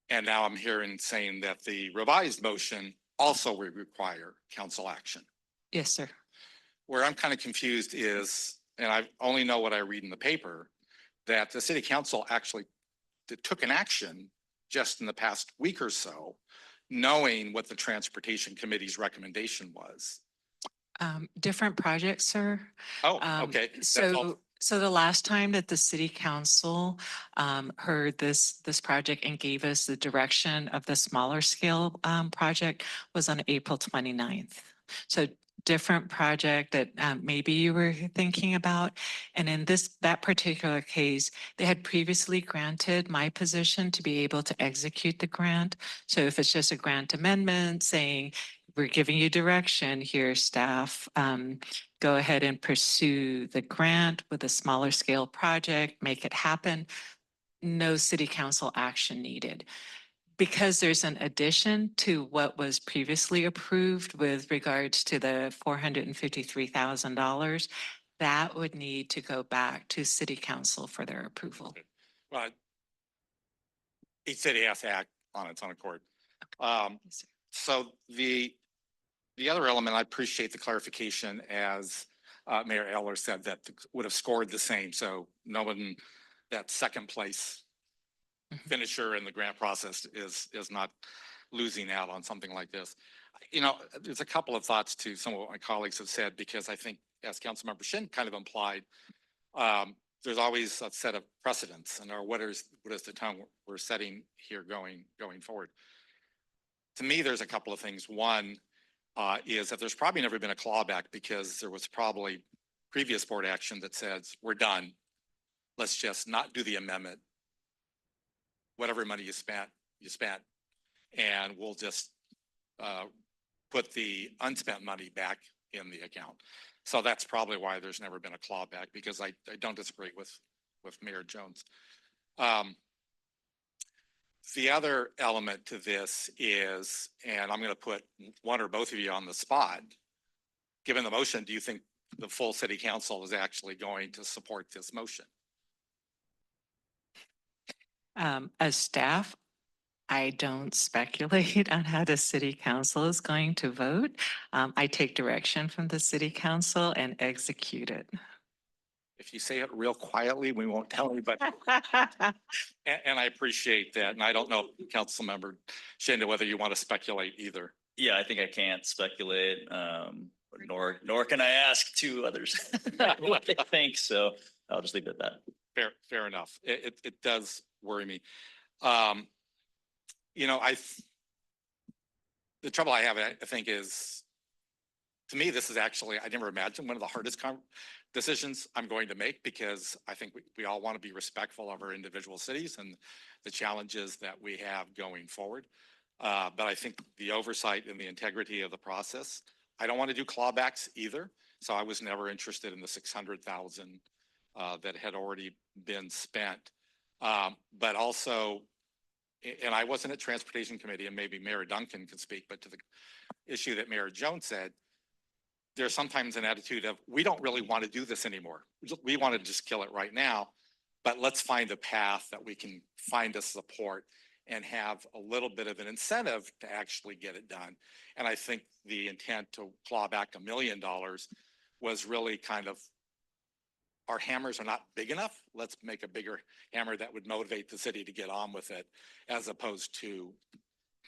And now I'm hearing saying that the revised motion also would require council action.
Yes, sir.
Where I'm kind of confused is, and I only know what I read in the paper, that the city council actually took an action just in the past week or so, knowing what the Transportation Committee's recommendation was.
Different projects, sir.
Oh, okay. That's all.
So the last time that the city council heard this project and gave us the direction of the smaller scale project was on April 29th. So different project that maybe you were thinking about. And in that particular case, they had previously granted my position to be able to execute the grant. So if it's just a grant amendment saying, we're giving you direction here, staff, go ahead and pursue the grant with a smaller scale project, make it happen. No city council action needed. Because there's an addition to what was previously approved with regards to the $453,000, that would need to go back to city council for their approval.
Well, each city has to act on its own accord. So the other element, I appreciate the clarification as Mayor Eller said that would have scored the same. So no one, that second place finisher in the grant process is not losing out on something like this. There's a couple of thoughts to some of what my colleagues have said, because I think as Councilmember Shin kind of implied, there's always a set of precedents and what is the tone we're setting here going forward. To me, there's a couple of things. One is that there's probably never been a clawback because there was probably previous board action that says, we're done. Let's just not do the amendment. Whatever money you spent, and we'll just put the unspent money back in the account. So that's probably why there's never been a clawback, because I don't disagree with Mayor Jones. The other element to this is, and I'm going to put one or both of you on the spot, given the motion, do you think the full city council is actually going to support this motion?
As staff, I don't speculate on how the city council is going to vote. I take direction from the city council and execute it.
If you say it real quietly, we won't tell anybody. And I appreciate that. And I don't know, Councilmember Shanda, whether you want to speculate either.
Yeah, I think I can't speculate, nor can I ask two others what they think. So I'll just leave it at that.
Fair enough. It does worry me. The trouble I have, I think, is, to me, this is actually, I never imagined one of the hardest decisions I'm going to make, because I think we all want to be respectful of our individual cities and the challenges that we have going forward. But I think the oversight and the integrity of the process, I don't want to do clawbacks either. So I was never interested in the $600,000 that had already been spent. But also, and I wasn't at Transportation Committee, and maybe Mayor Duncan could speak, but to the issue that Mayor Jones said, there's sometimes an attitude of, we don't really want to do this anymore. We want to just kill it right now, but let's find a path that we can find a support and have a little bit of an incentive to actually get it done. And I think the intent to claw back $1 million was really kind of, our hammers are not big enough. Let's make a bigger hammer that would motivate the city to get on with it, as opposed to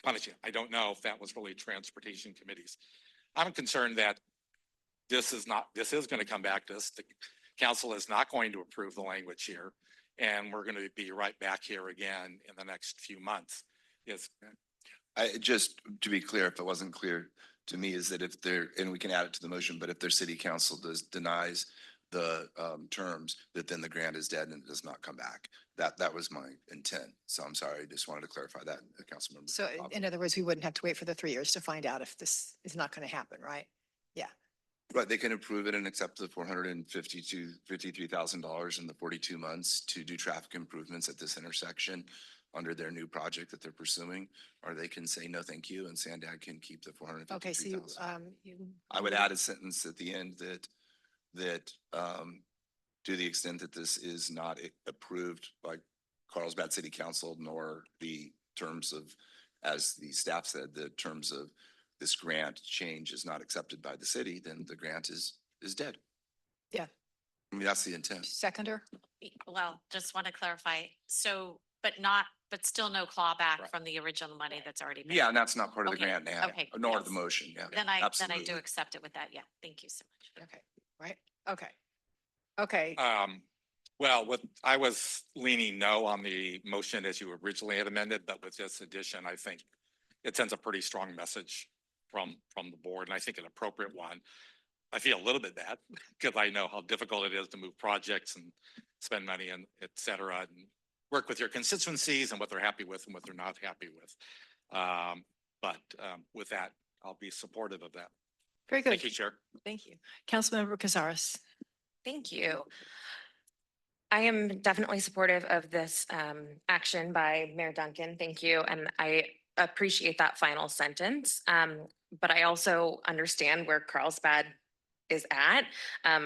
punishing. I don't know if that was really Transportation Committees. I'm concerned that this is going to come back to us. The council is not going to approve the language here. And we're going to be right back here again in the next few months. Yes.
Just to be clear, if it wasn't clear to me, is that if they're, and we can add it to the motion, but if their city council denies the terms, that then the grant is dead and it does not come back. That was my intent. So I'm sorry, I just wanted to clarify that, Councilmember.
So in other words, we wouldn't have to wait for the 3 years to find out if this is not going to happen, right? Yeah.
Right, they can approve it and accept the $453,000 in the 42 months to do traffic improvements at this intersection under their new project that they're pursuing, or they can say no, thank you, and SANDAG can keep the $453,000.
Okay, so
I would add a sentence at the end that to the extent that this is not approved by Carlsbad City Council, nor the terms of, as the staff said, the terms of this grant change is not accepted by the city, then the grant is dead.
Yeah.
I mean, that's the intent.
Seconder?
Well, just want to clarify. So, but still no clawback from the original money that's already been.
Yeah, and that's not part of the
Okay,
grant now,
okay,
nor
yes.
the motion, yeah.
Then I
absolutely.
do accept it with that. Yeah. Thank you so much.
Okay, right? Okay. Okay.
Well, I was leaning no on the motion as you originally had amended, but with this addition, I think it sends a pretty strong message from the board, and I think an appropriate one. I feel a little bit bad because I know how difficult it is to move projects and spend money and et cetera, and work with your constituencies and what they're happy with and what they're not happy with. But with that, I'll be supportive of that.
Very good.
Thank you, Chair.
Thank you. Councilmember Cazares.
Thank you. I am definitely supportive of this action by Mayor Duncan. Thank you. And I appreciate that final sentence. But I also understand where Carlsbad is at,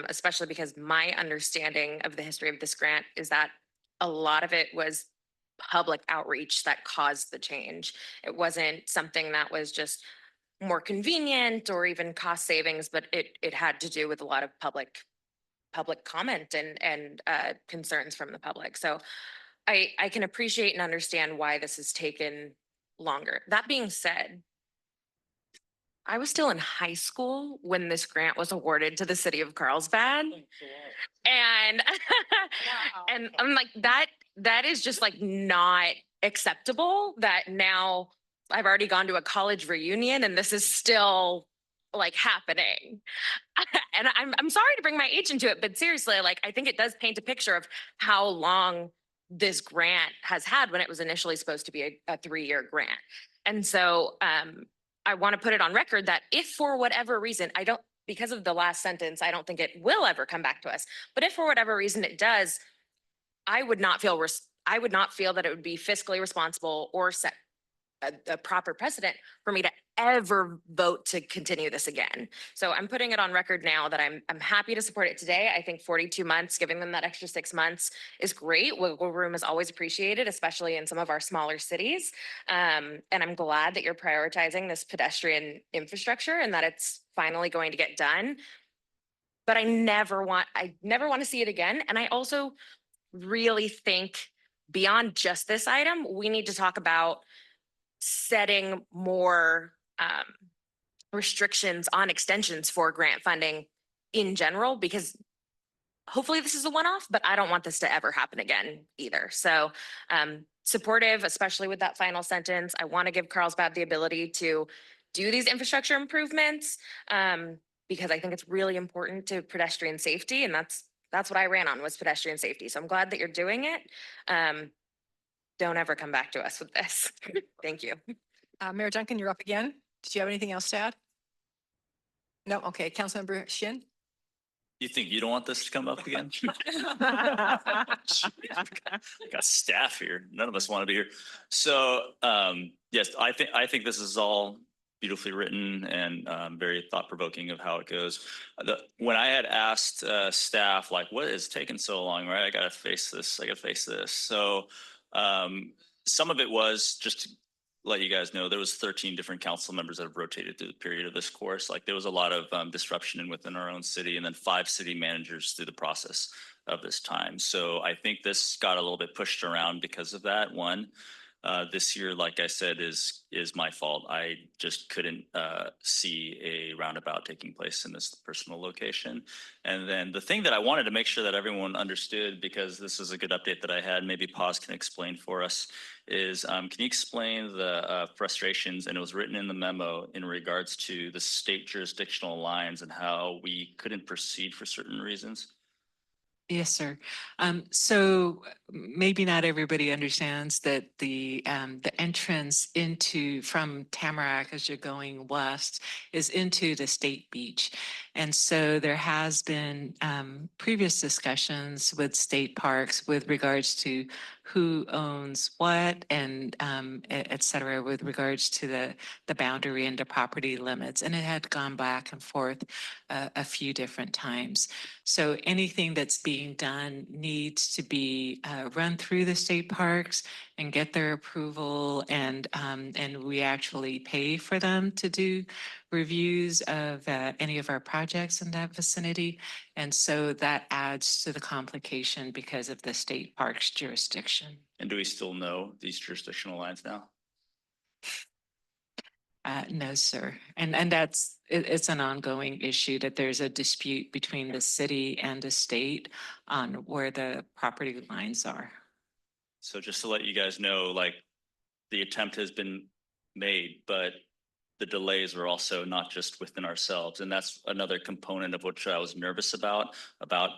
especially because my understanding of the history of this grant is that a lot of it was public outreach that caused the change. It wasn't something that was just more convenient or even cost savings, but it had to do with a lot of public comment and concerns from the public. So I can appreciate and understand why this has taken longer. That being said, I was still in high school when this grant was awarded to the city of Carlsbad. And and I'm like, that is just like not acceptable that now I've already gone to a college reunion and this is still like happening. And I'm sorry to bring my age into it, but seriously, like I think it does paint a picture of how long this grant has had when it was initially supposed to be a 3-year grant. And so I want to put it on record that if for whatever reason, because of the last sentence, I don't think it will ever come back to us. But if for whatever reason it does, I would not feel that it would be fiscally responsible or set a proper precedent for me to ever vote to continue this again. So I'm putting it on record now that I'm happy to support it today. I think 42 months, giving them that extra 6 months is great. Wiggle room is always appreciated, especially in some of our smaller cities. And I'm glad that you're prioritizing this pedestrian infrastructure and that it's finally going to get done. But I never want to see it again. And I also really think beyond just this item, we need to talk about setting more restrictions on extensions for grant funding in general, because hopefully this is a one-off, but I don't want this to ever happen again either. So supportive, especially with that final sentence. I want to give Carlsbad the ability to do these infrastructure improvements because I think it's really important to pedestrian safety. And that's what I ran on, was pedestrian safety. So I'm glad that you're doing it. Don't ever come back to us with this. Thank you.
Mayor Duncan, you're up again. Did you have anything else to add? No? Okay. Councilmember Shin?
You think you don't want this to come up again? Got staff here. None of us want to be here. So yes, I think this is all beautifully written and very thought-provoking of how it goes. When I had asked staff, like, what is taking so long, right? I got to face this. So some of it was just to let you guys know, there was 13 different council members that have rotated through the period of this course. Like there was a lot of disruption within our own city, and then 5 city managers through the process of this time. So I think this got a little bit pushed around because of that, one. This year, like I said, is my fault. I just couldn't see a roundabout taking place in this personal location. And then the thing that I wanted to make sure that everyone understood, because this is a good update that I had, maybe Paz can explain for us, is can you explain the frustrations, and it was written in the memo, in regards to the state jurisdictional lines and how we couldn't proceed for certain reasons?
Yes, sir. So maybe not everybody understands that the entrance into from Tamarack as you're going west is into the state beach. And so there has been previous discussions with state parks with regards to who owns what and et cetera, with regards to the boundary and the property limits. And it had gone back and forth a few different times. So anything that's being done needs to be run through the state parks and get their approval, and we actually pay for them to do reviews of any of our projects in that vicinity. And so that adds to the complication because of the state parks jurisdiction.
And do we still know these jurisdictional lines now?
No, sir. And that's, it's an ongoing issue that there's a dispute between the city and the state on where the property lines are.
So just to let you guys know, like, the attempt has been made, but the delays are also not just within ourselves. And that's another component of which I was nervous about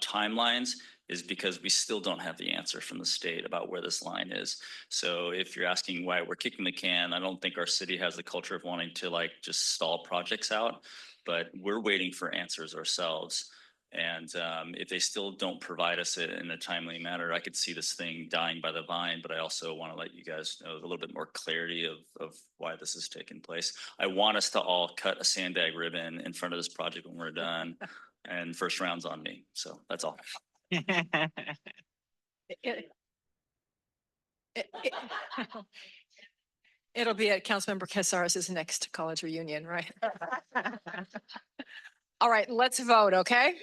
timelines, is because we still don't have the answer from the state about where this line is. So if you're asking why we're kicking the can, I don't think our city has the culture of wanting to like just stall projects out, but we're waiting for answers ourselves. And if they still don't provide us it in a timely manner, I could see this thing dying by the vine, but I also want to let you guys know a little bit more clarity of why this is taking place. I want us to all cut a SANDAG ribbon in front of this project when we're done, and first round's on me. So that's all.
It'll be at Councilmember Casares' next college reunion, right? All right, let's vote, okay?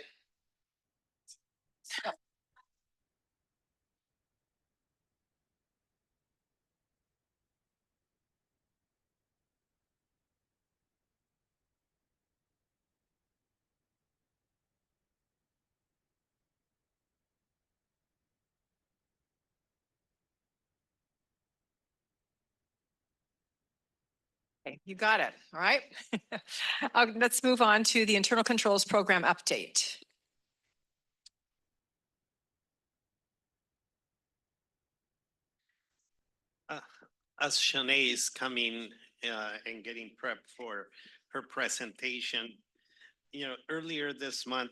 Okay, you got it, all right? Let's move on to the internal controls program update.
As Shanae is coming and getting prepped for her presentation, earlier this month,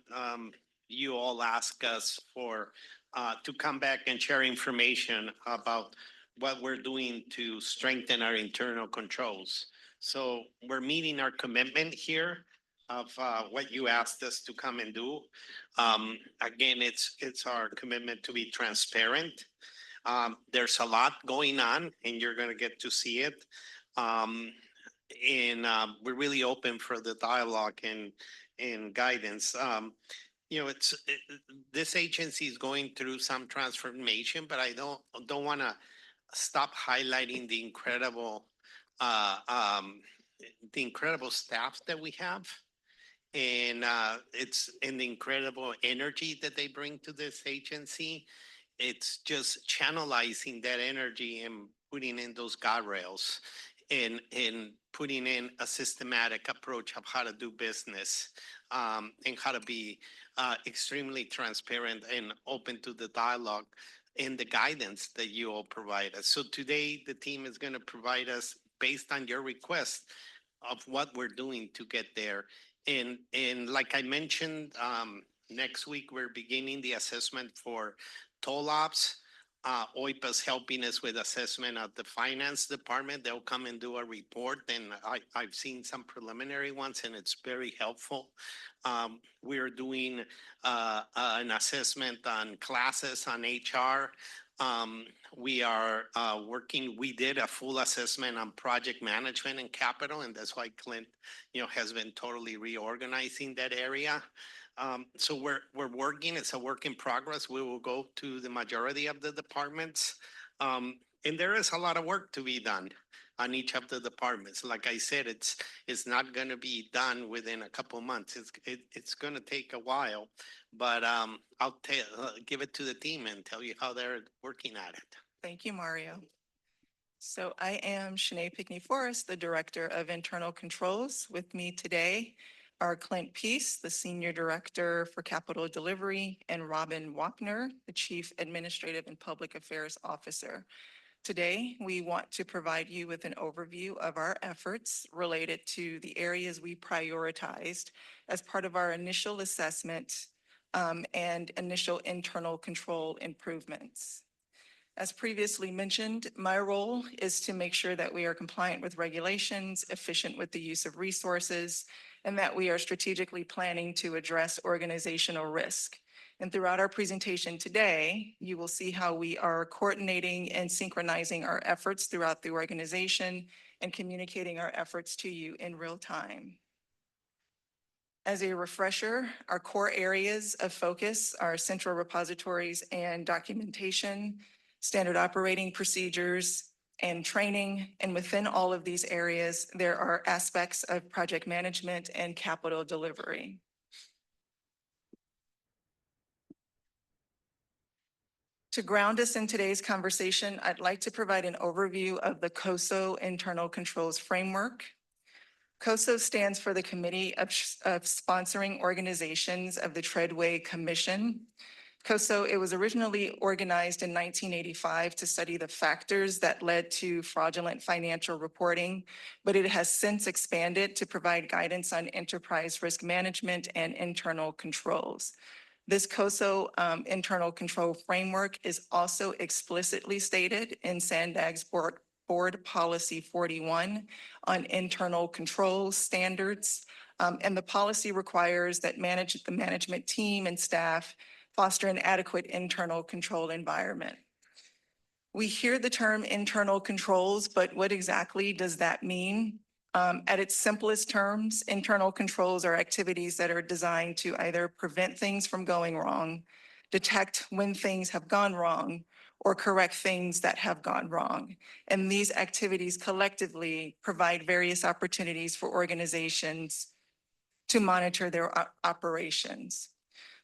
you all asked us to come back and share information about what we're doing to strengthen our internal controls. So we're meeting our commitment here of what you asked us to come and do. Again, it's our commitment to be transparent. There's a lot going on, and you're going to get to see it. And we're really open for the dialogue and guidance. This agency is going through some transformation, but I don't want to stop highlighting the incredible staff that we have, and the incredible energy that they bring to this agency. It's just channelizing that energy and putting in those guardrails and putting in a systematic approach of how to do business, and how to be extremely transparent and open to the dialogue and the guidance that you all provide us. So today, the team is going to provide us, based on your request, of what we're doing to get there. And like I mentioned, next week, we're beginning the assessment for toll ops. OIPA's helping us with assessment of the finance department. They'll come and do a report, and I've seen some preliminary ones, and it's very helpful. We're doing an assessment on classes on HR. We are we did a full assessment on project management and capital, and that's why Clint, has been totally reorganizing that area. So we're working, it's a work in progress. We will go to the majority of the departments. And there is a lot of work to be done on each of the departments. Like I said, it's not going to be done within a couple of months. It's going to take a while, but I'll give it to the team and tell you how they're working at it.
Thank you, Mario. So I am Shanae Pickney-Forrest, the Director of Internal Controls. With me today are Clint Peace, the Senior Director for Capital Delivery, and Robin Wapner, the Chief Administrative and Public Affairs Officer. Today, we want to provide you with an overview of our efforts related to the areas we prioritized as part of our initial assessment and initial internal control improvements. As previously mentioned, my role is to make sure that we are compliant with regulations, efficient with the use of resources, and that we are strategically planning to address organizational risk. And throughout our presentation today, you will see how we are coordinating and synchronizing our efforts throughout the organization and communicating our efforts to you in real time. As a refresher, our core areas of focus are central repositories and documentation, standard operating procedures, and training. And within all of these areas, there are aspects of project management and capital delivery. To ground us in today's conversation, I'd like to provide an overview of the COSO Internal Controls Framework. COSO stands for the Committee of Sponsoring Organizations of the Treadway Commission. COSO, it was originally organized in 1985 to study the factors that led to fraudulent financial reporting, but it has since expanded to provide guidance on enterprise risk management and internal controls. This COSO internal control framework is also explicitly stated in SANDAG's Board Policy 41 on internal control standards. And the policy requires that the management team and staff foster an adequate internal control environment. We hear the term internal controls, but what exactly does that mean? At its simplest terms, internal controls are activities that are designed to either prevent things from going wrong, detect when things have gone wrong, or correct things that have gone wrong. And these activities collectively provide various opportunities for organizations to monitor their operations.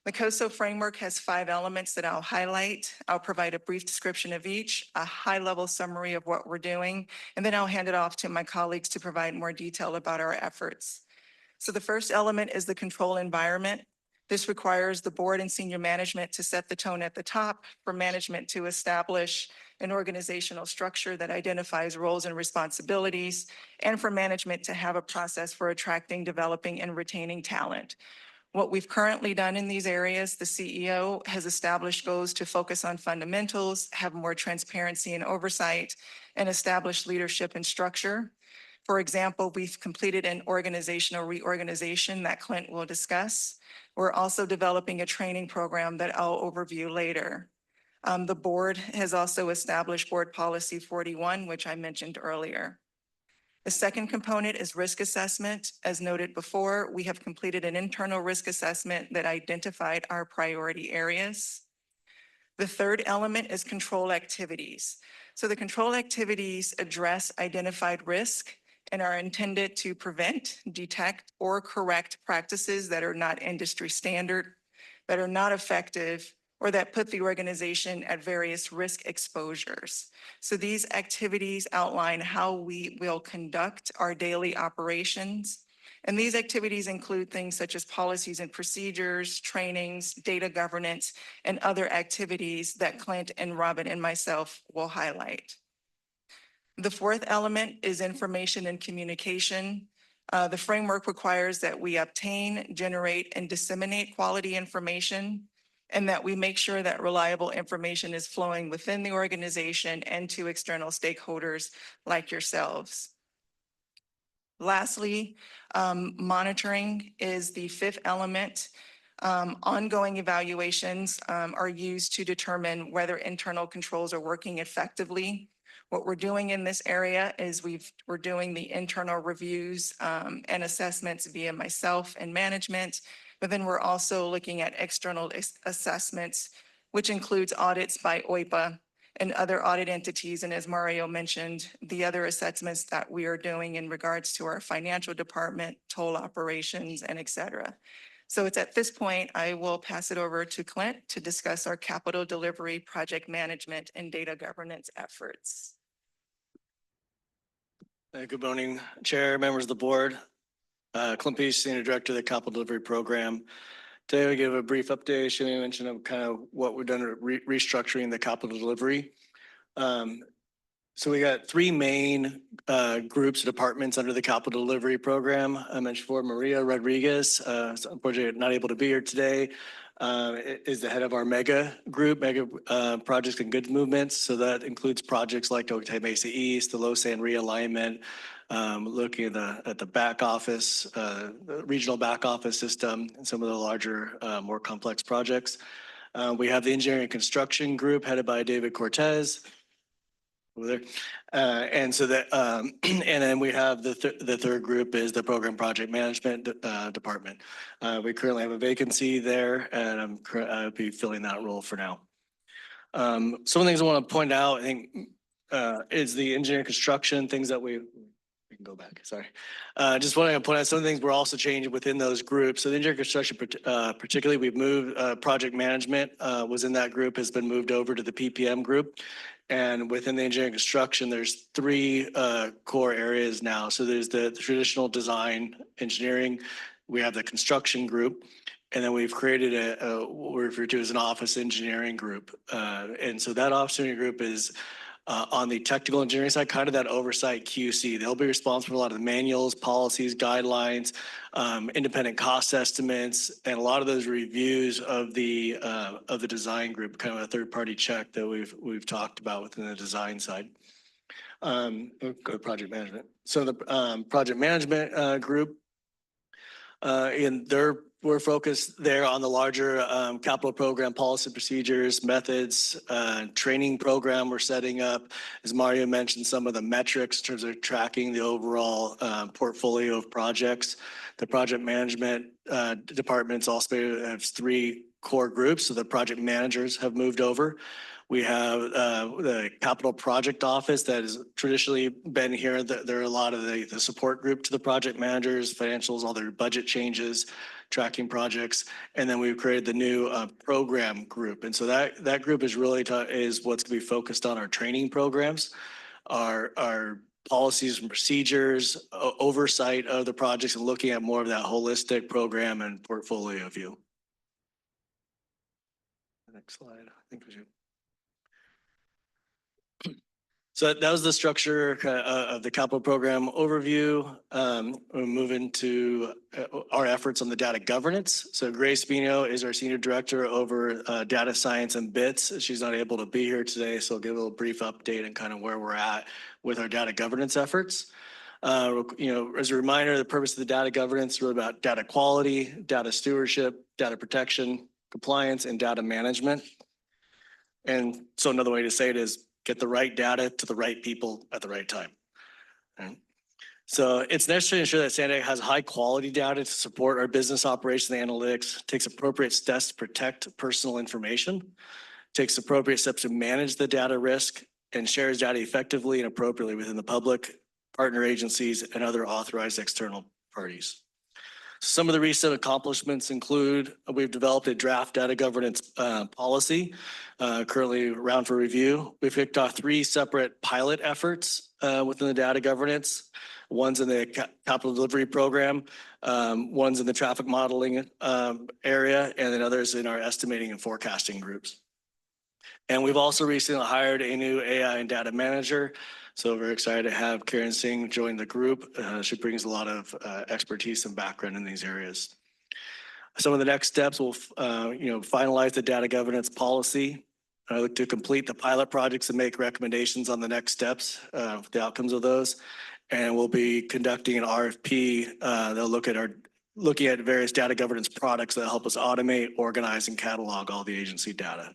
The COSO framework has 5 elements that I'll highlight. I'll provide a brief description of each, a high-level summary of what we're doing, and then I'll hand it off to my colleagues to provide more detail about our efforts. So the first element is the control environment. This requires the board and senior management to set the tone at the top, for management to establish an organizational structure that identifies roles and responsibilities, and for management to have a process for attracting, developing, and retaining talent. What we've currently done in these areas, the CEO has established goals to focus on fundamentals, have more transparency and oversight, and establish leadership and structure. For example, we've completed an organizational reorganization that Clint will discuss. We're also developing a training program that I'll overview later. The board has also established Board Policy 41, which I mentioned earlier. The second component is risk assessment. As noted before, we have completed an internal risk assessment that identified our priority areas. The third element is control activities. So the control activities address identified risk and are intended to prevent, detect, or correct practices that are not industry standard, that are not effective, or that put the organization at various risk exposures. So these activities outline how we will conduct our daily operations. And these activities include things such as policies and procedures, trainings, data governance, and other activities that Clint and Robin and myself will highlight. The fourth element is information and communication. The framework requires that we obtain, generate, and disseminate quality information, and that we make sure that reliable information is flowing within the organization and to external stakeholders like yourselves. Lastly, monitoring is the fifth element. Ongoing evaluations are used to determine whether internal controls are working effectively. What we're doing in this area is we're doing the internal reviews and assessments via myself and management. But then we're also looking at external assessments, which includes audits by OIPA, and other audit entities. And as Mario mentioned, the other assessments that we are doing in regards to our financial department, toll operations, and et cetera. So it's at this point, I will pass it over to Clint to discuss our capital delivery, project management, and data governance efforts.
Good morning, Chair, members of the board. Clint Peace, Senior Director of the Capital Delivery Program. Today we give a brief update, Shani mentioned of kind of what we've done restructuring the capital delivery. So we got three main groups, departments under the capital delivery program. I mentioned before, Maria Rodriguez, unfortunately not able to be here today, is the head of our mega group, projects and goods movements. So that includes projects like Otay Mesa East, the Losan realignment, looking at the back office, the regional back office system, and some of the larger, more complex projects. We have the engineering and construction group headed by David Cortez over there. And so that, and then we have the third group is the program project management department. We currently have a vacancy there, and I'll be filling that role for now. Some of the things I want to point out, I think, is the engineering construction, things that we can go back, sorry. Just wanting to point out some of the things we're also changing within those groups. So the engineering construction, particularly, we've moved project management was in that group, has been moved over to the PPM group. And within the engineering construction, there's three core areas now. So there's the traditional design engineering, we have the construction group, and then we've created what we refer to as an office engineering group. And so that office engineering group is on the technical engineering side, kind of that oversight QC. They'll be responsible for a lot of the manuals, policies, guidelines, independent cost estimates, and a lot of those reviews of the design group, kind of a third-party check that we've talked about within the design side. Go to project management. So the project management group, we're focused there on the larger capital program policy procedures, methods, training program we're setting up. As Mario mentioned, some of the metrics in terms of tracking the overall portfolio of projects. The project management departments also have three core groups. So the project managers have moved over. We have the capital project office that has traditionally been here. There are a lot of the support group to the project managers, financials, all their budget changes, tracking projects. And then we've created the new program group. And so that group is really is what's going to be focused on our training programs, our policies and procedures, oversight of the projects, and looking at more of that holistic program and portfolio view. Next slide. I think we should. So that was the structure of the capital program overview. We're moving to our efforts on the data governance. So Grace Bino is our senior director over data science and bits. She's not able to be here today, so I'll give a little brief update and kind of where we're at with our data governance efforts. As a reminder, the purpose of the data governance is really about data quality, data stewardship, data protection, compliance, and data management. And so another way to say it is get the right data to the right people at the right time. Right? So it's necessary to ensure that SANDAG has high quality data to support our business operations and analytics, takes appropriate steps to protect personal information, takes appropriate steps to manage the data risk, and shares data effectively and appropriately within the public, partner agencies, and other authorized external parties. Some of the recent accomplishments include we've developed a draft data governance policy, currently around for review. We've kicked off 3 separate pilot efforts within the data governance. One's in the capital delivery program, one's in the traffic modeling area, and then others in our estimating and forecasting groups. And we've also recently hired a new AI and data manager. So we're excited to have Karen Singh join the group. She brings a lot of expertise and background in these areas. Some of the next steps will, finalize the data governance policy. I look to complete the pilot projects and make recommendations on the next steps, the outcomes of those. And we'll be conducting an RFP that'll looking at various data governance products that help us automate, organize, and catalog all the agency data.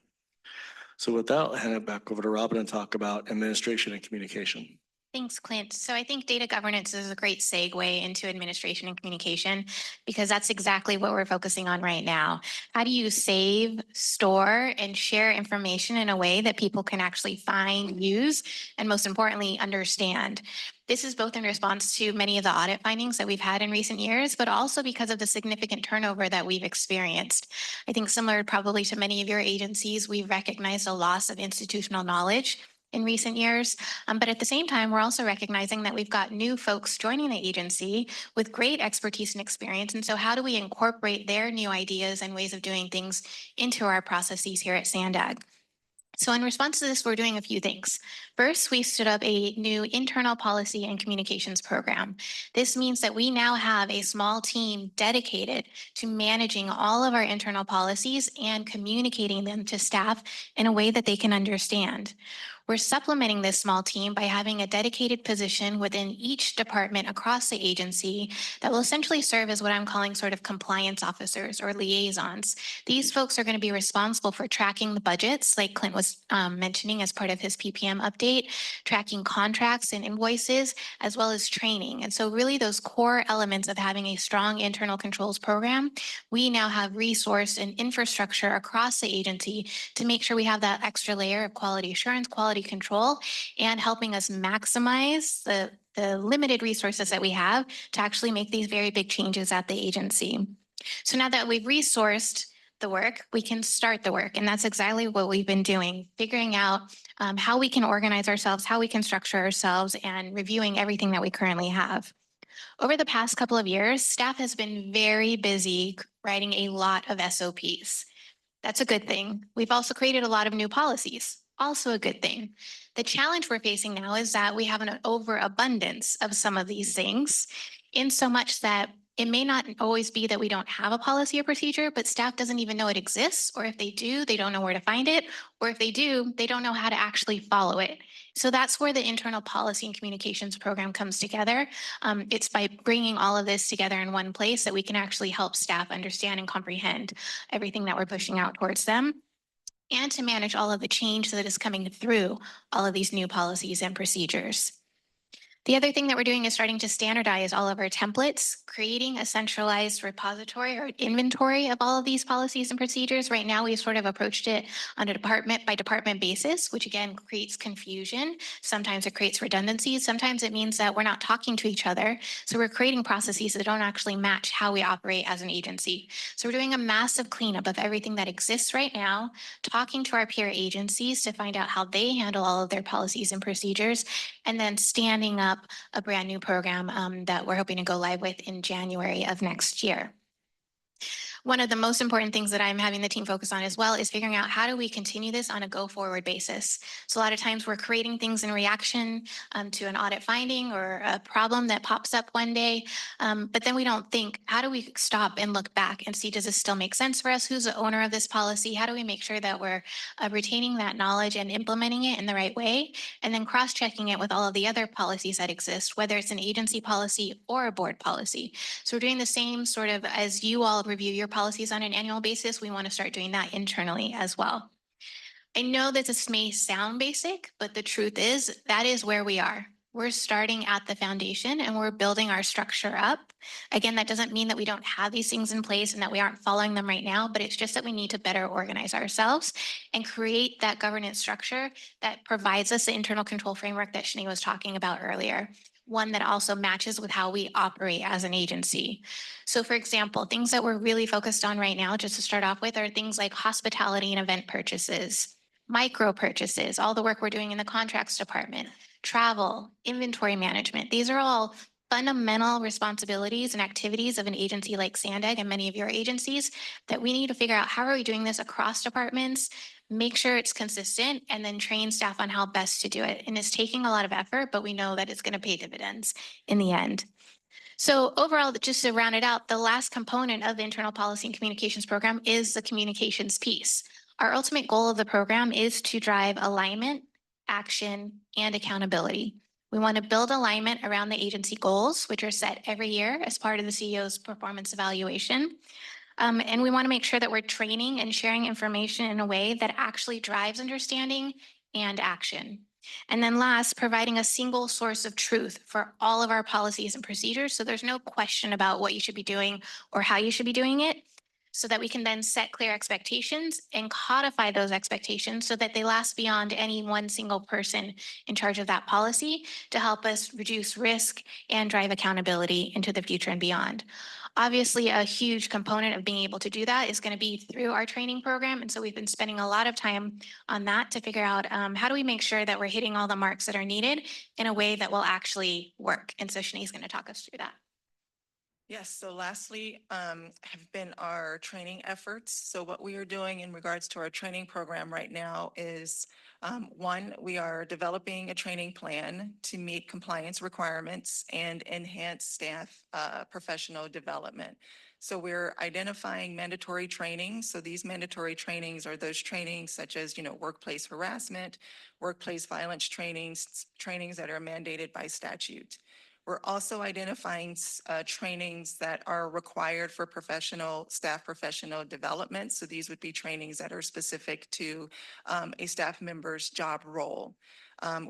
So with that, I'll hand it back over to Robin and talk about administration and communication.
Thanks, Clint. So I think data governance is a great segue into administration and communication because that's exactly what we're focusing on right now. How do you save, store, and share information in a way that people can actually find, use, and most importantly, understand? This is both in response to many of the audit findings that we've had in recent years, but also because of the significant turnover that we've experienced. I think similar probably to many of your agencies, we've recognized a loss of institutional knowledge in recent years. But at the same time, we're also recognizing that we've got new folks joining the agency with great expertise and experience. And so how do we incorporate their new ideas and ways of doing things into our processes here at SANDAG? So in response to this, we're doing a few things. First, we stood up a new internal policy and communications program. This means that we now have a small team dedicated to managing all of our internal policies and communicating them to staff in a way that they can understand. We're supplementing this small team by having a dedicated position within each department across the agency that will essentially serve as what I'm calling sort of compliance officers or liaisons. These folks are going to be responsible for tracking the budgets, like Clint was mentioning as part of his PPM update, tracking contracts and invoices, as well as training. And so really those core elements of having a strong internal controls program, we now have resource and infrastructure across the agency to make sure we have that extra layer of quality assurance, quality control, and helping us maximize the limited resources that we have to actually make these very big changes at the agency. So now that we've resourced the work, we can start the work. And that's exactly what we've been doing, figuring out how we can organize ourselves, how we can structure ourselves, and reviewing everything that we currently have. Over the past couple of years, staff has been very busy writing a lot of SOPs. That's a good thing. We've also created a lot of new policies. Also a good thing. The challenge we're facing now is that we have an overabundance of some of these things in so much that it may not always be that we don't have a policy or procedure, but staff doesn't even know it exists, or if they do, they don't know where to find it, or if they do, they don't know how to actually follow it. So that's where the internal policy and communications program comes together. It's by bringing all of this together in one place that we can actually help staff understand and comprehend everything that we're pushing out towards them, and to manage all of the change that is coming through all of these new policies and procedures. The other thing that we're doing is starting to standardize all of our templates, creating a centralized repository or inventory of all of these policies and procedures. Right now, we've sort of approached it on a department by department basis, which again creates confusion. Sometimes it creates redundancies. Sometimes it means that we're not talking to each other. So we're creating processes that don't actually match how we operate as an agency. So we're doing a massive cleanup of everything that exists right now, talking to our peer agencies to find out how they handle all of their policies and procedures, and then standing up a brand new program that we're hoping to go live with in January of next year. One of the most important things that I'm having the team focus on as well is figuring out how do we continue this on a go forward basis. So a lot of times we're creating things in reaction to an audit finding or a problem that pops up one day, but then we don't think, how do we stop and look back and see, does this still make sense for us? Who's the owner of this policy? How do we make sure that we're retaining that knowledge and implementing it in the right way? And then cross-checking it with all of the other policies that exist, whether it's an agency policy or a board policy. So we're doing the same sort of as you all review your policies on an annual basis, we want to start doing that internally as well. I know that this may sound basic, but the truth is that is where we are. We're starting at the foundation and we're building our structure up. Again, that doesn't mean that we don't have these things in place and that we aren't following them right now, but it's just that we need to better organize ourselves and create that governance structure that provides us the internal control framework that Shani was talking about earlier. One that also matches with how we operate as an agency. So for example, things that we're really focused on right now, just to start off with, are things like hospitality and event purchases, micro purchases, all the work we're doing in the contracts department, travel, inventory management. These are all fundamental responsibilities and activities of an agency like SANDAG and many of your agencies that we need to figure out how are we doing this across departments, make sure it's consistent, and then train staff on how best to do it. And it's taking a lot of effort, but we know that it's going to pay dividends in the end. So overall, just to round it out, the last component of the internal policy and communications program is the communications piece. Our ultimate goal of the program is to drive alignment, action, and accountability. We want to build alignment around the agency goals, which are set every year as part of the CEO's performance evaluation. And we want to make sure that we're training and sharing information in a way that actually drives understanding and action. And then last, providing a single source of truth for all of our policies and procedures. So there's no question about what you should be doing or how you should be doing it, so that we can then set clear expectations and codify those expectations so that they last beyond any one single person in charge of that policy to help us reduce risk and drive accountability into the future and beyond. Obviously, a huge component of being able to do that is going to be through our training program. And so we've been spending a lot of time on that to figure out how do we make sure that we're hitting all the marks that are needed in a way that will actually work. And so Shanae's going to talk us through that.
Yes, so lastly, have been our training efforts. So what we are doing in regards to our training program right now is, one, we are developing a training plan to meet compliance requirements and enhance staff professional development. So we're identifying mandatory trainings. So these mandatory trainings are those trainings such as, workplace harassment, workplace violence trainings, trainings that are mandated by statute. We're also identifying trainings that are required for staff professional development. So these would be trainings that are specific to a staff member's job role.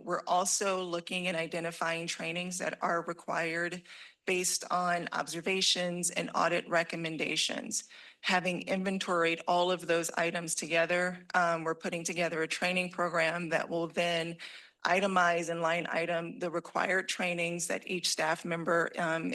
We're also looking and identifying trainings that are required based on observations and audit recommendations. Having inventoried all of those items together, we're putting together a training program that will then itemize and line item the required trainings that each staff member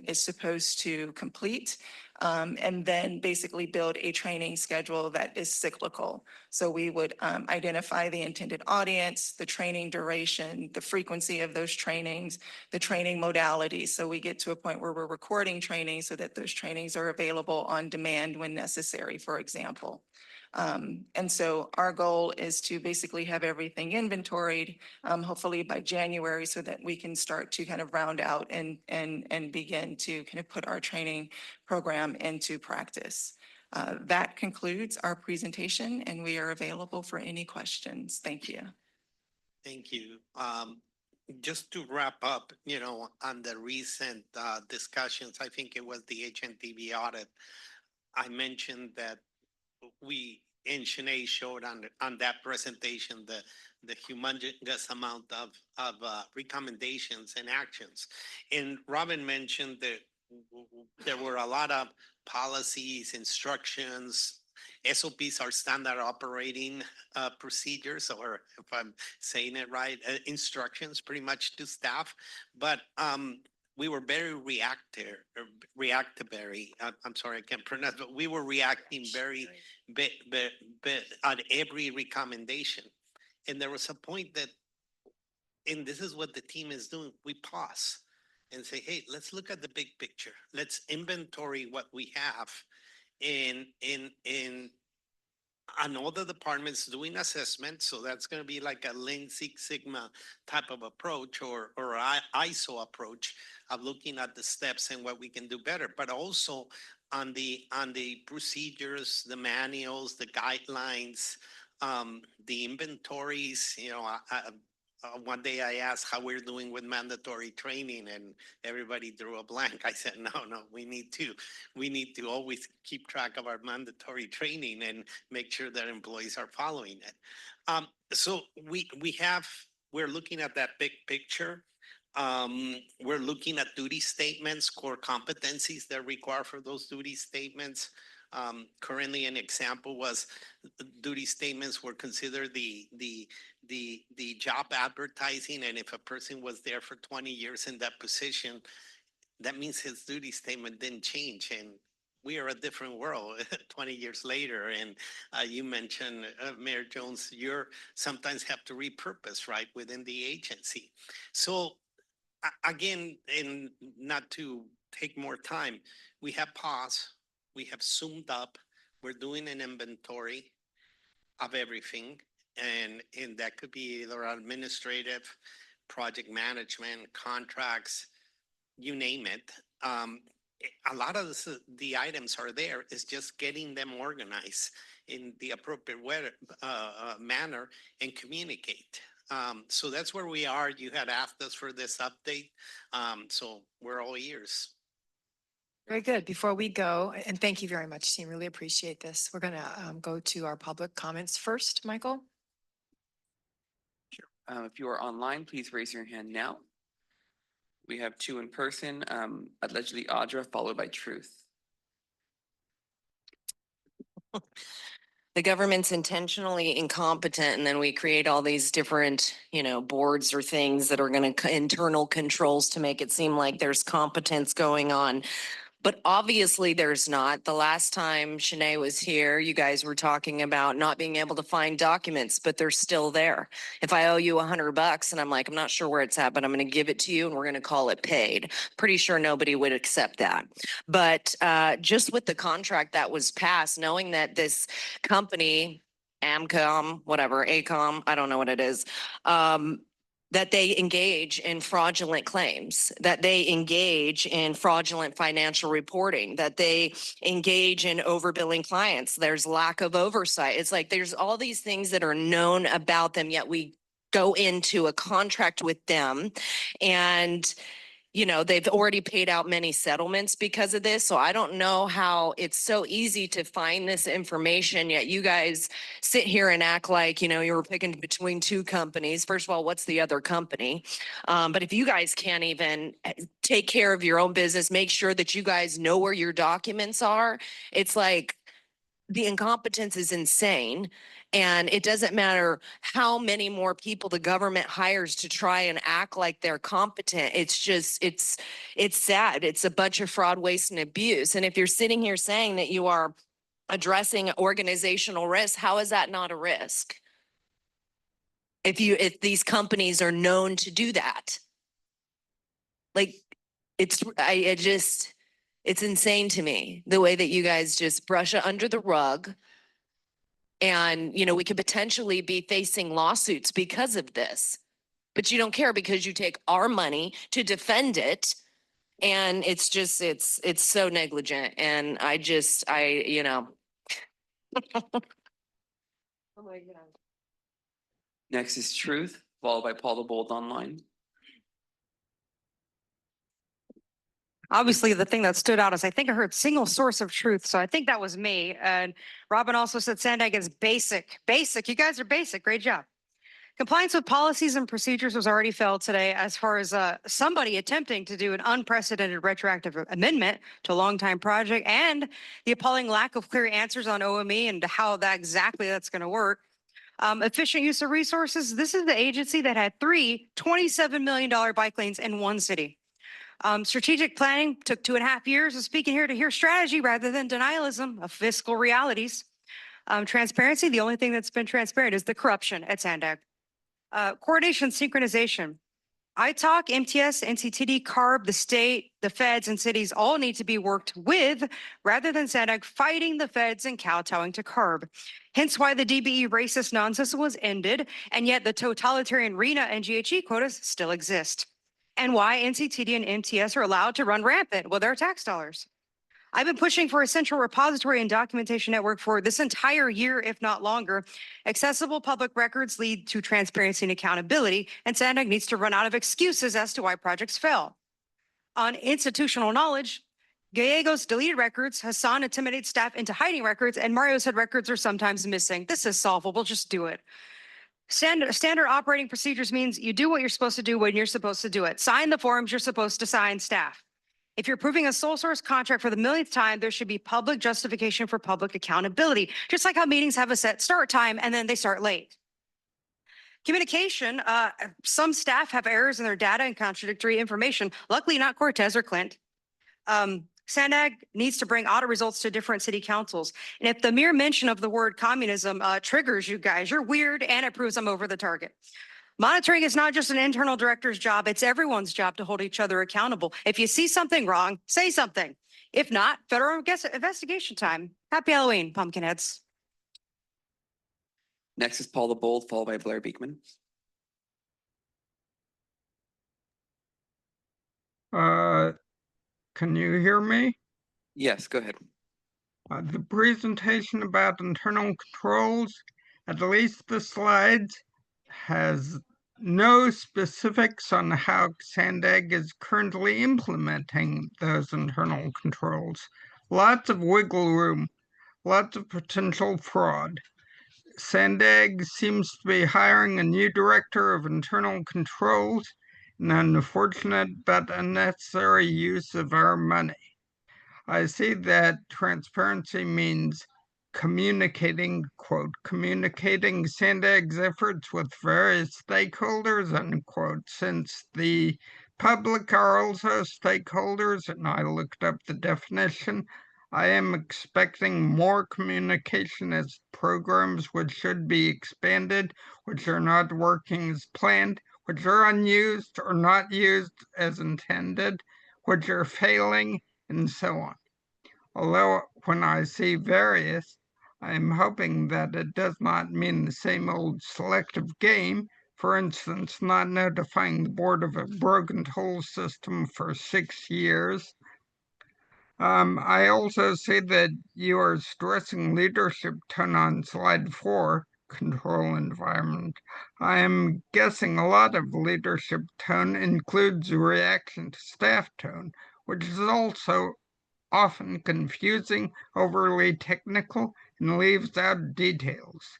is supposed to complete, and then basically build a training schedule that is cyclical. So we would identify the intended audience, the training duration, the frequency of those trainings, the training modalities. So we get to a point where we're recording training so that those trainings are available on demand when necessary, for example. And so our goal is to basically have everything inventoried, hopefully by January, so that we can start to kind of round out and begin to kind of put our training program into practice. That concludes our presentation, and we are available for any questions. Thank you.
Thank you. Just to wrap up, on the recent discussions, I think it was the HNTV audit. I mentioned that we and Shanae showed on that presentation the humongous amount of recommendations and actions. And Robin mentioned that there were a lot of policies, instructions, SOPs are standard operating procedures, or if I'm saying it right, instructions pretty much to staff. But we were very reactionary. I'm sorry, I can't pronounce, but we were reacting very on every recommendation. And there was a point that, and this is what the team is doing, we pause and say, hey, let's look at the big picture. Let's inventory what we have in all the departments doing assessment. So that's going to be like a Lean Six Sigma type of approach, or ISO approach of looking at the steps and what we can do better, but also on the procedures, the manuals, the guidelines, the inventories. One day I asked how we're doing with mandatory training, and everybody drew a blank. I said, no, we need to always keep track of our mandatory training and make sure that employees are following it. So we're looking at that big picture. We're looking at duty statements, core competencies that are required for those duty statements. Currently, an example was duty statements were considered the job advertising, and if a person was there for 20 years in that position, that means his duty statement didn't change. And we are a different world 20 years later. And you mentioned, Mayor Jones, you sometimes have to repurpose, right, within the agency. So again, and not to take more time, we have paused, we have zoomed up, we're doing an inventory of everything. And that could be either administrative, project management, contracts, you name it. A lot of the items are there. It's just getting them organized in the appropriate way, manner and communicate. So that's where we are. You had asked us for this update. So we're all ears.
Very good. Before we go, and thank you very much, team, really appreciate this. We're going to go to our public comments first, Michael.
If you are online, please raise your hand now. We have 2 in person, allegedly Audra, followed by Truth.
The government's intentionally incompetent, and then we create all these different, boards or things that are going to internal controls to make it seem like there's competence going on. But obviously there's not. The last time Shanae was here, you guys were talking about not being able to find documents, but they're still there. If I owe you $100 and I'm like, I'm not sure where it's at, but I'm going to give it to you and we're going to call it paid. Pretty sure nobody would accept that. But just with the contract that was passed, knowing that this company, AMCOM, whatever, ACOM, I don't know what it is, that they engage in fraudulent claims, that they engage in fraudulent financial reporting, that they engage in overbilling clients. There's lack of oversight. It's like there's all these things that are known about them, yet we go into a contract with them and they've already paid out many settlements because of this. So I don't know how it's so easy to find this information, yet you guys sit here and act like, you were picking between 2 companies. First of all, what's the other company? But if you guys can't even take care of your own business, make sure that you guys know where your documents are, it's like the incompetence is insane. And it doesn't matter how many more people the government hires to try and act like they're competent. It's just, it's sad. It's a bunch of fraud, waste, and abuse. And if you're sitting here saying that you are addressing organizational risk, how is that not a risk? If these companies are known to do that, like it's insane to me the way that you guys just brush it under the rug. And, we could potentially be facing lawsuits because of this, but you don't care because you take our money to defend it. And it's just, it's so negligent. And oh my God.
Next is Truth, followed by Paul the Bold online.
Obviously, the thing that stood out is I think I heard single source of truth. So I think that was me. And Robin also said SANDAG is basic. Basic. You guys are basic. Great job. Compliance with policies and procedures was already failed today as far as somebody attempting to do an unprecedented retroactive amendment to a long-time project and the appalling lack of clear answers on OME and how that's going to work. Efficient use of resources. This is the agency that had 3 $27 million bike lanes in one city. Strategic planning took 2.5 years of speaking here to hear strategy rather than denialism of fiscal realities. Transparency, the only thing that's been transparent is the corruption at SANDAG. Coordination, synchronization. ITALK, MTS, NCTD, CARB, the state, the feds, and cities all need to be worked with rather than SANDAG fighting the feds and kowtowing to CARB. Hence why the DBE racist nonsense was ended, and yet the totalitarian RENA and GHE quotas still exist. And why NCTD and MTS are allowed to run rampant with their tax dollars. I've been pushing for a central repository and documentation network for this entire year, if not longer. Accessible public records lead to transparency and accountability, and SANDAG needs to run out of excuses as to why projects fail. On institutional knowledge, Gallegos deleted records, Hassan intimidates staff into hiding records, and Mario said records are sometimes missing. This is solvable, just do it. Standard operating procedures means you do what you're supposed to do when you're supposed to do it. Sign the forms you're supposed to sign, staff. If you're approving a sole source contract for the millionth time, there should be public justification for public accountability, just like how meetings have a set start time and then they start late. Communication, some staff have errors in their data and contradictory information. Luckily, not Cortez or Clint. SANDAG needs to bring audit results to different city councils. And if the mere mention of the word communism triggers you guys, you're weird and it proves I'm over the target. Monitoring is not just an internal director's job, it's everyone's job to hold each other accountable. If you see something wrong, say something. If not, federal investigation time. Happy Halloween, pumpkinheads.
Next is Paul the Bold, followed by Blair Beekman.
Can you hear me?
Yes, go ahead.
The presentation about internal controls, at least the slides, has no specifics on how SANDAG is currently implementing those internal controls. Lots of wiggle room, lots of potential fraud. SANDAG seems to be hiring a new director of internal controls, an unfortunate but unnecessary use of our money. I see that transparency means communicating SANDAG's efforts with various stakeholders, unquote, since the public are also stakeholders, and I looked up the definition. I am expecting more communication as programs which should be expanded, which are not working as planned, which are unused or not used as intended, which are failing, and so on. Although when I see various, I am hoping that it does not mean the same old selective game. For instance, not notifying the board of a broken toll system for 6 years. I also see that you are stressing leadership tone on slide 4, control environment. I am guessing a lot of leadership tone includes reaction to staff tone, which is also often confusing, overly technical, and leaves out details.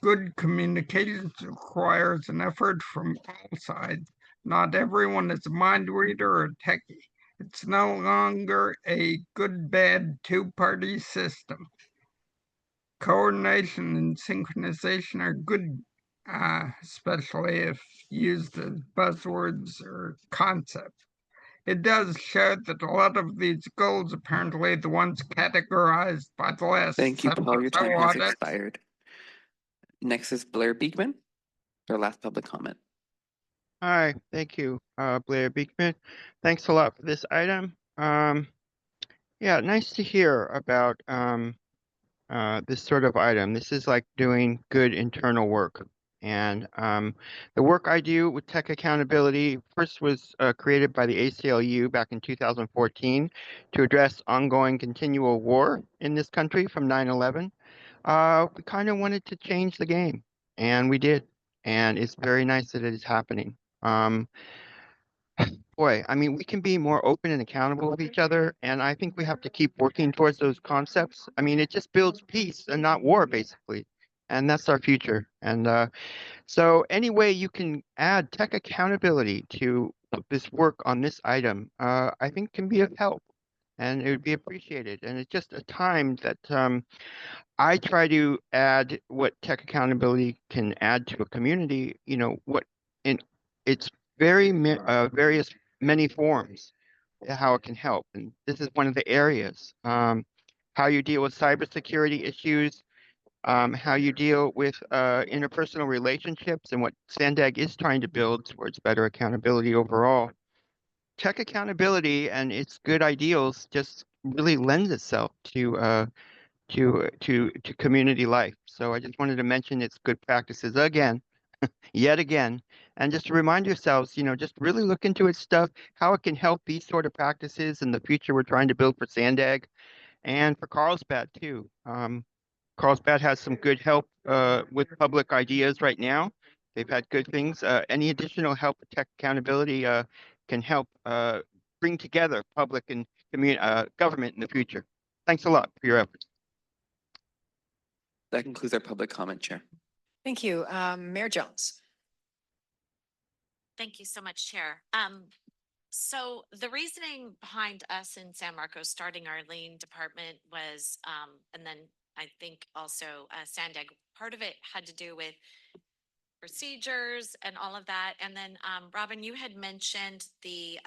Good communication requires an effort from all sides. Not everyone is a mind reader or techie. It's no longer a good-bad two-party system. Coordination and synchronization are good, especially if used as buzzwords or concepts. It does show that a lot of these goals, apparently the ones categorized by the last
Thank you, Paul. Your time has
audit.
expired. Next is Blair Beekman, our last public comment.
Hi, thank you, Blair Beekman. Thanks a lot for this item. Yeah, nice to hear about this sort of item. This is like doing good internal work. And the work I do with tech accountability first was created by the ACLU back in 2014 to address ongoing continual war in this country from 9/11. We kind of wanted to change the game, and we did. And it's very nice that it is happening. Boy, I mean, we can be more open and accountable with each other, and I think we have to keep working towards those concepts. I mean, it just builds peace and not war, basically, and that's our future. And so any way you can add tech accountability to this work on this item, I think can be of help, and it would be appreciated. And it's just a time that I try to add what tech accountability can add to a community, you know, what in its various many forms, how it can help. And this is one of the areas, how you deal with cybersecurity issues, how you deal with interpersonal relationships and what SANDAG is trying to build towards better accountability overall. Tech accountability and its good ideals just really lends itself to community life. So I just wanted to mention its good practices again, yet again, and just to remind yourselves, you know, just really look into its stuff, how it can help these sort of practices in the future we're trying to build for SANDAG and for Carlsbad too. Carlsbad has some good help with public ideas right now. They've had good things. Any additional help with tech accountability can help bring together public and government in the future. Thanks a lot for your efforts.
That concludes our public comment, Chair.
Thank you. Mayor Jones.
Thank you so much, Chair. So the reasoning behind us in San Marcos starting our lien department was, and then I think also SANDAG, part of it had to do with procedures and all of that. And then Robin, you had mentioned the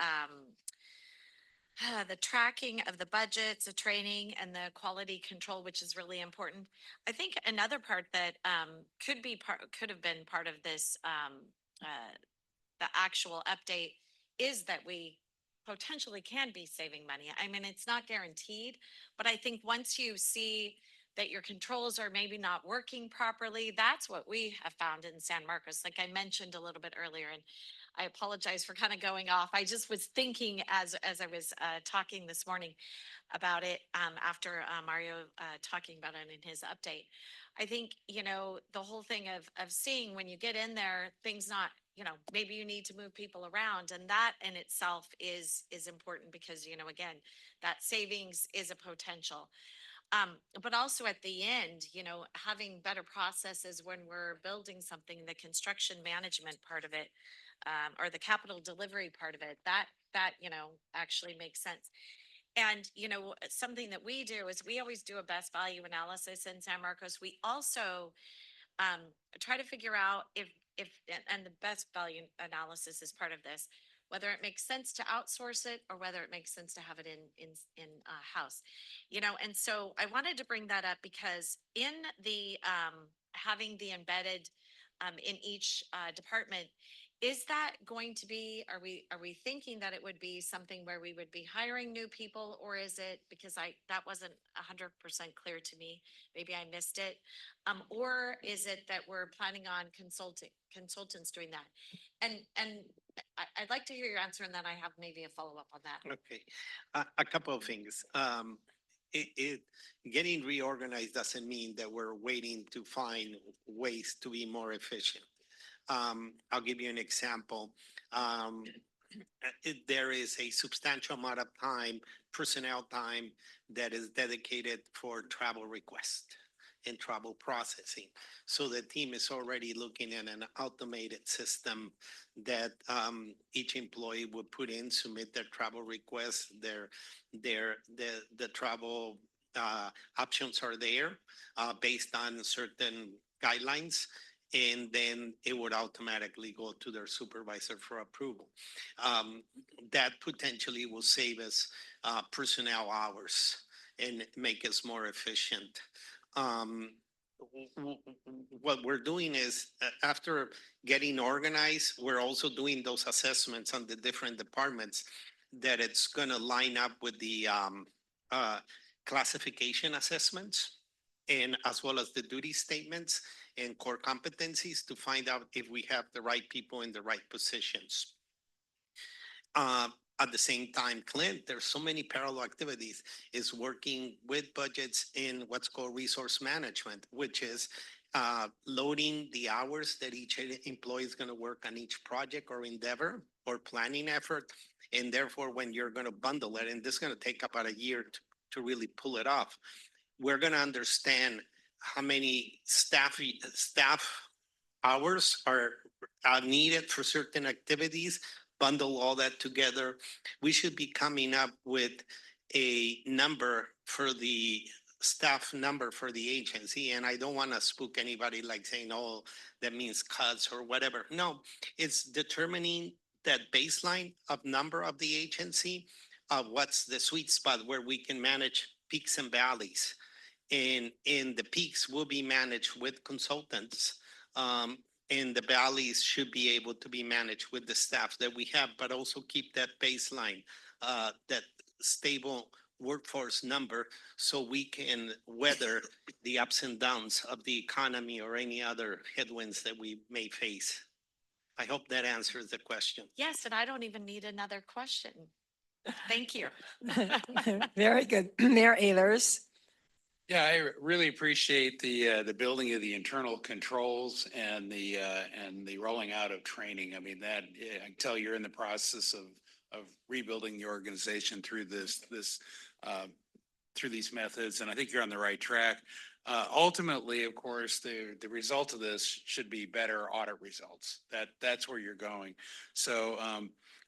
tracking of the budgets, the training, and the quality control, which is really important. I think another part that could have been part of this, the actual update, is that we potentially can be saving money. I mean, it's not guaranteed, but I think once you see that your controls are maybe not working properly, that's what we have found in San Marcos. Like I mentioned a little bit earlier, and I apologize for kind of going off. I just was thinking as I was talking this morning about it after Mario talking about it in his update. I think, you know, the whole thing of seeing when you get in there, things not, you know, maybe you need to move people around, and that in itself is important because, you know, again, that savings is a potential. But also at the end, you know, having better processes when we're building something, the construction management part of it, or the capital delivery part of it, that, you know, actually makes sense. And, you know, something that we do is we always do a best value analysis in San Marcos. We also try to figure out if, and the best value analysis is part of this, whether it makes sense to outsource it or whether it makes sense to have it in house, you know. And so I wanted to bring that up because in the having the embedded in each department, is that going to be, are we thinking that it would be something where we would be hiring new people, or is it, because that wasn't 100% clear to me, maybe I missed it. Or is it that we're planning on consultants doing that? And I'd like to hear your answer, and then I have maybe a follow-up on that.
Okay, a couple of things. Getting reorganized doesn't mean that we're waiting to find ways to be more efficient. I'll give you an example. There is a substantial amount of time, personnel time, that is dedicated for travel requests and travel processing. So the team is already looking at an automated system that each employee would put in, submit their travel requests, the travel options are there based on certain guidelines, and then it would automatically go to their supervisor for approval. That potentially will save us personnel hours and make us more efficient. What we're doing is, after getting organized, we're also doing those assessments on the different departments, that it's going to line up with the classification assessments, and as well as the duty statements and core competencies, to find out if we have the right people in the right positions. At the same time, Clint, there's so many parallel activities, is working with budgets in what's called resource management, which is loading the hours that each employee is going to work on each project or endeavor or planning effort. And therefore, when you're going to bundle it, and this is going to take about a year to really pull it off, we're going to understand how many staff hours are needed for certain activities, bundle all that together. We should be coming up with a number for the staff number for the agency. And I don't want to spook anybody like saying, oh, that means cuts or whatever. No, it's determining that baseline of number of the agency, what's the sweet spot where we can manage peaks and valleys. And the peaks will be managed with consultants. And the valleys should be able to be managed with the staff that we have, but also keep that baseline, that stable workforce number, so we can weather the ups and downs of the economy or any other headwinds that we may face. I hope that answers the question.
Yes, and I don't even need another question. Thank you.
Very good. Mayor Ehlers.
Yeah, I really appreciate the building of the internal controls and the rolling out of training. I mean, that I can tell you're in the process of rebuilding the organization through through these methods, and I think you're on the right track. Ultimately, of course, the result of this should be better audit results. That's where you're going. So,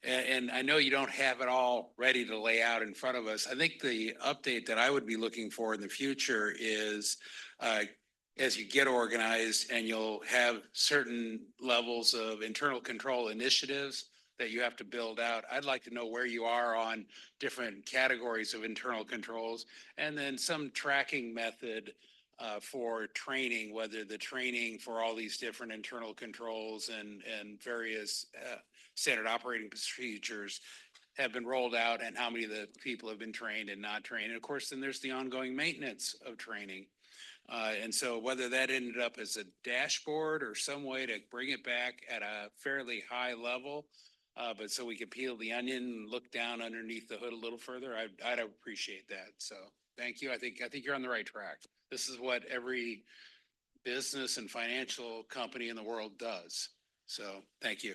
and I know you don't have it all ready to lay out in front of us. I think the update that I would be looking for in the future is, as you get organized and you'll have certain levels of internal control initiatives that you have to build out. I'd like to know where you are on different categories of internal controls, and then some tracking method for training, whether the training for all these different internal controls and various standard operating procedures have been rolled out, and how many of the people have been trained and not trained. And of course, then there's the ongoing maintenance of training. And so whether that ended up as a dashboard or some way to bring it back at a fairly high level, but so we could peel the onion and look down underneath the hood a little further, I'd appreciate that. So thank you. I think you're on the right track. This is what every business and financial company in the world does. So thank you.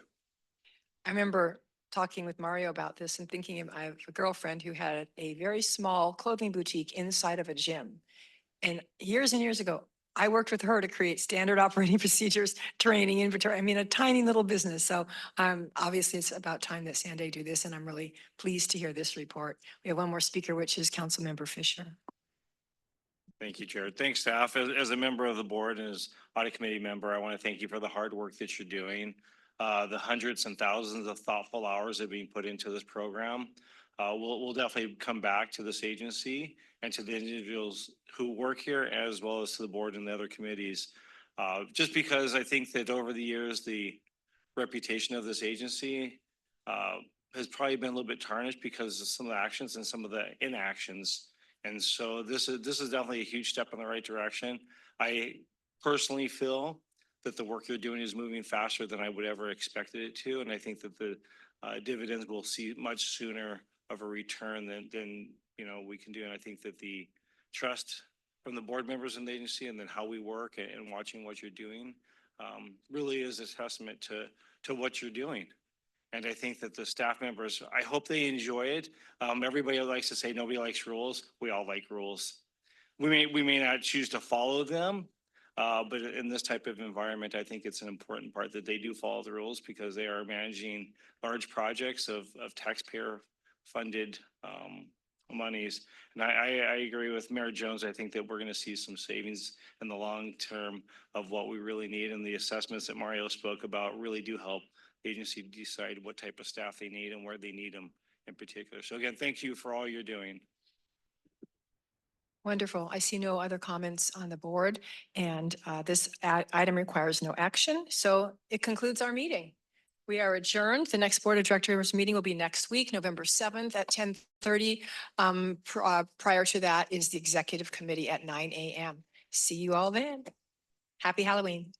I remember talking with Mario about this and thinking of, I have a girlfriend who had a very small clothing boutique inside of a gym. And years ago, I worked with her to create standard operating procedures, training, inventory. I mean, a tiny little business. So obviously it's about time that SANDAG do this, and I'm really pleased to hear this report. We have one more speaker, which is Councilmember Fisher.
Thank you, Chair. Thanks, staff. As a member of the board and as audit committee member, I want to thank you for the hard work that you're doing. The hundreds and thousands of thoughtful hours that are being put into this program. We'll definitely come back to this agency and to the individuals who work here, as well as to the board and the other committees. Just because I think that over the years, the reputation of this agency has probably been a little bit tarnished because of some of the actions and some of the inactions. And so this is definitely a huge step in the right direction. I personally feel that the work you're doing is moving faster than I would ever expected it to. And I think that the dividends will see much sooner of a return than we can do. And I think that the trust from the board members in the agency and then how we work and watching what you're doing really is a testament to what you're doing. And I think that the staff members, I hope they enjoy it. Everybody likes to say nobody likes rules. We all like rules. We may not choose to follow them, but in this type of environment, I think it's an important part that they do follow the rules because they are managing large projects of taxpayer funded monies. And I agree with Mayor Jones. I think that we're going to see some savings in the long term of what we really need. And the assessments that Mario spoke about really do help the agency decide what type of staff they need and where they need them in particular. So again, thank you for all you're doing.
Wonderful. I see no other comments on the board, and this item requires no action. So it concludes our meeting. We are adjourned. The next Board of Directors meeting will be next week, November 7th at 10:30. Prior to that is the Executive Committee at 9 a.m. See you all then. Happy Halloween.